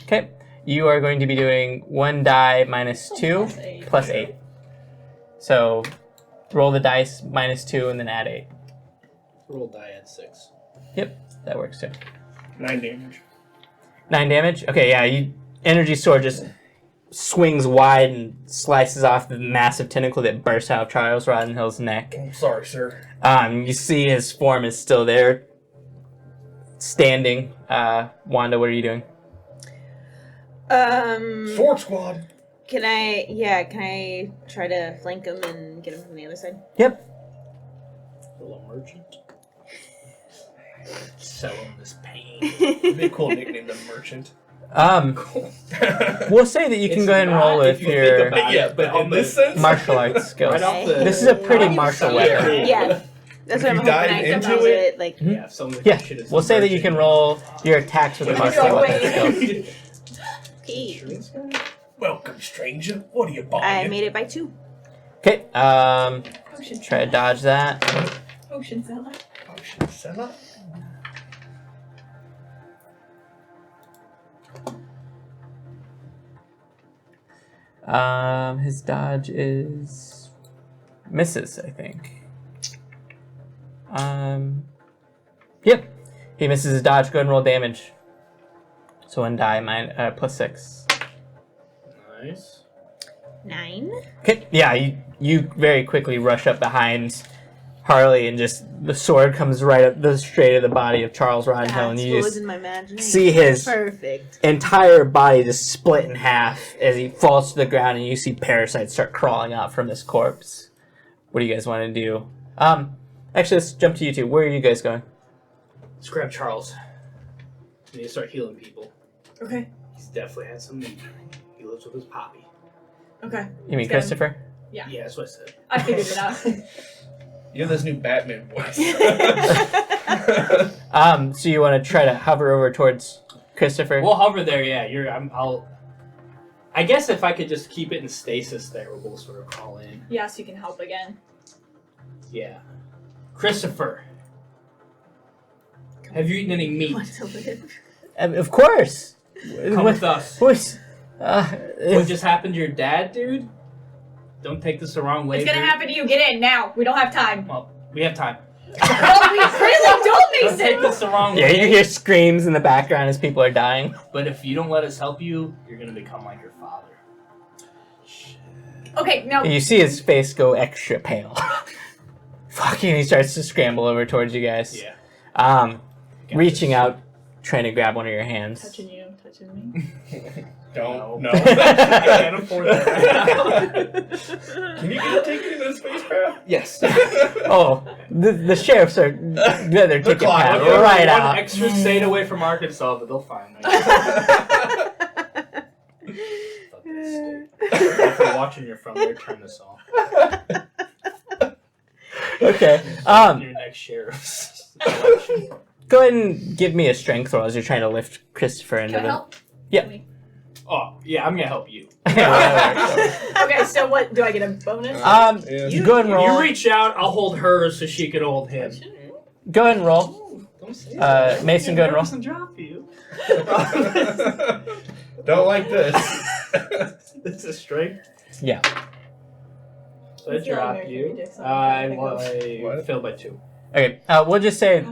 Okay. You are going to be doing 1 die minus 2 plus 8. So roll the dice minus 2 and then add 8. Roll die at 6. That works too. 9 damage. 9 damage? Okay, yeah, energy sword just swings wide and slices off the massive tentacle that bursts out of Charles Roddenhill's neck. I'm sorry, sir. You see his form is still there, standing. Wanda, what are you doing? Sword squad. Can I try to flank him and get him from the other side? Yep. Little merchant. Sell him this pain. It'd be a cool nickname, the merchant. We'll say that you can It's go ahead and roll not if with you think your about it, Yeah, but on in this sense, martial arts skills. Right off the, This is a pretty Right martial off the- weapon. Yeah. That's If what I'm you hoping dive I can into use it- it. Like, Yeah, if someone Yeah, shit is we'll say that you can roll your attacks with the martial No weapon way. skills. okay. welcome, stranger. What are you buying? I made it by 2. Okay, Potion try to seller. dodge that. Potion seller. Potion seller. His dodge is misses, I think. Yep. He misses his dodge. Go ahead and roll damage. So 1 die plus 6. Nice. 9. Okay. Yeah, you very quickly rush up behind Harley and just the sword comes right up the straight of the body of Charles Roddenhill, and That's you what was just in my imagination. see his Perfect. entire body just split in half as he falls to the ground, and you see parasites start crawling out from his corpse. What do you guys want to do? Actually, let's jump to you two. Where are you guys going? Let's grab Charles. We need to start healing people. Okay. He's definitely had some need. He lives with his poppy. Okay. You mean Let's get him. Christopher? Yeah, that's what I said. I figured it out. You have this new Batman voice. So you want to try to hover over towards Christopher? We'll hover there. Yeah, I guess if I could just keep it in stasis there, we'll sort of crawl in. Yes, you can help again. Yeah. Christopher, have you eaten any meat? Want to live? Of course. Come with us. What? What just happened to your dad, dude? Don't take this the wrong way. It's gonna dude. happen to you. Get in now. We don't have time. Well, we have time. Oh, we really Don't take don't, this the wrong Yeah, way. you hear screams in the background as people are dying. But if you don't let us help you, you're gonna become like your father. Mason. Okay, now. You see his face go extra pale. Fucking, he starts to scramble over towards you guys. Yeah. Reaching out, trying to grab one of your hands. Touching you, touching me. Don't. No. No. Can't afford that right now. Can you get a ticket in this spacecraft? Yes. Oh, the sheriffs are they're taking clock, Pat okay, right one out. extra state away from Arkansas, but they'll find me. Fuck this state. If you're watching, you're from there. Turn this off. Okay. Your next sheriff's election. Go ahead and give me a strength roll as you're trying to lift Christopher into Can I the. help? Yeah. Oh, yeah, I'm gonna help you. Okay, so what? Do I get a bonus? Yeah. You go ahead and roll. You reach out, I'll hold her so she can hold him. Go ahead and roll. Oh, don't say that. Mason, go ahead and roll. Doesn't drop you. Don't like this. This is strength. Yeah. So I I feel drop like you. Mary Dixon. I What? failed by 2. Okay. We'll just say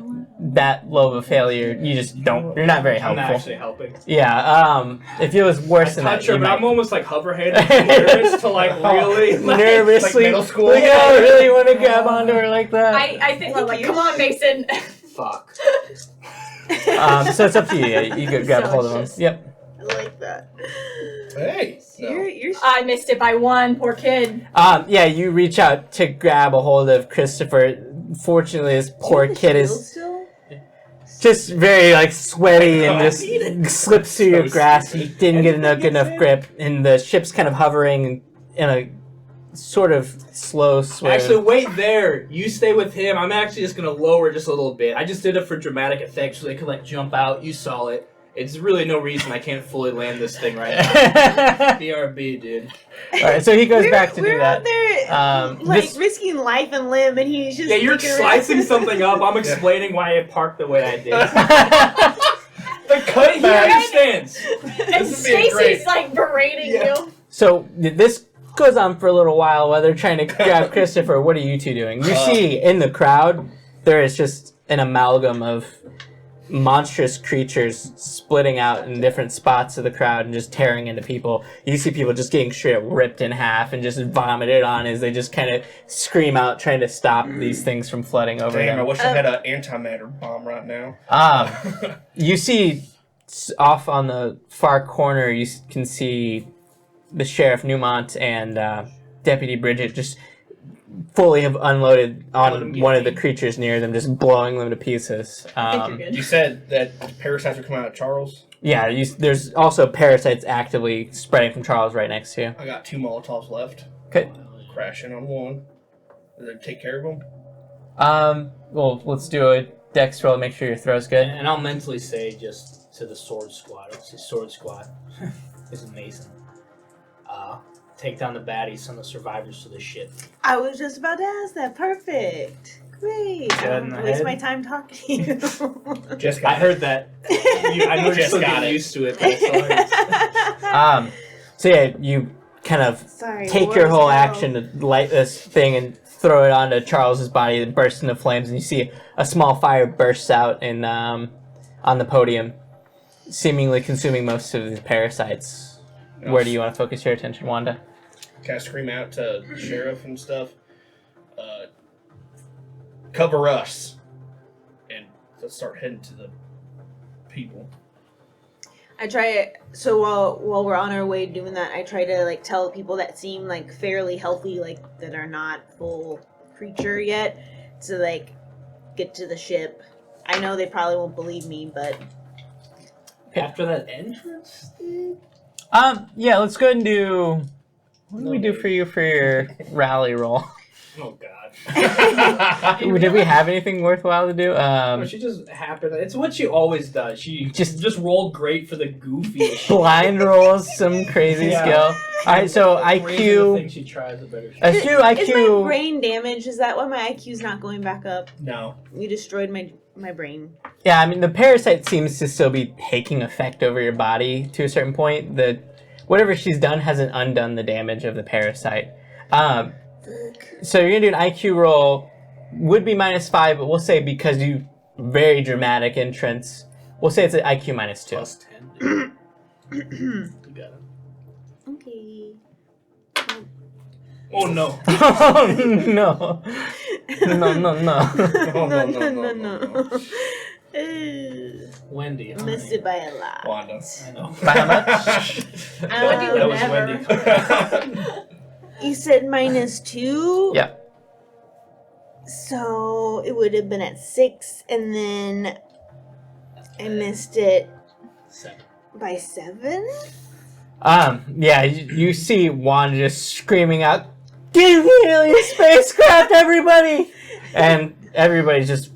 that low of a failure. You just don't. You're not very I'm helpful. not actually helping. Yeah. If it was worse than that, touch her, you but might I'm almost like hover handed nervous to like really like, nervously. Like middle school? Like, I really want to grab onto her like that. I think we're like, come on, Mason. fuck. So it's up to you. Yeah, you could grab a hold of him. Delicious. Yep. I like that. Hey. No. You're I missed it by 1, poor kid. Yeah, you reach out to grab a hold of Christopher. Fortunately, this poor kid is still? just very like sweaty and Oh, just slips through your So grasp. He stupid. didn't get enough good enough grip, and the ship's kind of hovering in a sort of slow swoon. Actually, wait there. You stay with him. I'm actually just gonna lower just a little bit. I just did it for dramatic effect so they could like jump out. You saw it. It's really no reason I can't fully land this thing right now. BRB, dude. All right, so he goes back to we're do that. out there, like this- risking life and limb, and he's just Yeah, you're looking around. slicing something up. I'm explaining why I parked the way I did. The But he cutback. understands. And would be a great- Stacy's like berating you. So this goes on for a little while while they're trying to grab Christopher. What are you two doing? You see in the crowd there is just an amalgam of monstrous creatures splitting out in different spots of the crowd and just tearing into people. You see people just getting straight up ripped in half and just vomited on as they just kind of scream out trying to stop these things from flooding over Damn, I them. wish I had an antimatter bomb right now. You see off on the far corner, you can see the Sheriff Newmont and Deputy Bridget just fully have unloaded on one of the creatures near them, just blowing them to pieces. I think you're good. You said that parasites are coming out of Charles. Yeah, there's also parasites actively spreading from Charles right next to you. I got 2 Molotovs left. Okay. Crashing on one. Does it take care of them? Well, let's do a dex roll to make sure your throw's good. And I'll mentally say just to the sword squad. I'll say sword squad. This is amazing. Take down the baddies, send the survivors to the ship. I was just about to ask that. Perfect. Great. I Got don't in the have to waste head? my time talking to you. Just I heard that. I know you're Just still got getting it. used to it, but it's alright. So yeah, you kind of Sorry. take your words whole go. action to light this thing and throw it onto Charles's body and bursts into flames, and you see a small fire bursts out in on the podium, seemingly consuming most of the parasites. Where do you want to focus your attention, Wanda? Kind of scream out to the sheriff and stuff. Cover us. And let's start heading to the people. I try so while we're on our way doing that, I try to like tell people that seem like fairly healthy, like that are not full creature yet, to like get to the ship. I know they probably won't believe me, but After that entrance, dude? Yeah, let's go ahead and do. What do we do for you for your rally roll? Oh god. Did we have anything worthwhile to do? She just happened. It's what she always does. She Just- just rolled great for the goofiest shit. Blind rolls, some crazy Yeah. skill. All right, so The crazier the IQ. thing she tries, the better she A is. few is my IQ. brain damaged? Is that why my IQ's not going back up? No. You destroyed my brain. Yeah, I mean the parasite seems to still be taking effect over your body to a certain point. Whatever she's done hasn't undone the damage of the parasite. So you're gonna do an IQ roll would be -5, but we'll say because you very dramatic entrance, we'll say it's an IQ -2. Plus 10. You got it. Okay. Oh no. Oh no! No! No. Wendy. I missed it by a lot. Wanda. I know. By how much? Wendy would That was never. Wendy. You said -2? Yeah. So it would have been at 6, and then I missed it 7. by 7? Yeah, you see Wanda just screaming out, "Give me alien spacecraft, everybody!" And everybody's just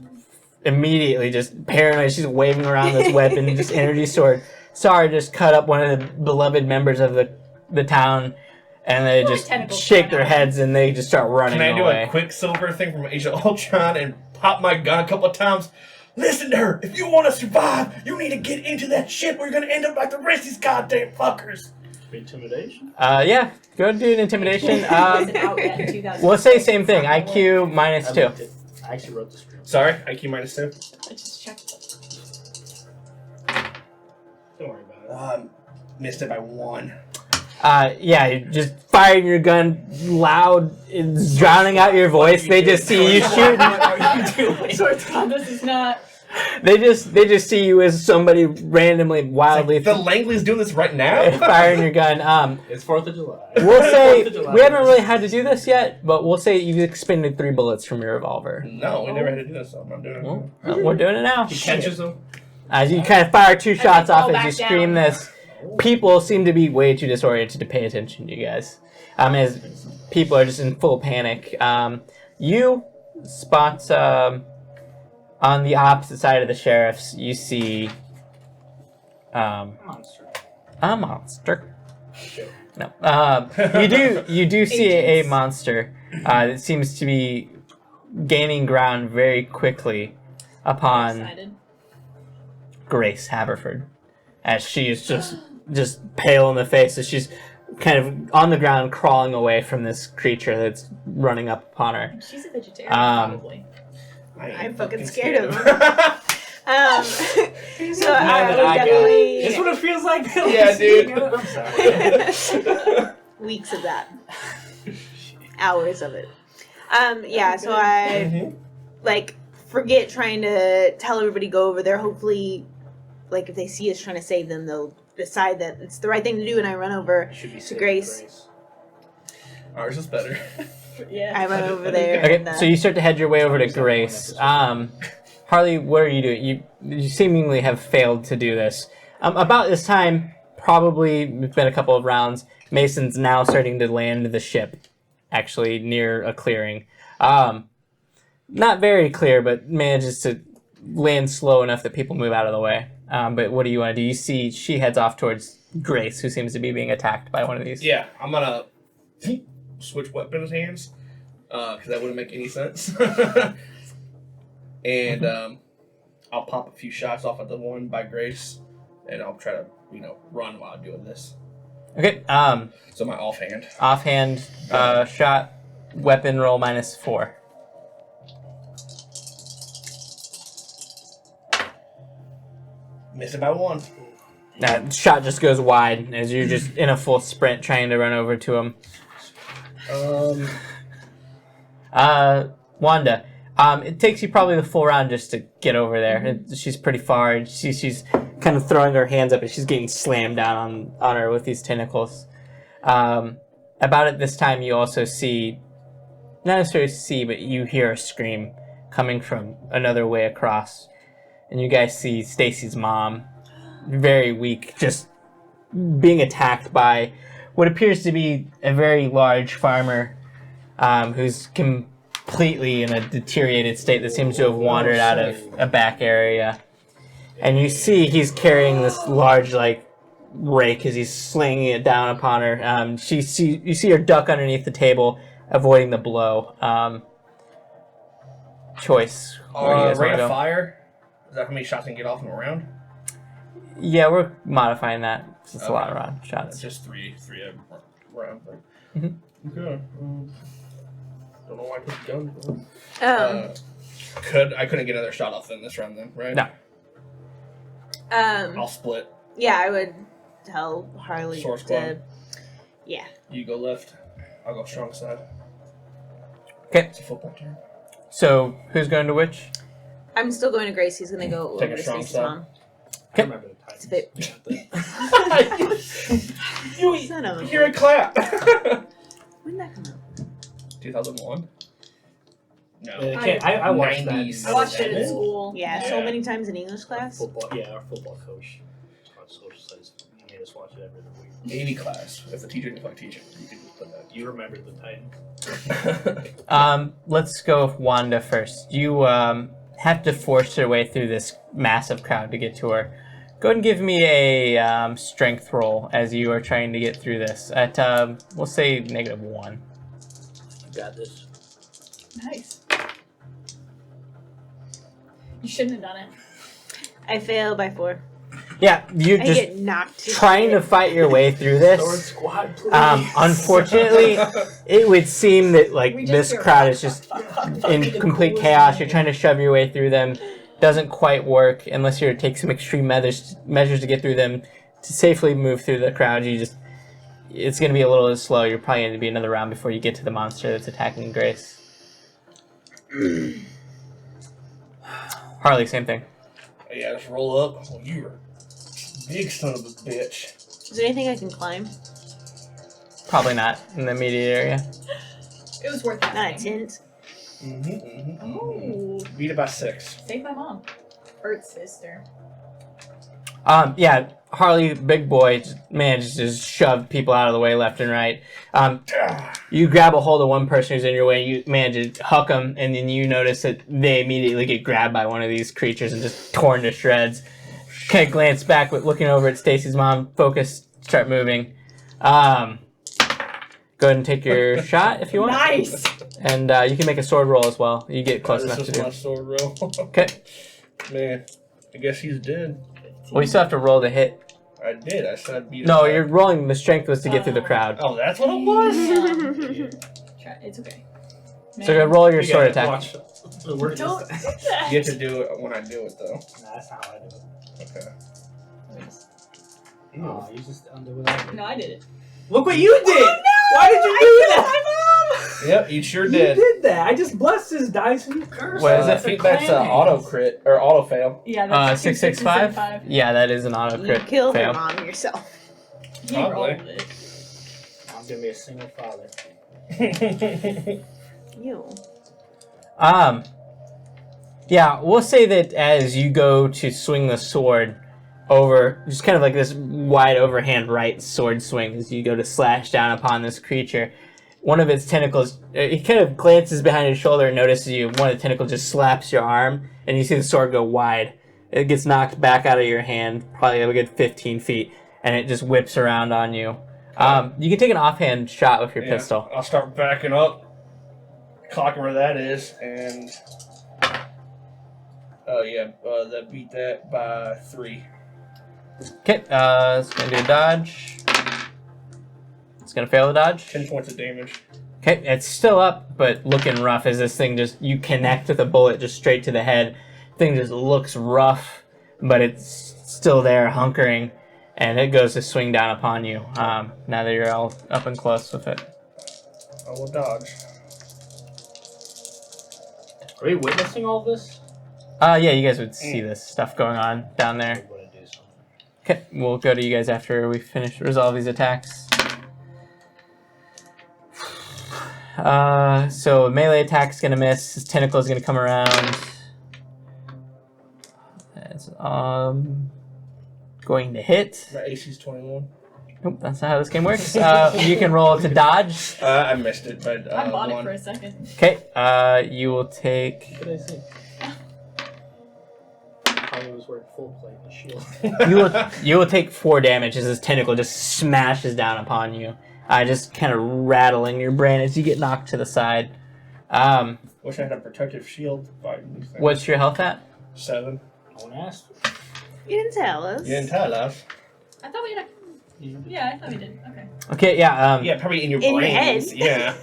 immediately just paranoid. She's waving around this weapon, just energy sword. Sorry, just cut up one of the beloved members of the town, and they just tentacles shake their coming out. heads and they just start running Can I do away. a Quicksilver thing from Age of Ultron and pop my gun a couple of times? Listen to her. If you want to survive, you need to get into that ship or you're going to end up like the rest of these goddamn fuckers. Intimidation? Yeah, go do an intimidation. Wasn't out yet in 2000. We'll say same thing. IQ -2. I actually wrote the script. Sorry, IQ -2. I just checked. Don't worry about it. Missed it by 1. Yeah, you just firing your gun loud, it's drowning out your voice. They just see you shooting. What are you doing? Swords Condos is not. They just see you as somebody randomly, wildly The Langley's doing this right now? firing your gun. It's 4th of July. We'll say 4th of July. we haven't really had to do this yet, but we'll say you've expended 3 bullets from your revolver. No, we never had to do this, so I'm not doing it. Well, we're doing it now. He catches them. As you kind of fire 2 shots fall off as back you scream down. this, people seem to be way too disoriented to pay attention to you guys. As people are just in full panic. You spot on the opposite side of the sheriff's, you see Monster. a monster. Sure. No. You do see a monster that seems to be gaining ground very quickly upon Excited. Grace Haverford, as she is just pale in the face as she's kind of on the ground crawling away from this creature that's running up upon her. She's a vegetarian, probably. I'm fucking scared of him. So Now I that would I got it. definitely That's what it feels like. Yeah, dude. I'm sorry. weeks of that, hours of it. Yeah. So I like forget trying to tell everybody to go over there. Hopefully, like if they see us trying to save them, they'll decide that it's the right thing to do, and I run over. Should be To saved, Grace. Ours is better. Yeah. I run over there. Okay, and, so you start to head your way over to Grace. Harley, what are you doing? You seemingly have failed to do this. About this time, probably it's been a couple of rounds. Mason's now starting to land the ship, actually near a clearing. Not very clear, but manages to land slow enough that people move out of the way. But what do you want to do? You see she heads off towards Grace, who seems to be being attacked by one of these. Yeah, I'm gonna switch weapons hands, because that wouldn't make any sense. And I'll pop a few shots off at the one by Grace, and I'll try to, run while I'm doing this. Okay, So my offhand. offhand shot, weapon roll -4. Miss it by 1. Shot just goes wide as you're just in a full sprint trying to run over to him. Wanda, it takes you probably the full round just to get over there. She's pretty far. She's kind of throwing her hands up and she's getting slammed down on her with these tentacles. About at this time, you also see, not necessarily see, but you hear a scream coming from another way across. And you guys see Stacy's mom, very weak, just being attacked by what appears to be a very large farmer who's completely in a deteriorated state that seems to have wandered out of a back area. And you see he's carrying this large, rake as he's slinging it down upon her. You see her duck underneath the table, avoiding the blow. Choice. Where do you guys Rate wanna of go? fire. Is that how many shots I can get off in a round? Yeah, we're modifying that. It's a lot of round That's shots. just three a round. Mhm. Okay. Don't know why I put the gun. I couldn't get another shot off in this round then, right? No. I'll split. Yeah, I would tell Harley Source to. squad. Yeah. You go left. I'll go strong side. Okay. It's a football term. So who's going to which? I'm still going to Grace. He's gonna go Take over a to strong Stacy's side. mom. I remember the It's a Titans. bit. You Son of a hear a clap. When did that come out? 2001? No. I watched that. 90s. I watched it in 7? school. Yeah, so Yeah. many times in English class. Football, our football coach taught social studies. He made us watch it every week. 80 class. If the teacher didn't like teaching, you could just put that. You remember the Titans? Let's go with Wanda first. You have to force your way through this massive crowd to get to her. Go ahead and give me a strength roll as you are trying to get through this. At we'll say -1. You got this. Nice. You shouldn't have done it. I fail by 4. Yeah, you're I just get knocked. trying to fight your way through Sword this. squad, please. Unfortunately, it would seem that like We this hear crowd fuck, is just fuck, fuck, fuck, in fuck, the complete coolest chaos. thing. You're trying to shove your way through them. Doesn't quite work unless you take some extreme measures to get through them to safely move through the crowd. It's going to be a little slow. You're probably going to be another round before you get to the monster that's attacking Grace. Harley, same thing. Yeah, just roll up. Oh, you're a big son of a bitch. Is there anything I can climb? Probably not in the immediate area. It was worth it. Not a tent. Oh, Beat it by 6. save my mom. Or sister. Yeah, Harley, big boy, just shoved people out of the way left and right. You grab a hold of one person who's in your way, you manage to huck them, and then you notice that they immediately get grabbed by one of these creatures and just torn to shreds. Kind of glance back, but looking over at Stacy's mom, focus, start moving. Go ahead and take your shot if you want. Nice. And you can make a sword roll as well. You get close enough This to is do. my sword roll. Okay. Man, I guess he's dead. Well, you still have to roll to hit. I did. I said I'd beat it. No, by- you're rolling. The strength was to get through the crowd. Oh, that's what it was? Try- It's okay. So go roll your You sword gotta attack. watch the word Don't do this time. that. You get to do it when I do it, though. Nah, that's not how I do it. Okay. Oh, you just undo it. No, I did it. Look what you did! Oh, no! Why did you do that? Yep, you sure You did. did that. I just blessed his dice and you cursed. What is I it? think that's auto crit or auto fail. Yeah, that's 665? Yeah, that is an auto You crit killed fail. her mom yourself. He Probably. rolled it. I'm gonna be a single father. You. Yeah, we'll say that as you go to swing the sword over, just kind of like this wide overhand right sword swing as you go to slash down upon this creature, one of its tentacles, he kind of glances behind his shoulder and notices you. One of the tentacles just slaps your arm, and you see the sword go wide. It gets knocked back out of your hand, probably a good 15 feet, and it just whips around on you. You can take an offhand shot with your Yeah, pistol. I'll start backing up, clocking where that is, and that beat that by 3. Okay, it's going to do a dodge. It's going to fail the dodge. 10 points of damage. Okay, it's still up, but looking rough as this thing you connect with a bullet just straight to the head. Thing just looks rough, but it's still there, hunkering, and it goes to swing down upon you. Now that you're all up and close with it. I will dodge. Are we witnessing all this? Yeah, you guys would see this stuff going on down there. I'm gonna do something. Okay, we'll go to you guys after we resolve these attacks. So melee attack's gonna miss. His tentacle's gonna come around. That's going to hit. My AC's 21. Nope, that's not how this game works. You can roll to dodge. I missed it, but I bought it 1. for a second. Okay, you will take. What did I say? Probably was wearing full plate and shield. You will take 4 damage as this tentacle just smashes down upon you. Just kind of rattling your brain as you get knocked to the side. Wish I had a protective shield. What's your health at? 7. No one asked. You didn't tell us. You didn't tell us. I thought we had Yeah, I thought we did. Okay. Okay, yeah. Yeah, probably in your In your brains. head. Yeah.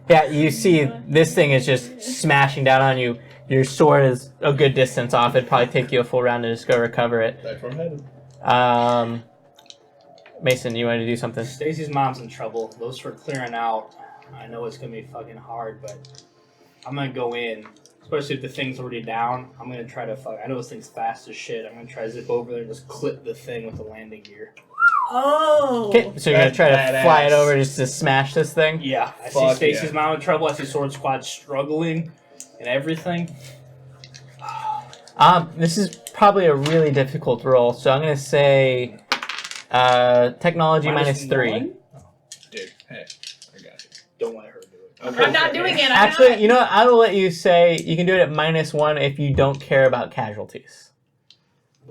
Yeah, you see this thing is just smashing down on you. Your sword is a good distance off. It'd probably take you a full round to just go recover it. That's where I'm headed. Mason, you want to do something? Stacy's mom's in trouble. Those for clearing out. I know it's gonna be fucking hard, but I'm gonna go in. Especially if the thing's already down. I'm gonna try to I know this thing's fast as shit. I'm gonna try to zip over there and just clip the thing with the landing gear. Oh. Okay, so you're gonna try to Badass. fly it over just to smash this thing? Yeah, I see Fuck Stacy's yeah. mom in trouble. I see Sword Squad struggling and everything. This is probably a really difficult roll, so I'm gonna say technology minus 3. one? Dude, hey, I got you. Don't let her do it. Okay. I'm not doing it. I'm Actually, not. you know what? I will let you say you can do it at -1 if you don't care about casualties.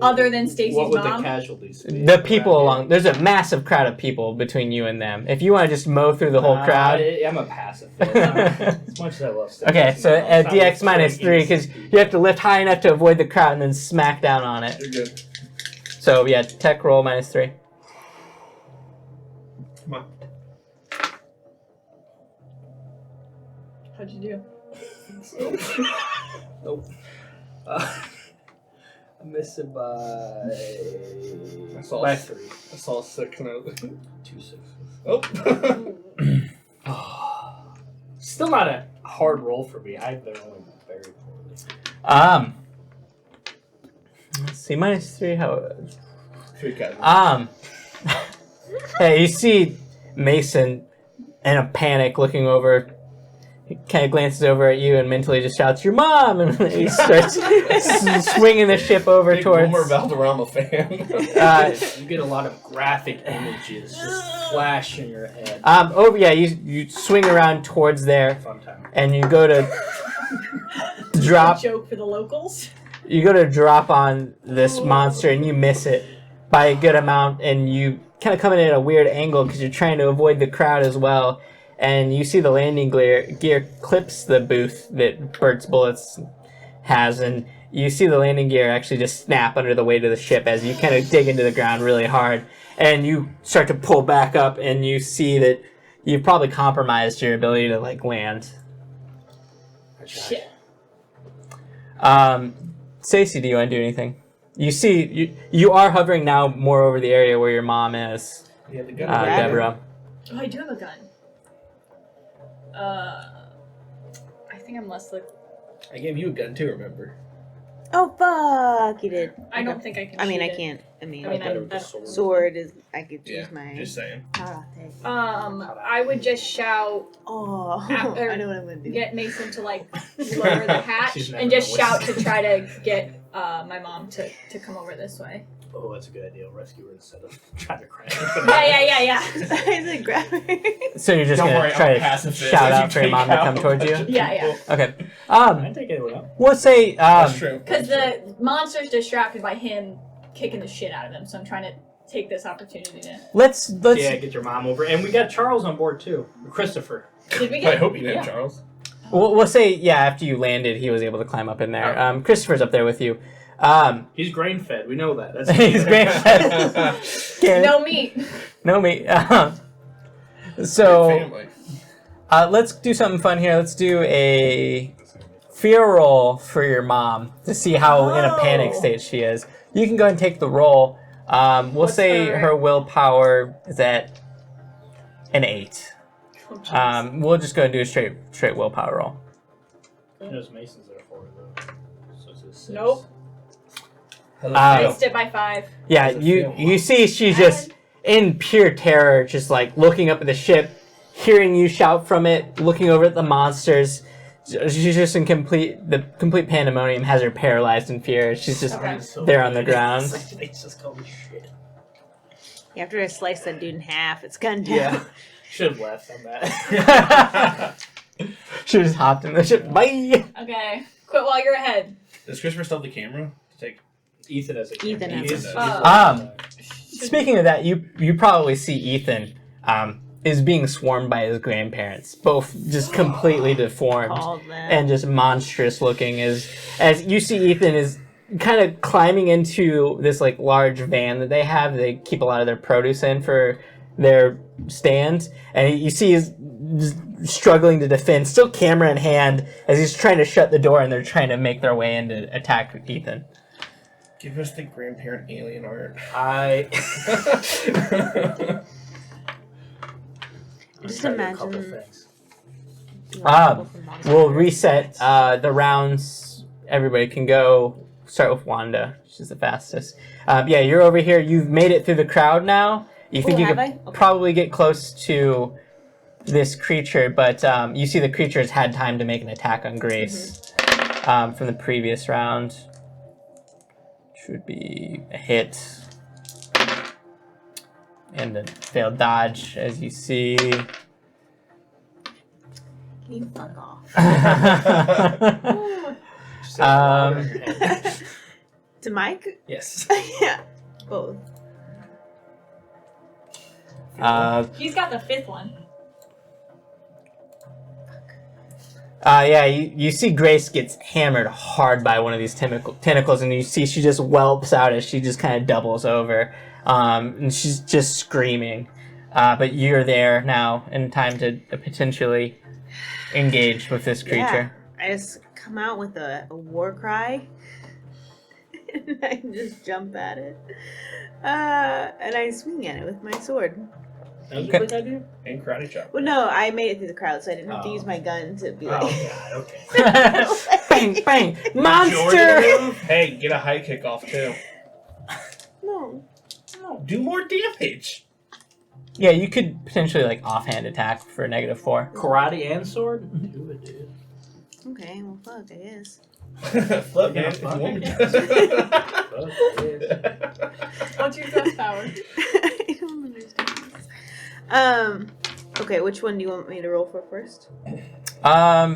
Other than Stacy's What would mom? the casualties be? The people along there's a massive crowd of people between you and them. If you want to just mow through the whole crowd. I'm a pacifist. As much as I love Stacy. Okay, so I'm at not DX minus killing 3 because innocent you have to lift high enough to avoid the crowd and then smack down on it. You're good. So yeah, tech roll -3. Come on. How'd you do? Nope. I missed it by saw 3. I saw 6 and I was like, 2 6. oh. Still not a hard roll for me. I've been rolling very poorly. Let's see, -3. How? 3 cat. Hey, you see Mason in a panic looking over. He kind of glances over at you and mentally just shouts, "Your mom!" And he starts swinging the ship over Big towards. Boomer Valderrama fan. You get a lot of graphic images just flash in your head. Oh yeah, you swing around towards there, Fun time. and you go to drop. Joke for the locals. You go to drop on this monster, and you miss it by a good amount, and you kind of come in at a weird angle because you're trying to avoid the crowd as well. And you see the landing gear clips the booth that Bert's Bullets has, and you see the landing gear actually just snap under the weight of the ship as you kind of dig into the ground really hard. And you start to pull back up, and you see that you've probably compromised your ability to, like, land. Shit. Stacey, do you want to do anything? You see, you are hovering now more over the area where your mom is, Yeah, the gun. Deborah. Oh, I do have a gun. I think I'm less like. I gave you a gun too, remember? Oh fuck! You did. I don't think I can. I mean, shoot I it. can't. I mean, I mean, better I, with the sword. sword is. I could Yeah, use my. just saying. karate. I would just shout, Oh, After- I know what I'm gonna do. get Mason to like lower the hatch, She's never and just gonna shout listen. to try to get my mom to come over this way. Oh, that's a good idea. Rescue her instead of trying to crash. Yeah. I said grab her. So you're just Don't gonna worry, try I'm to pacifist. shout As out you for your take mom to out come a towards bunch you? of Yeah, yeah. people. Okay. I didn't take anyone out. We'll say That's true. Because the monster's distracted by him kicking the shit out of him, so I'm trying to take this opportunity to. let's Yeah, get your mom over. And we got Charles on board too. Christopher. Did we I get? hope you did, Yeah. Charles. we'll say after you landed, he was able to climb up in there. Christopher's up there with you. He's grain fed. We know that. That's He's great. Can't- No meat. No me. Good So family. let's do something fun here. Let's do a fear roll for your mom to see how in a panic Oh. state she is. You can go ahead and take the roll. We'll What's say her- her willpower is at an 8. Oh, jeez. We'll just go and do a straight willpower roll. She knows Mason's there for her though. So it's a 6. Nope. Hello, I Uh, missed it by 5. Yeah, How's it you feel? you see she's just in pure terror, just like looking up at the ship, hearing you shout from it, looking over at the monsters. She's just in complete pandemonium has her paralyzed in fear. She's just Okay. there on the ground. They just call me shit. After I slice that dude in half, it's gun down. Yeah. Should have left on that. She just hopped in the ship. Bye. Okay. Quit while you're ahead. Does Christopher still have the camera? To take. Ethan has a Ethan camera. has He's- a- Speaking of that, you probably see Ethan is being swarmed by his grandparents, both just completely deformed Called that. and just monstrous looking. As you see, Ethan is kind of climbing into this like large van that they have. They keep a lot of their produce in for their stand, and you see he's struggling to defend, still camera in hand, as he's trying to shut the door, and they're trying to make their way in to attack Ethan. Give us the grandparent alien art. Just I'll try to do a couple imagine. things. We'll reset the rounds. Everybody can go. Start with Wanda. She's the fastest. Yeah, you're over here. You've made it through the crowd now. You think you could probably get close to this creature, but you see the creature has had time to make an attack on Grace from the previous round. Which would be a hit. And a failed dodge, as you see. Can you fuck off? To Mike? Yes. Yeah, both. He's got the 5th one. Yeah, you see Grace gets hammered hard by one of these tentacles, and you see she just whelps out as she just kind of doubles over, and she's just screaming. But you're there now in time to potentially engage with this creature. Yeah, I just come out with a war cry, and I just jump at it, and I swing at it with my sword. That was a quick idea? And karate chop. Well, no, I made it through the crowd, so I didn't have to use my gun to be like. Oh, God, okay. Bang, bang, monster! Hey, get a high kick off too. No. Do more damage. Yeah, you could potentially like offhand attack for -4. Karate and sword? Do it, dude. Okay, well, fuck, I guess. Flip, man. If you want me to. What's your thrust power? I don't understand this. Okay, which one do you want me to roll for first?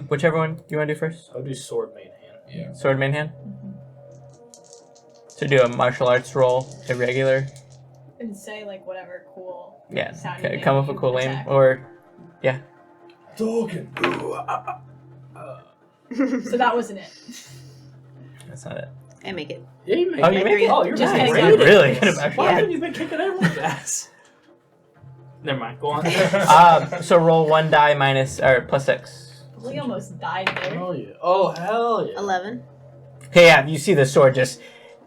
Whichever one you want to do first. I'll do sword main hand. Yeah. Sword main hand. So do a martial arts roll, irregular. And say like whatever cool. Yeah, sound okay, you come make up with a cool name, attack. or Talking. So that wasn't it. that's not it. I make it. Yeah, you make Oh, it. you make it? Oh, you're Just nice. hang You're on. really good about Why Yeah. haven't you been kicking everyone's ass? Never mind. Go on. So roll 1 die minus or +6. We almost died there. Hell yeah. Oh, hell yeah. 11. Okay, yeah, you see the sword just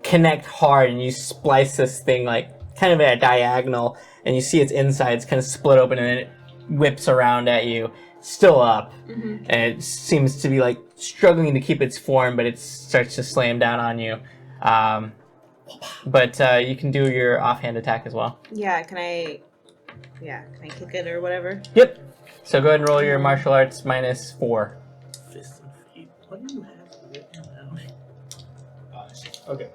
connect hard, and you splice this thing like kind of at a diagonal, and you see its insides kind of split open, and then it whips around at you, still up, and it seems to be like struggling to keep its form, but it starts to slam down on you. But you can do your offhand attack as well. Yeah, can I kick it or whatever? Yep. So go ahead and roll your martial arts -4. Fist and feet. What do you have written down? Okay.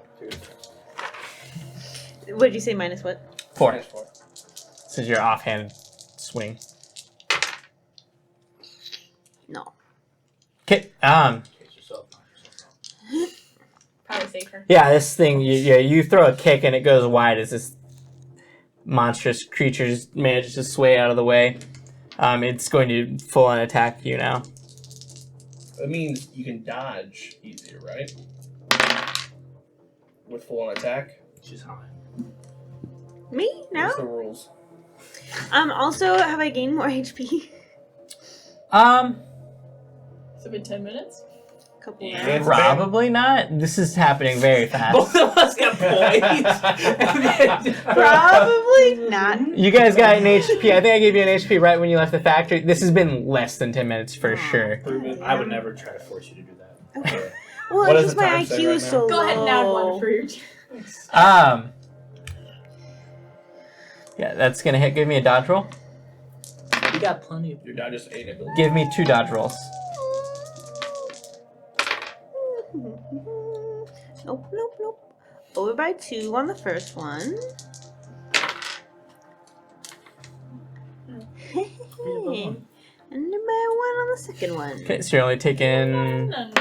What did you say, minus what? 4. -4. This is your offhand swing. No. Okay. Case yourself. Probably safer. Yeah, this thing. You throw a kick and it goes wide as this monstrous creature just manages to sway out of the way. It's going to full on attack you now. That means you can dodge easier, right? With full on attack. She's high. Me? Now? What's the rules? Also, have I gained more HP? It's been 10 minutes. Couple Yeah. rounds. Probably not. This is happening very fast. Both of us got points. Probably not. You guys got an HP. I think I gave you an HP right when you left the factory. This has been less than 10 minutes for sure. I would never try to force you to do that. Okay. Well, What it's is just the my time say IQ right is now? so low. Go ahead and add 1 for your choice. Yeah, that's gonna hit. Give me a dodge roll. You got plenty of. Your dodge just ate it. Give me 2 dodge rolls. Nope. Over by 2 on the first one. And by 1 on the second one. Okay, so you're only taking. Dun, dun,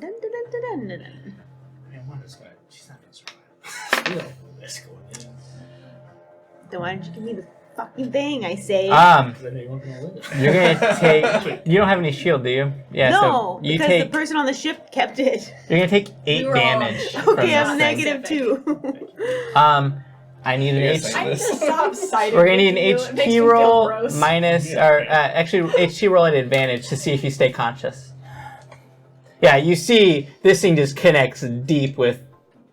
dun, dun, dun, dun. Man, what is that? She's not gonna survive. You know this going in. Then why didn't you give me the fucking thing, I say. Then you're not gonna live. You're gonna take. You don't have any shield, do you? Yeah. no, So you because take. the person on the ship kept it. You're gonna take 8 We were all- damage. from Okay, I'm this thing. -2. I need an Yes, H. I I need to stop siding We're gonna need an with you. It makes me HT feel roll gross. minus, or actually HT roll at advantage to see if you stay conscious. Yeah, you see this thing just connects deep with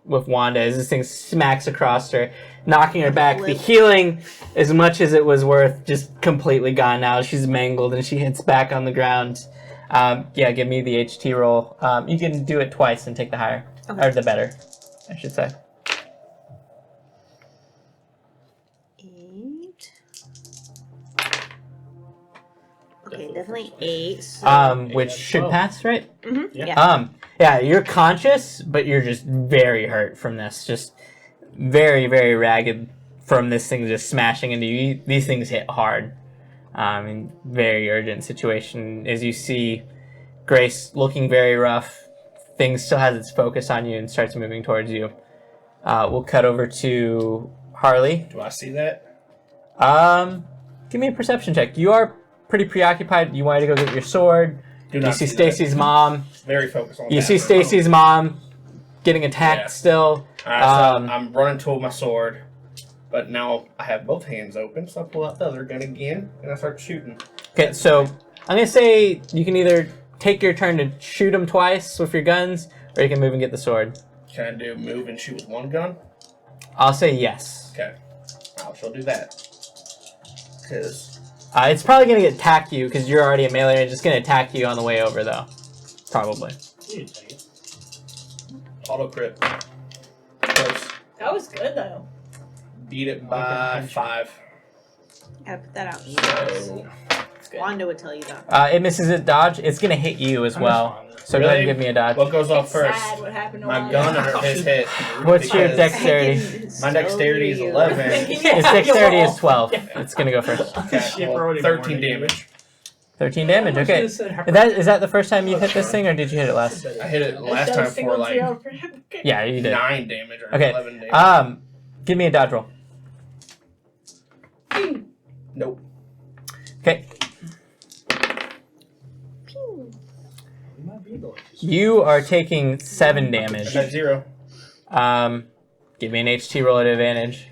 Wanda as this thing smacks across her, knocking her back. The healing, as much as it was worth, just completely gone now. She's mangled and she hits back on the ground. Yeah, give me the HT roll. You can do it twice and take the higher, Okay. or the better, I should say. 8. Okay, definitely 8. So, Which should 12. pass, right? yeah. Yeah, you're conscious, but you're just very hurt from this. Just very, very ragged from this thing just smashing into you. These things hit hard. Very urgent situation. As you see Grace looking very rough, things still has its focus on you and starts moving towards you. We'll cut over to Harley. Do I see that? Give me a perception check. You are pretty preoccupied. You wanted to go get your sword. Do You not see that. Stacy's mom. Very focused on You that. see Stacy's mom getting attacked Yeah. still. Alright, so I'm running toward my sword, but now I have both hands open, so I pull out the other gun again and I start shooting. Okay, so I'm gonna say you can either take your turn to shoot him twice with your guns, or you can move and get the sword. Can I do move and shoot with one gun? I'll say yes. Okay, I shall do that. Because It's probably gonna attack you because you're already a melee. And it's just gonna attack you on the way over, though. Probably. You can take it. auto crit. Close. That was good though. Beat it by 5. Gotta put that out. So Wanda would tell you that. It misses its dodge. It's gonna hit you as well. So go ahead and Really? give me a dodge. what goes off It's first? sad what happened to My Wanda. gun or his hit? What's your Because dexterity? My dexterity is 11. Its dexterity is 12. It's gonna go first. Okay, Shit, well, we're already 13 warning you. damage. 13 damage. Okay. Is that the first time you hit this thing, or did you hit it last? I hit it last time for like Yeah, you did. 9 damage or Okay. 11 damage. Give me a dodge roll. Nope. Okay. Pew. You might be going to You are taking 7 I damage. got 0. Give me an HT roll at advantage.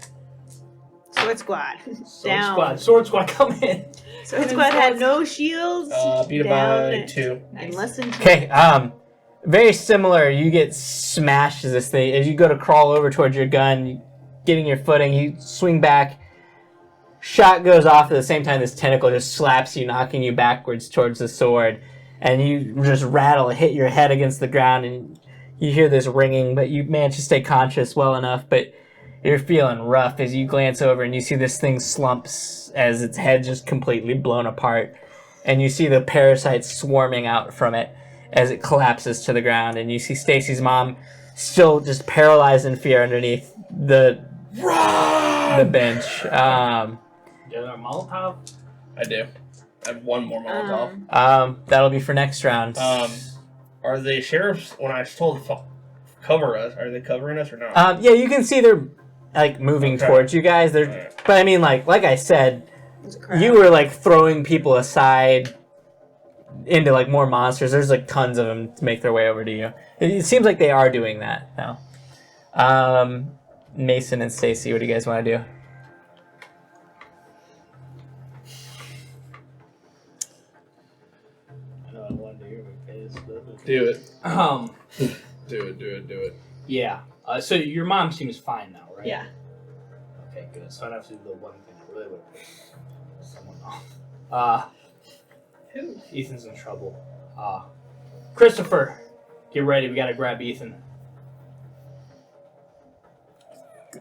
Sword Squad. Sword Down. Squad. Sword Squad, come in. Sword Squad had no shields. Beat it Down by 2. in less than 2. Okay, very similar. You get smashed as this thing. As you go to crawl over towards your gun, getting your footing, you swing back. Shot goes off at the same time this tentacle just slaps you, knocking you backwards towards the sword. And you just rattle, hit your head against the ground, and you hear this ringing, but you manage to stay conscious well enough. But you're feeling rough as you glance over and you see this thing slumps as its head just completely blown apart. And you see the parasites swarming out from it as it collapses to the ground. And you see Stacy's mom still just paralyzed in fear underneath the bench. You got a Molotov? I do. I have 1 more Molotov. That'll be for next round. Are the sheriffs, when I told them to cover us, are they covering us or not? Yeah, you can see they're like moving Okay. towards you guys. They're, but I mean, like I said, you were like throwing people aside into like more monsters. There's like tons of them to make their way over to you. It seems like they are doing that now. Mason and Stacy, what do you guys want to do? I know I wanted to hear my face, but... Do it. Do Do it. Yeah. So your mom seems fine now, right? Yeah. Okay, good. So I don't have to do the one thing I really would piss someone off. Who? Ethan's in trouble. Christopher, get ready. We gotta grab Ethan.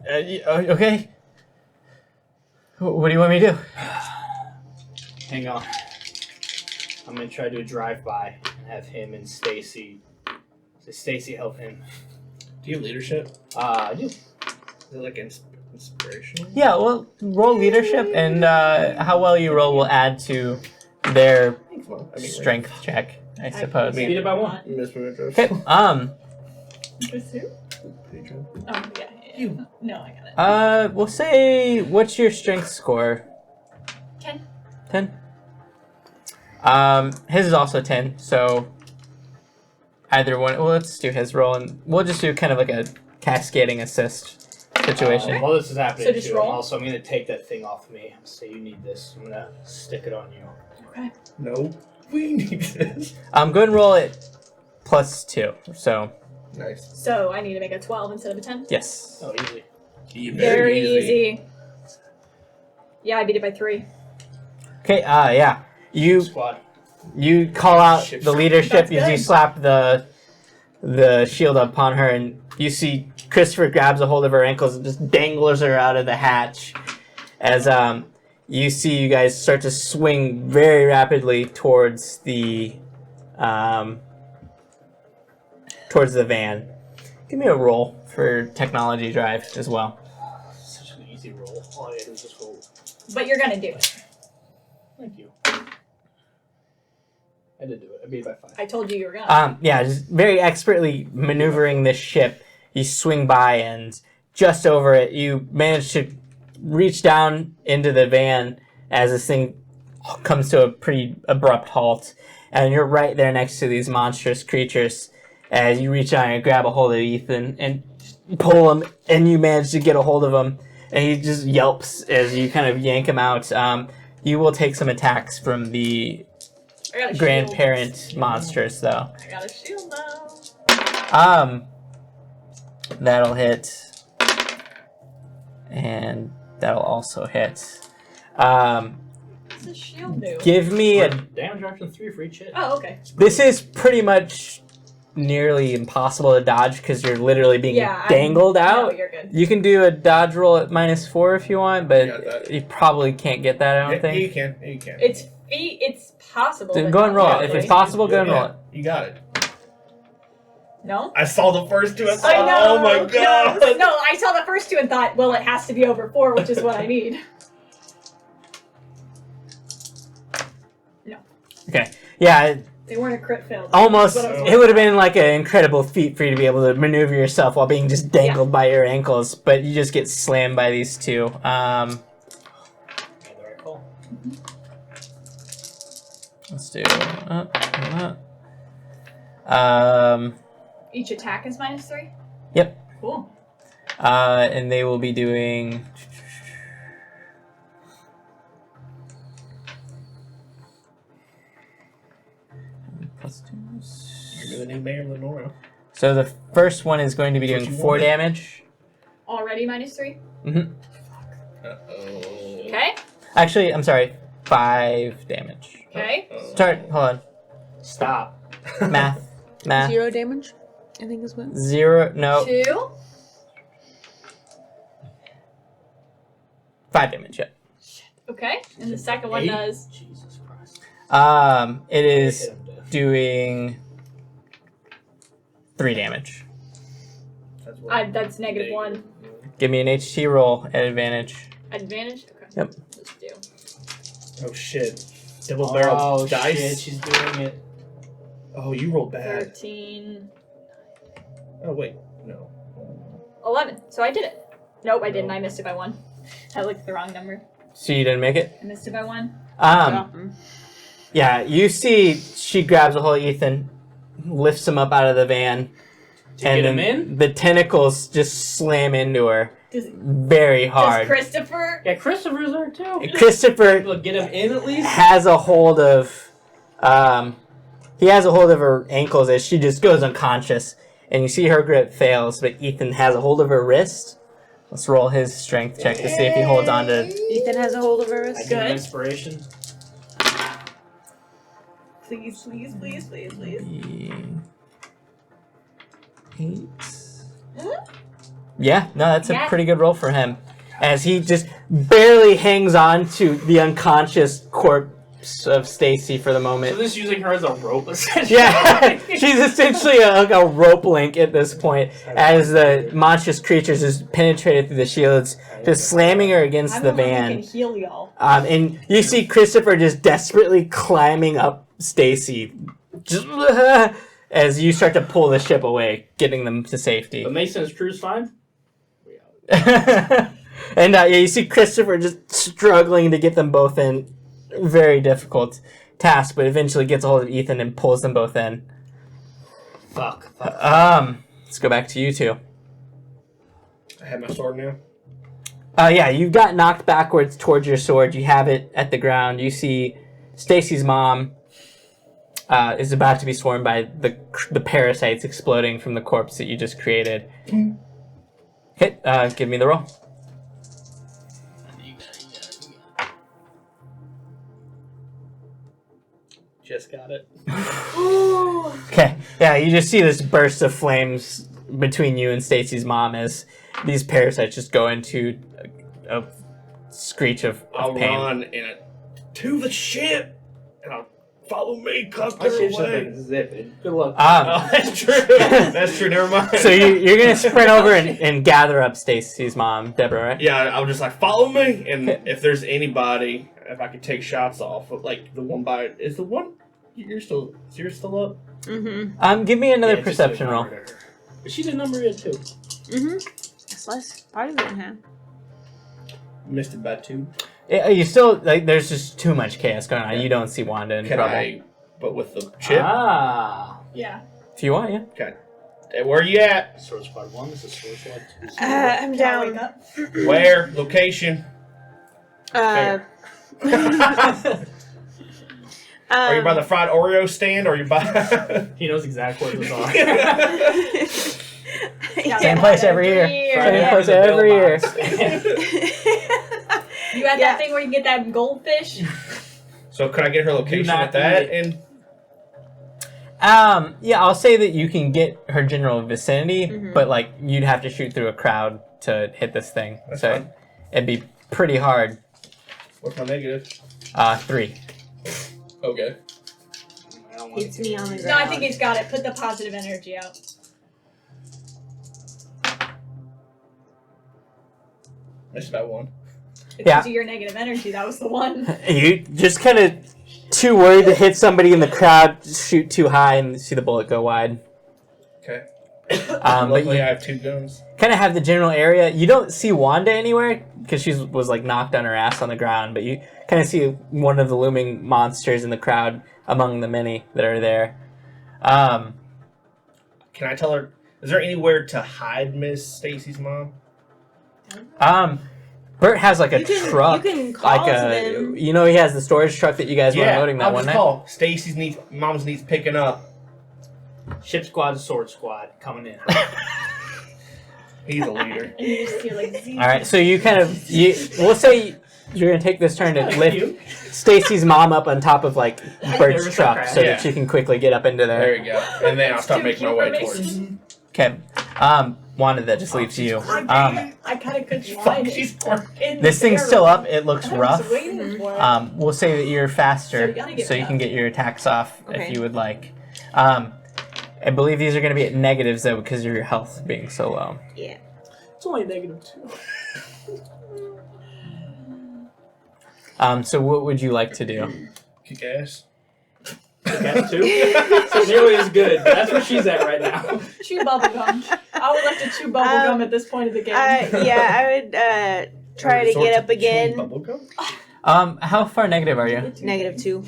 Okay. What do you want me to do? Hang on. I'm gonna try to do a drive-by and have him and Stacy. So Stacy help him. Do you have leadership? I do. Is it like inspirational? Yeah, well, roll leadership, and how well you roll will add to their Well, I mean, strength check, I suppose. I mean- Beat it by 1. Miss Moondress. Okay. With who? Pedro. Oh, yeah. No, I got it. We'll say, what's your strength score? 10. His is also 10, so either one. Well, let's do his roll, and we'll just do kind of like a cascading assist situation. While this is happening, So just roll? I'm going to take that thing off me. Say you need this. I'm going to stick it on you. Okay. No, we need this. Go ahead and roll it +2. So Nice. So I need to make a 12 instead of a 10? yes. Oh, easy. Very easy. Yeah, I beat it by 3. Okay. Yeah. Squad. You call out Ship the shot. leadership That's as you good. slap the shield upon her, and you see Christopher grabs a hold of her ankles and just dangles her out of the hatch. As you see you guys start to swing very rapidly towards the van. Give me a roll for technology drive as well. Such an easy roll. All I had was just roll. But you're gonna do it. Thank you. I did do it. I beat it by 5. I told you you were gonna. Yeah, just very expertly maneuvering this ship. You swing by, and just over it, you manage to reach down into the van as this thing comes to a pretty abrupt halt. And you're right there next to these monstrous creatures. As you reach out and grab a hold of Ethan and pull him, and you manage to get a hold of him. And he just yelps as you kind of yank him out. You will take some attacks from the I got a grandparent monsters, though. Shield. I got a shield now. That'll hit, and that'll also hit. What's a shield do? Give me a. Damage reduction 3 for each hit. Oh, okay. This is pretty much nearly impossible to dodge because you're literally being dangled No, out. you're good. You can do a dodge roll at -4 if you want, You got but that. you probably can't get that. I don't Yeah, think. you can. You can. It's possible. Then but go and not roll it. likely. If it's possible, go and roll Yeah, it. you got it. No? I saw the first two. I thought, I know. oh my god. No, I saw the first 2 and thought, well, it has to be over 4, which is what I need. Okay. Yeah. They weren't a crit fail. Almost, That's what I was it would have been like an incredible feat for you to be able to maneuver yourself while being just dangled by your ankles, but you just get slammed by these two. Made the right call. Let's do that. Each attack is -3? Yep. Cool. And they will be doing. You're the new mayor, Lenora. So the first one is going to be That's doing what you 4 wanted. damage. Already -3? Uh-oh. Okay. Actually, I'm sorry, 5 damage. Okay. Start. Hold on. Stop. Math. 0 damage, I think is what. 0. No. 2. 5 damage. Yeah. Okay. And the second one 8? does. Jesus Christ. It is Hit him, Dave. doing 3 damage. That's -1. Give me an HT roll at advantage. Advantage? Okay. Yep. Let's do. Oh shit. Double barrel Oh dice. shit, she's doing it. Oh, you rolled bad. 13. Oh wait, no. 11. So I did it. Nope, I didn't. I missed it by 1. I looked at the wrong number. So you didn't make it? I missed it by 1. Yeah, you see she grabs a hold of Ethan, lifts him up out of the van, and get him then in? the tentacles just slam into her Does very hard. Christopher? Yeah, Christopher's there too. Christopher Able to get him in at least. has a hold of he has a hold of her ankles as she just goes unconscious, and you see her grip fails, but Ethan has a hold of her wrist. Let's roll his strength check to see if he holds on to. Ethan has a hold of her I wrist. give him Good. inspiration. Please, please, please, please, please. 8. Yeah, no, that's a Yeah. pretty good roll for him. As he just barely hangs on to the unconscious corpse of Stacy for the So moment. this is using her as a rope, essentially. Yeah, she's essentially a rope link at this point as the monstrous creatures just penetrated through the shields, just slamming her against I'm the the one who van. can heal y'all. And you see Christopher just desperately climbing up Stacy as you start to pull the ship away, getting them to safety. But Mason's crew's fine. We out. And yeah, you see Christopher just struggling to get them both in. very difficult task, but eventually gets a hold of Ethan and pulls them both in. Fuck. Let's go back to you two. I have my sword now. Yeah, you got knocked backwards towards your sword. You have it at the ground. You see Stacy's mom is about to be swarmed by the parasites exploding from the corpse that you just created. Okay, give me the roll. Just got it. Okay, yeah, you just see this burst of flames between you and Stacy's mom as these parasites just go into a screech of I'll pain. run to the ship, and I'll follow me, cause My they're ship's away. been zipping. Good luck. Oh, that's true. That's true. Never mind. So you're gonna sprint over and gather up Stacy's mom, Deborah, right? Yeah, I'll just like follow me, and if there's anybody, if I could take shots off, like the one by is the one you're still up. Mm-hmm. Give me another Yeah, just perception do a roll. number to her. But she's a number here too. Mm-hmm. That's less part of it, huh? Missed it by 2. Yeah, you still there's just too much chaos going on. Yeah. You don't see Wanda in Can trouble. I? But with the chip. Yeah. If you want, yeah. Okay. Hey, where are you at? Sword Squad 1, this is Sword Squad 2. I'm Wake down. up. Where? Location? Are you by the fried Oreo stand, or are you by? He knows exactly what those are. Same place every year. Same place every year. You had that thing where you get that goldfish? So could I get her location not with that? eat And Yeah, I'll say that you can get her general vicinity, Mhm. but like you'd have to shoot through a crowd to hit this thing. That's So fine. it'd be pretty hard. what's my negative? 3. Okay. I don't want Hits me on the ground. No, I think he's got it. Put the positive energy out. Missed by 1. Because of your negative energy, that was the one. You just kind of too worried to hit somebody in the crowd, shoot too high, and see the bullet go wide. Okay. But Luckily, you I have 2 guns. kind of have the general area. You don't see Wanda anywhere because she was like knocked on her ass on the ground, but you kind of see one of the looming monsters in the crowd among the many that are there. Can I tell her? Is there anywhere to hide Miss Stacy's mom? Bert has like a You can- truck, you can call like them. he has the storage truck that you guys were unloading that I'll one just night. call. Stacy's mom's needs picking up. Ship Squad, Sword Squad, coming in. He's a leader. And you just hear like Z. All right, so you kind of we'll say you're gonna take this turn to lift Cute. Stacy's mom up on top of like Bert's Nervous truck crash. so Yeah. that she can quickly get up into There there. you go. And then I'll start Too making my cute way for me. towards. Okay, Wanda, that just leaves you. I kind of could slide She's in This the thing's air. still up. It looks I was rough. waiting for it. We'll say that you're So faster, you gotta get so you me can up. get your attacks off Okay. if you would like. I believe these are going to be at negatives though because of your health being so low. Yeah. It's only -2. So what would you like to do? Kick ass. That's 2. So nearly as good. That's where she's at right now. Chew bubblegum. I would like to chew bubblegum at this point of the game. I would try to get up again. Bubblegum? How far negative are you? -2.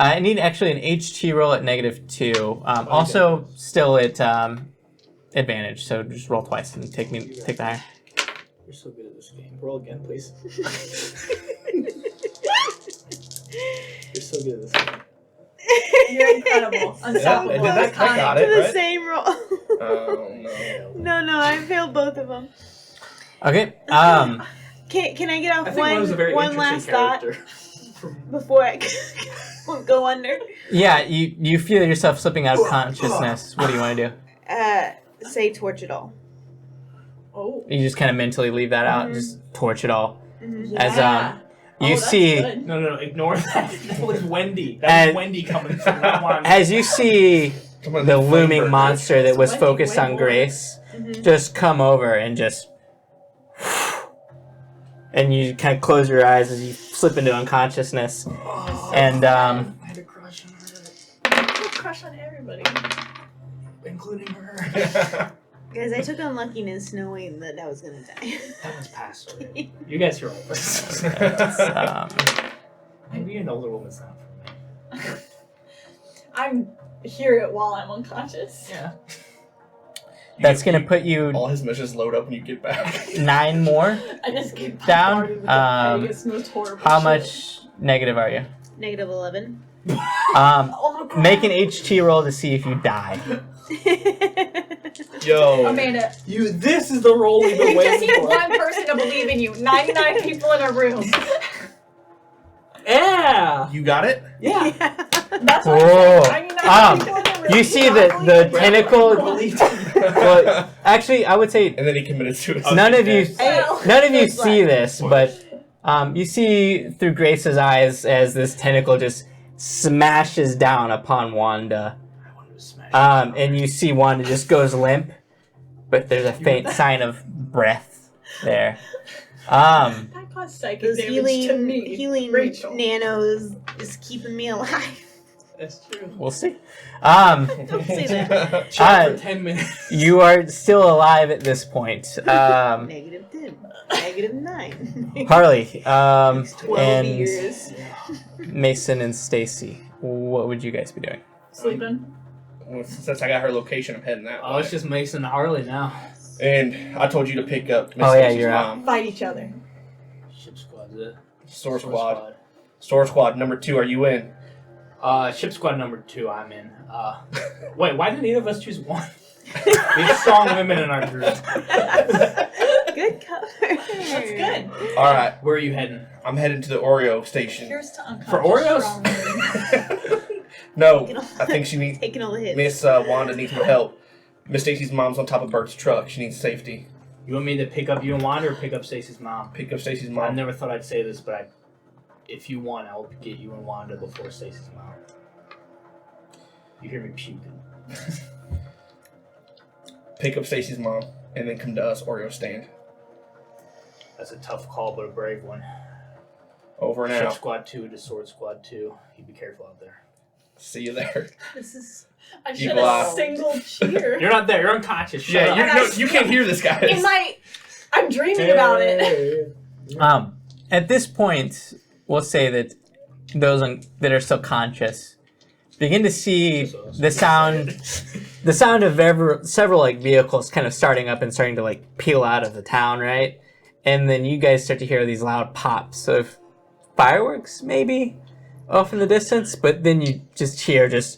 I need actually an HT roll at -2. Also, still at advantage. So just roll twice and take the higher. You're so good at this game. Roll again, please. You're so good at this game. You're incredible. Unstoppable. Yeah, that got To it, the right? same roll. Oh no. No, I failed both of them. Okay. Can I get off I think one was a very one interesting last thought character. before I won't go under? Yeah, you feel yourself slipping out of consciousness. What do you want to do? Say torch it all. Oh. You just kind of mentally leave that out. Mhm. Just torch it all. Mhm. As you that's see. good. No, ignore that. That was Wendy. That And- was Wendy coming from now on. As you see Someone the leave looming flavor. monster that was Wendy focused way on more. Grace Mhm. just come over and just. And you kind of close your eyes as you slip into unconsciousness. And I had a crush on her, I have a crush on everybody. including her. Guys, I took unluckiness knowing that I was gonna die. That was past already. You guys hear all this. Maybe an older woman's not for me. I'm hear it while I'm unconscious. Yeah. That's gonna put you All his missions load up when you get back. 9 more. I just get Down, bombarded with the biggest, most horrible How shit. much negative are you? Negative 11. Oh my god. Make an HT roll to see if you die. Yo. Amanda, This is the role we've been you just waiting need for. one person to believe in you. 99 people in a room. Yeah. You got it? Yeah. That's what Whoa. I'm saying. 99 people in a room. You see I the believe in tentacle. Believed Well, actually, I would say And then he committed suicide. none of you Well, see this, but you see through Grace's eyes as this tentacle just smashes down upon Wanda. I wanted to smash And you see Wanda just goes limp, but there's a faint sign of breath there. that caused psychic Those damage to me. healing Rachel. nanos is keeping me alive. That's true. We'll see. Don't say that. Chat for 10 minutes. You are still alive at this point. Negative 10. Negative 9. Harley, 12 and years. Mason and Stacy, what would you guys be doing? Sleeping. Since I got her location, I'm heading that Oh, way. it's just Mason and Harley now. And I told you to pick up Miss Oh, yeah, Stacy's you're out. mom. Fight each other. Ship squad's it. Sword Squad. Sword Squad number 2, are you in? Ship squad number 2, I'm in. Wait, why didn't either of us choose one? We have strong women in our group. Good cover. That's good. Alright, Where are you heading? I'm heading to the Oreo station. Here's to unconscious. For Oreos? strong women. No, I think she needs... Taking all the hits. Miss Wanda needs more help. Miss Stacy's mom's on top of Bert's truck. She needs safety. You want me to pick up you and Wanda or pick up Stacy's mom? Pick up Stacy's I mom. never thought I'd say this, but if you want, I'll get you and Wanda before Stacy's mom. You hear me puking. Pick up Stacy's mom, and then come to us, Oreo stand. That's a tough call, but a brave one. Over and Ship out. squad 2 to sword squad 2. You be careful out there. See you there. This is. I Eagle should eye. have single cheer. You're not there. You're unconscious. Shut Yeah, up. you're, And no, I- you can't hear this, guys. In my, I'm dreaming about it. At this point, we'll say that those that are still conscious begin to see the sound of several like vehicles kind of starting up and starting to like peel out of the town, right? And then you guys start to hear these loud pops of fireworks, maybe off in the distance. But then you just hear this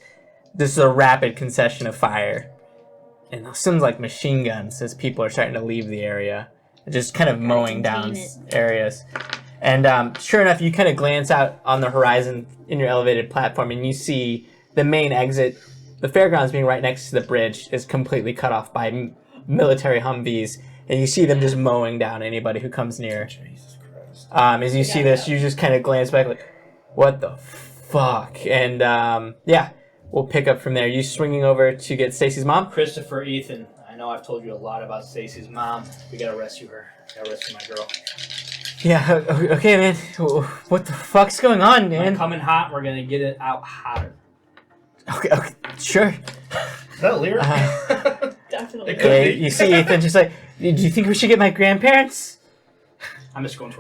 is a rapid concession of fire, and it sounds like machine guns as people are starting to leave the area, just kind of mowing down areas. And sure enough, you kind of glance out on the horizon in your elevated platform, and you see the main exit. The fairgrounds being right next to the bridge is completely cut off by military Humvees, and you see them just mowing down anybody who comes near. Jesus Christ. As you see this, you just kind of glance back like, what the fuck? And yeah, we'll pick up from there. You swinging over to get Stacy's mom? Christopher, Ethan, I know I've told you a lot about Stacy's mom. We gotta rescue her. Gotta rescue my girl. Yeah, okay, man. What the fuck's going on, I'm man? coming hot. We're gonna get it out hotter. Okay, sure. Is that a lyric? Definitely. It could Yeah, be. you see Ethan just like, do you think we should get my grandparents? I'm just going to.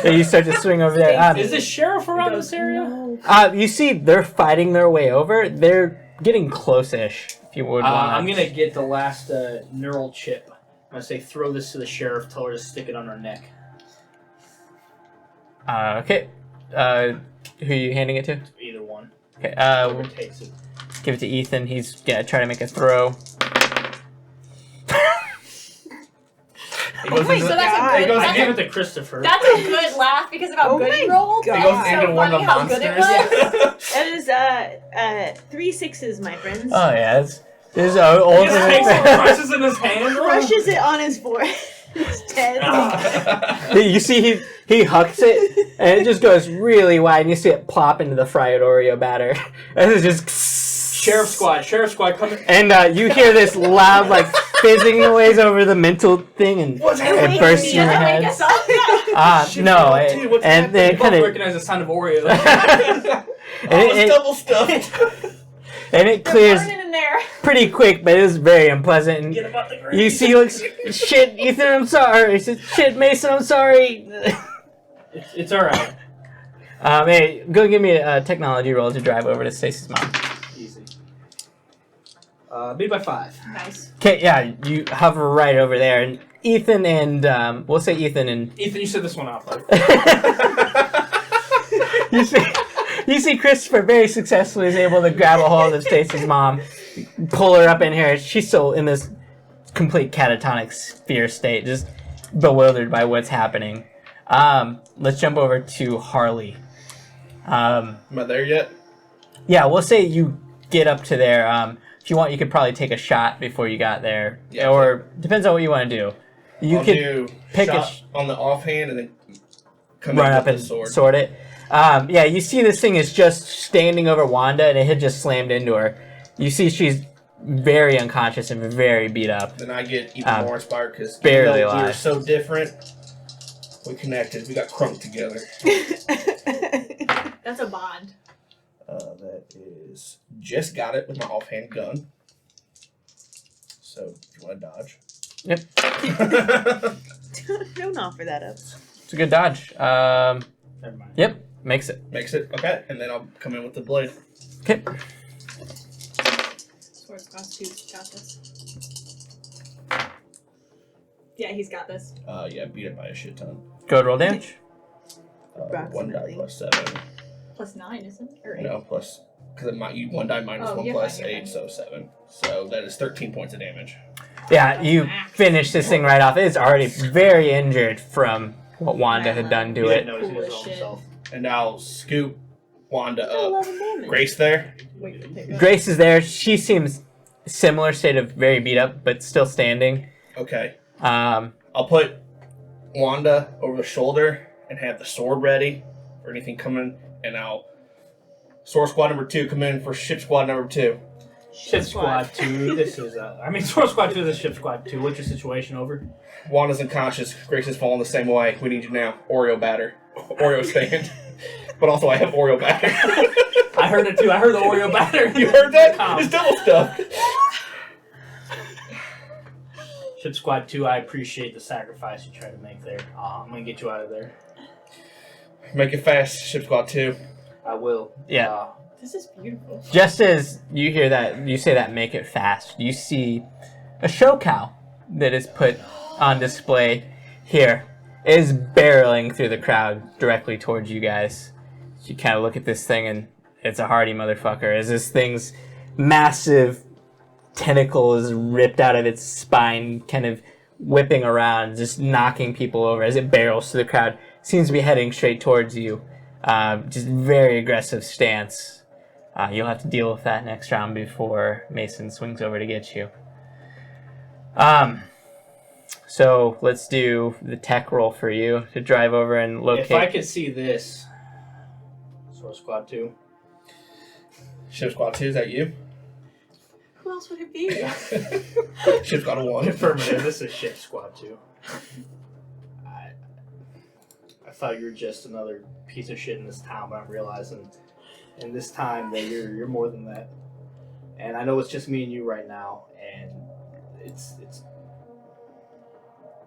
You start to swing over there. Is the sheriff around this area? You see they're fighting their way over. They're getting close-ish, if you would want. I'm gonna get the last neural chip. I'm gonna say throw this to the sheriff. Tell her to stick it on her neck. Okay. Who are you handing it to? Either one. Okay. Whoever takes it. Give it to Ethan. He's gonna try to make a throw. He goes Wait, into so the- that's a he good. goes I That's give into- it to Christopher. That's a good laugh because of how Oh good my he rolled. God. he It goes was into so one of funny the how good it monsters. was. That is 3 6s, my friends. Oh yeah, this is He old. just takes it and crushes in his hand. Crushes it on his forehead. It's dead. You see he hucks it, and it just goes really wide, and you see it plop into the fried Oreo batter. And it's just Sheriff squad, come in. And you hear this loud, like, fizzing noise over the mental thing, and What's it happening? bursts in your Doesn't head. make us up. Shit, No, what, dude, what's and then You it both kind of recognize the sound of Oreo. It's double stuffed. and it They're clears burning in there. pretty quick, but it was very unpleasant. And Get him out the grave. you see, like, shit, Ethan, I'm sorry. He says, shit, Mason, I'm sorry. It's all right. Hey, go give me a technology roll to drive over to Stacy's mom. Easy. Beat by 5. Nice. Okay, yeah, you hover right over there, and Ethan and we'll say Ethan and Ethan, you set this one off. you see Christopher very successfully is able to grab a hold of Stacy's mom, pull her up in here. She's still in this complete catatonic fear state, just bewildered by what's happening. Let's jump over to Harley. Am I there yet? Yeah, we'll say you get up to there. If you want, you could probably take a shot before you got there. Yeah, or depends on what you want to do. You I'll could do pick shot on the offhand and then come run in up with and the sword. sword it. Yeah, you see this thing is just standing over Wanda, and it had just slammed into her. You see she's very unconscious and very beat up. Then I get even more inspired because barely we alive. were so different. We connected. We got crunk together. That's a bond. That is just got it with my offhand gun. So if you want to dodge. Yep. Don't offer that up. It's a good dodge. Never mind. Yep, makes it. Makes it okay, and then I'll come in with the blade. Okay. Swords cost 2. Got this. Yeah, he's got this. Yeah, beat it by a shit ton. Go ahead, roll damage. 1 die Approximately. plus 7. Plus 9, isn't it? Or 8? No, plus because you 1 die minus Oh, 1 you're plus fine, you're 8, fine. so 7. So that is 13 points of damage. Yeah, you finish this thing right off. It's already very injured from what Wanda had done to He it. didn't notice he was Cool all shit. himself. And I'll scoop Wanda up. 11 damage. Grace there. Wait, pick up. Grace is there. She seems similar state of very beat up, but still standing. Okay. Um, I'll put Wanda over the shoulder and have the sword ready for anything coming, and I'll Sword Squad number 2 come in for Ship Squad number 2. Ship Squad 2. This is Sword Squad 2 is Ship Squad 2. What's your situation over? Wanda's unconscious. Grace is falling the same way. We need you now. Oreo batter. Oreo stand. But also I have Oreo batter. I heard it too. I heard the Oreo batter. You heard that? It's double stuff. Ship Squad 2, I appreciate the sacrifice you tried to make there. I'm going to get you out of there. Make it fast, Ship Squad 2. I will. Yeah. This is beautiful. just as you hear that, you say that, make it fast, you see a show cow that is put on display here. It is barreling through the crowd directly towards you guys. You kind of look at this thing, and it's a hardy motherfucker. As this thing's massive tentacle is ripped out of its spine, kind of whipping around, just knocking people over as it barrels through the crowd. Seems to be heading straight towards you. Just very aggressive stance. You'll have to deal with that next round before Mason swings over to get you. So let's do the tech roll for you to drive over and locate. If I could see this, Sword Squad 2. Ship Squad 2, is that you? Who else would it be? Ship Squad 1. Affirmative. This is Ship Squad 2. I thought you were just another piece of shit in this town, but I'm realizing in this time that you're more than that. And I know it's just me and you right now, and it's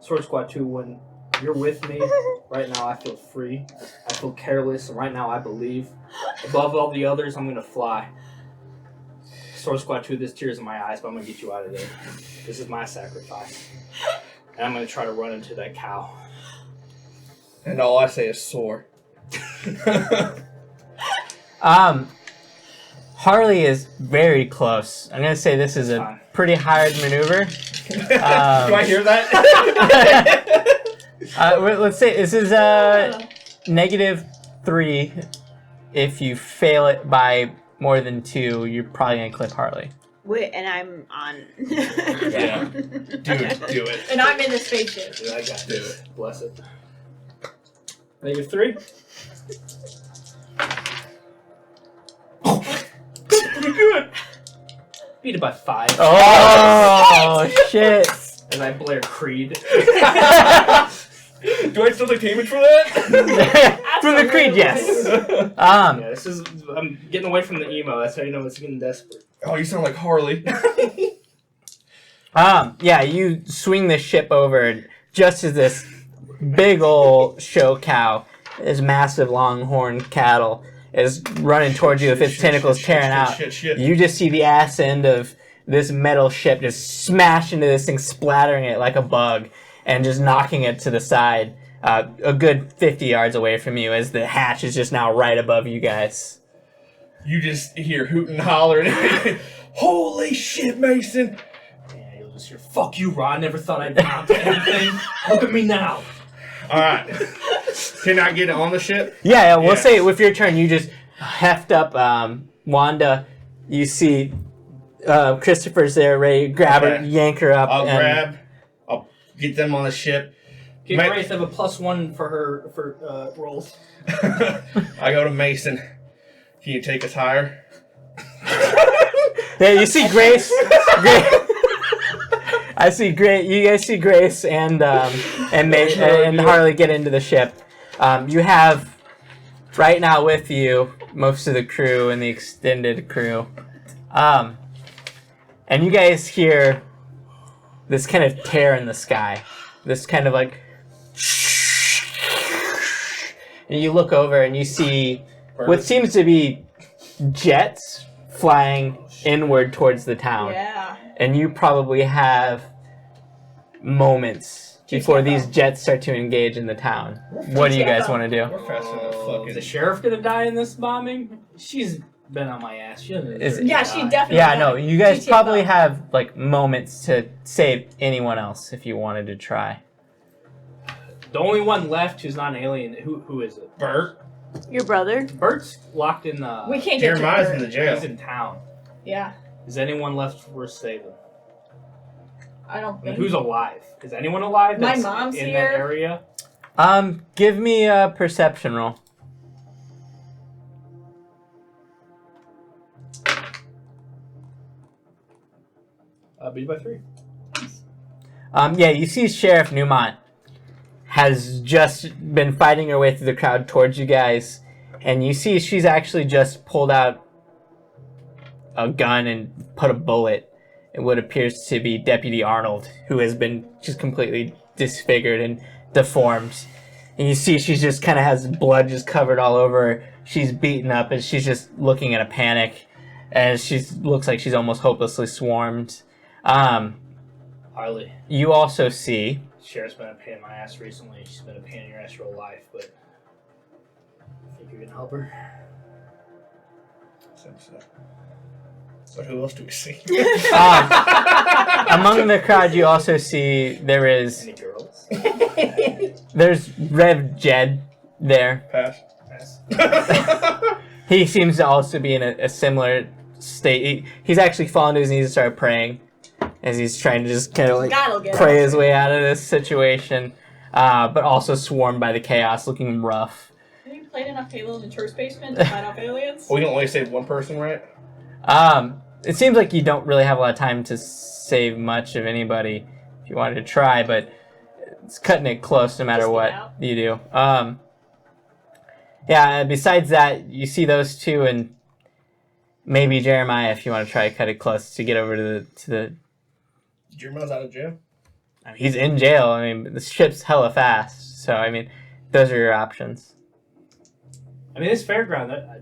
Sword Squad 2, when you're with me right now, I feel free. I feel careless, and right now I believe above all the others I'm gonna fly. Sword Squad 2, there's tears in my eyes, but I'm gonna get you out of there. This is my sacrifice. And I'm gonna try to run into that cow. And all I say is soar. Harley is very close. I'm gonna say this is a Fine. pretty hard maneuver. Do I hear that? Let's say this is -3. If you fail it by more than 2, you're probably gonna clip Harley. Wait, and I'm on. Yeah. Do it. And I'm in the spaceship. Dude, I got Do this. Bless it. -3. Pretty good. Beat it by 5. Oh shit! As I blare Creed. Do I still take damage for that? From the Creed, yes. Yeah, this is. I'm getting away from the emo. That's how you know it's getting desperate. Oh, you sound like Harley. Yeah, you swing the ship over just as this big ol' show cow this massive longhorn cattle is running towards you with its tentacles tearing out. You just see the ass end of this metal ship just smash into this thing, splattering it like a bug, and just knocking it to the side, a good 50 yards away from you, as the hatch is just now right above you guys. You just hear hoot and holler and holy shit, Mason! Yeah, you'll just hear, fuck you, Rod. Never thought I'd amount to anything. Look at me now. Alright. Can I get on the ship? Yeah, we'll say with your turn, you just heft up Wanda. You see Christopher's there, ready to grab her, yank her up. I'll get them on the ship. Get Grace have a +1 for her rolls. I go to Mason. Can you take us higher? Yeah, you see Grace. I see Grace. You guys see Grace and Harley get into the ship. You have right now with you most of the crew and the extended crew, and you guys hear this kind of tear in the sky. This kind of like, and you look over and you see what seems to be jets flying inward towards the town. Yeah. And you probably have moments before these jets start to engage in the town. What do you guys want to do? We're faster than fucking... Is the sheriff gonna die in this bombing? She's been on my ass. She doesn't deserve to Yeah, die. she definitely. Yeah, no, you guys probably GTFO. have like moments to save anyone else if you wanted to try. The only one left who's not an alien. Who is it? Bert? Your brother? Bert's locked in. We can't get Jeremiah's to in her. the jail. He's in town. Yeah, Is anyone left worth saving? I don't I mean, think. who's alive? Is anyone alive? My That's mom's in here. that area. Give me a perception roll. Beat by 3. Yeah, you see Sheriff Newmont has just been fighting her way through the crowd towards you guys, and you see she's actually just pulled out a gun and put a bullet in what appears to be Deputy Arnold, who has been just completely disfigured and deformed. And you see she just kind of has blood just covered all over her. She's beaten up, and she's just looking in a panic, and she looks like she's almost hopelessly swarmed. Harley. You also see... Sheriff's been a pain in my ass recently. She's been a pain in your ass your whole life, but I think you're gonna help her. But who else do we see? Among the crowd, you also see there is... Any girls? There's Rev Jed there. Pass. He seems to also be in a similar state. He's actually fallen to his knees and started praying as he's trying to just kind of like pray his way out of this situation, but also swarmed by the chaos, looking rough. Have you played enough Halo in the church basement to fight off aliens? We can only save one person, right? It seems like you don't really have a lot of time to save much of anybody if you wanted to try, but it's cutting it close no matter Just what get out. you do. Yeah, besides that, you see those two and maybe Jeremiah if you want to try to cut it close to get over to the Jeremiah's out of jail? I mean, he's in jail. I mean, the ship's hella fast. So, I mean, those are your options. I mean, this fairground. I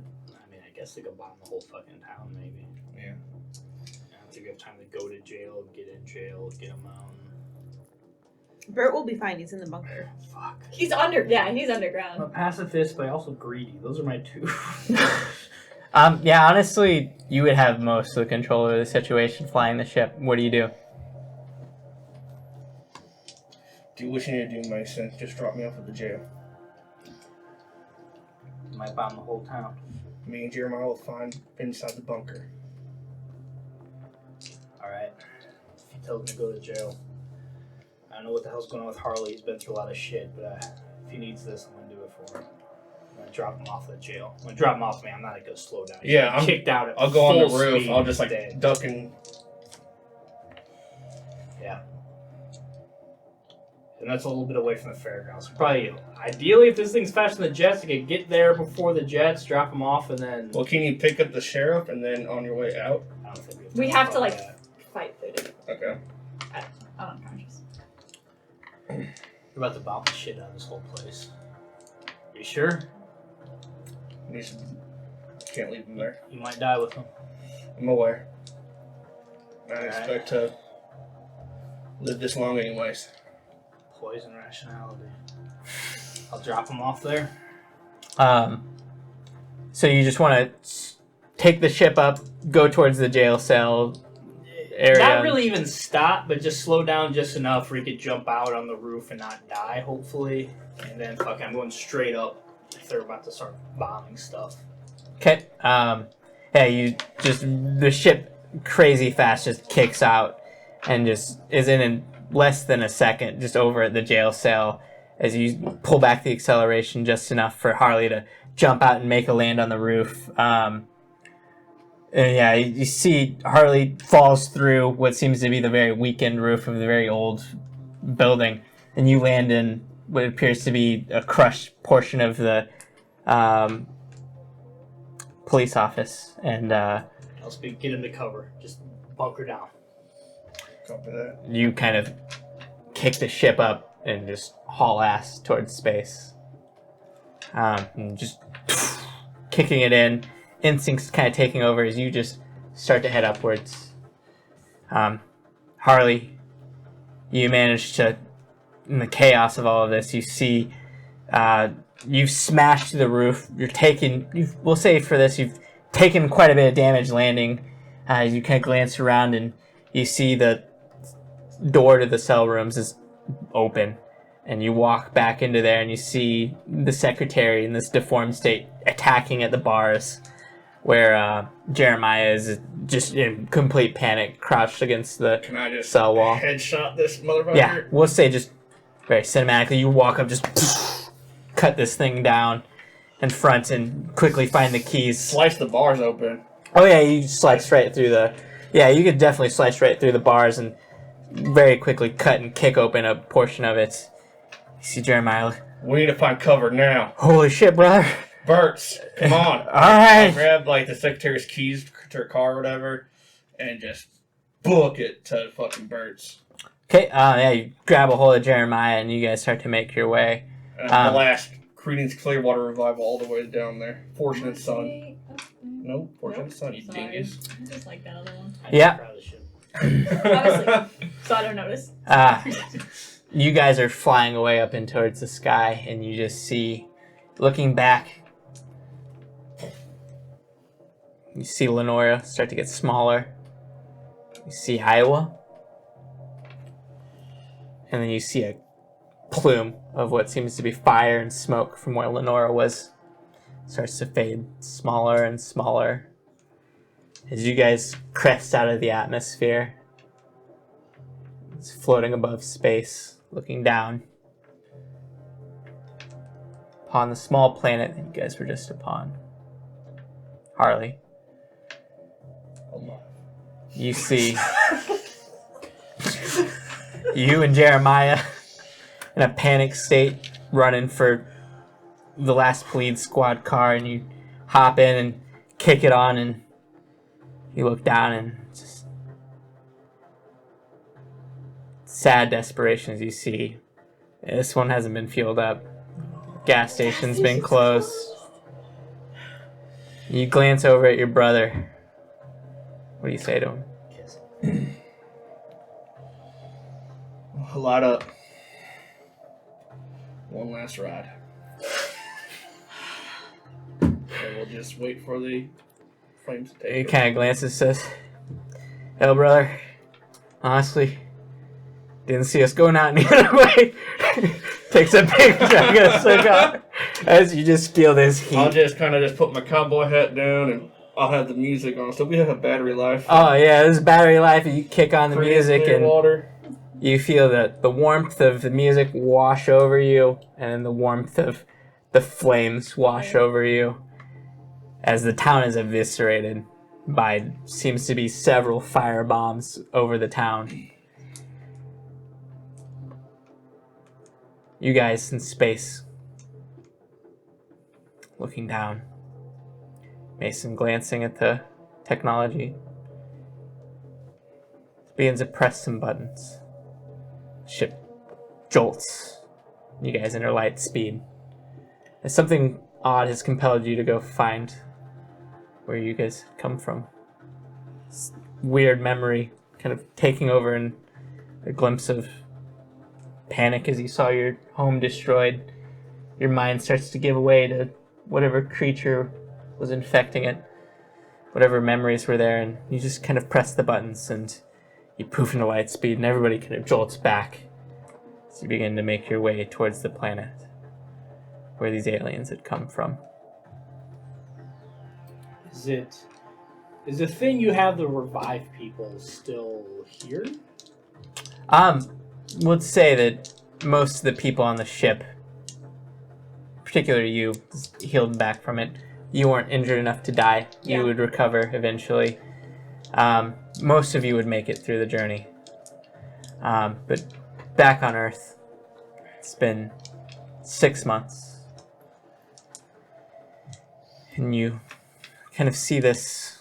guess they could bomb the whole fucking town, maybe. Yeah. I don't think we have time to go to jail, get in jail, get him out. Bert will be fine. He's in the bunker. Fuck. He's underground. I'm a pacifist, but also greedy. Those are my two. Yeah, honestly, you would have most of the control of the situation flying the ship. What do you do? Do what you need to do, Mason. Just drop me off at the jail. You might bomb the whole town. Me and Jeremiah will find inside the bunker. Alright. If he tells me to go to jail. I don't know what the hell's going on with Harley. He's been through a lot of shit, but if he needs this, I'm gonna do it for him. I'm gonna drop him off at jail. I'm gonna drop him off, man. I'm not gonna slow down. He's Yeah, I'm kicked out at I'll go on the full roof. speed. I'll just like Dead. duck and... Yeah. And that's a little bit away from the fairgrounds. Probably, ideally, if this thing's faster than the jets, you could get there before the jets, drop them off, and then... Well, can you pick up the sheriff and then on your way out? I don't think We time have to, for like, that. fight footed. Okay. I'm unconscious. We're about to bomb the shit out of this whole place. You sure? Can't leave him there. You might die with him. I'm aware. I Alright. expect to live this long anyways. Poison rationality. I'll drop him off there. So you just want to take the ship up, go towards the jail cell area. Not really even stop, but just slow down just enough where he could jump out on the roof and not die, hopefully. And then, I'm going straight up if they're about to start bombing stuff. Okay. Yeah, you just, the ship crazy fast just kicks out and just is in less than a second just over at the jail cell as you pull back the acceleration just enough for Harley to jump out and make a land on the roof. And yeah, you see Harley falls through what seems to be the very weakened roof of the very old building, and you land in what appears to be a crushed portion of the police office. And I'll speak, get him to cover. Just bunker down. Copy that. you kind of kick the ship up and just haul ass towards space. And just kicking it in. Instincts kind of taking over as you just start to head upwards. Harley, you manage to, in the chaos of all of this, you see you've smashed the roof. We'll say for this, you've taken quite a bit of damage landing. As you kind of glance around and you see the door to the cell rooms is open. And you walk back into there and you see the secretary in this deformed state attacking at the bars, where Jeremiah is just in complete panic, crouched against the Can I just cell wall. headshot this motherfucker? Yeah, we'll say just very cinematically, you walk up, just cut this thing down in front and quickly find the keys. Slice the bars open. Oh yeah, you slice right through the... Yeah, you could definitely slice right through the bars and very quickly cut and kick open a portion of it. You see Jeremiah. We need to find cover now. Holy shit, brother. Burt's, come on. Alright. I'll grab the secretary's keys to her car or whatever and just book it to fucking Burt's. Okay, yeah, you grab a hold of Jeremiah and you guys start to make your way. And the last Creedence Clearwater Revival all the way down there. Fortunate Son. Nope, Fortunate Son, you Sorry. dingus. I just like that other one. Yeah. Proud of the ship. Obviously, so I don't notice. You guys are flying away up and towards the sky and you just see, looking back, you see Lenora start to get smaller. You see Iowa. And then you see a plume of what seems to be fire and smoke from where Lenora was. Starts to fade smaller and smaller as you guys crest out of the atmosphere. It's floating above space, looking down upon the small planet that you guys were just upon. Harley, you see you and Jeremiah in a panic state running for the last police squad car, and you hop in and kick it on and you look down and just sad desperation as you see this one hasn't been fueled up. Gas station's been closed. You glance over at your brother. What do you say to him? Kiss. Light up. One last ride. And we'll just wait for the flames to take He over. kind of glances, says, "Hell, brother, honestly, didn't see us going out any other way." Takes a big drag of cigar as you just feel this heat. I'll just kind of put my cowboy hat down and I'll have the music on. So we have a battery life. Oh yeah, this is battery life. You kick on the music and water. you feel the warmth of the music wash over you, and the warmth of the flames wash over you as the town is eviscerated by seems to be several fire bombs over the town. You guys in space, looking down. Mason glancing at the technology. Begins to press some buttons. Ship jolts. You guys enter light speed. something odd has compelled you to go find where you guys come from. This weird memory kind of taking over, and a glimpse of panic as you saw your home destroyed. Your mind starts to give way to whatever creature was infecting it, whatever memories were there, and you just kind of press the buttons and you poof into light speed, and everybody kind of jolts back as you begin to make your way towards the planet where these aliens had come from. Is the thing you have to revive people still here? Let's say that most of the people on the ship, particularly you, healed back from it. You weren't injured enough to die. Yeah. You would recover eventually. Most of you would make it through the journey. But back on Earth, it's been 6 months. And you kind of see this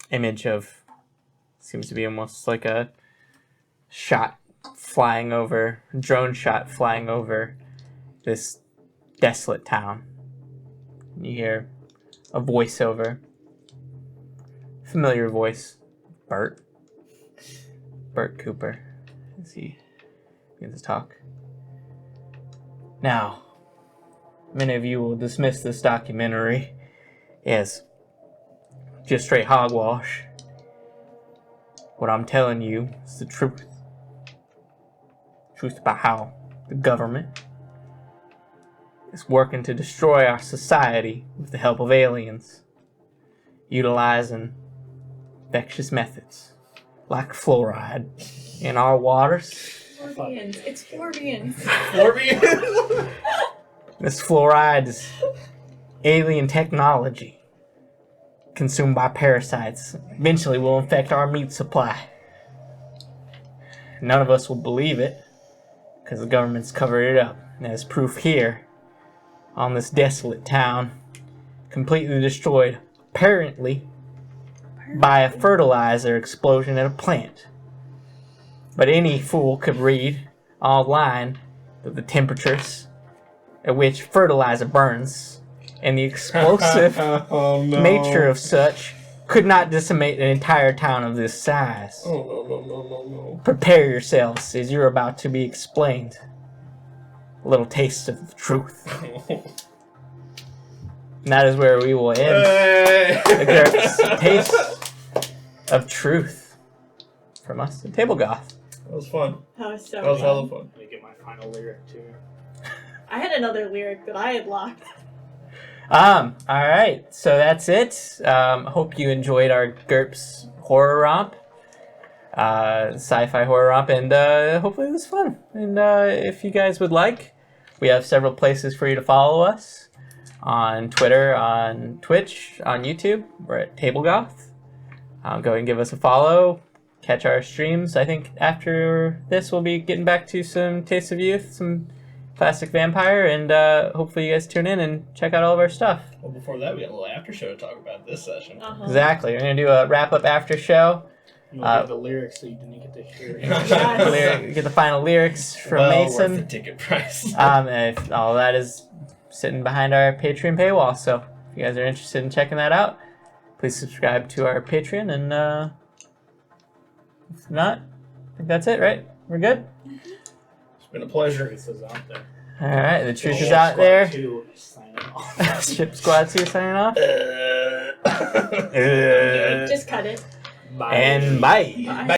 image of, seems to be almost like a drone shot flying over this desolate town. You hear a voiceover, familiar voice, Bert Cooper, as he begins to talk. Now, many of you will dismiss this documentary as just straight hogwash. What I'm telling you is the truth. Truth about how the government is working to destroy our society with the help of aliens, utilizing infectious methods like fluoride in our waters. Floridians. It's Floridians. This fluoride is alien technology consumed by parasites. Eventually will infect our meat supply. None of us will believe it because the government's covered it up. And as proof here, on this desolate town, completely destroyed, apparently, by a fertilizer explosion at a plant. But any fool could read online that the temperatures at which fertilizer burns and the explosive nature of such could not decimate an entire town of this size. No. Prepare yourselves, as you're about to be explained. A little taste of the truth. And that is where we will end the GURPS Taste of Truth from us at Table Goth. That was fun. That was so That was fun. hella fun. Let me get my final lyric too. I had another lyric that I had locked. Alright, so that's it. Hope you enjoyed our GURPS horror romp. Sci-fi horror romp, and hopefully it was fun. And if you guys would like, we have several places for you to follow us. On Twitter, on Twitch, on YouTube. We're at TableGoth. Go ahead and give us a follow. Catch our streams. I think after this we'll be getting back to some Taste of Youth, some classic vampire, and hopefully you guys tune in and check out all of our stuff. Well, before that, we got a little after show to talk about this session. Uh-huh. Exactly. We're going to do a wrap-up after show. You want to give the lyrics so you didn't get to hear it. Get the final lyrics from Well Mason. worth the ticket price. And all that is sitting behind our Patreon paywall. So if you guys are interested in checking that out, please subscribe to our Patreon. And if not, I think that's it, right? We're good? It's been a pleasure. Truth is out there. All right, the truth is out there. Two, signing off. Ship Squad 2 signing off. Just cut it. Bye. And bye. Bye.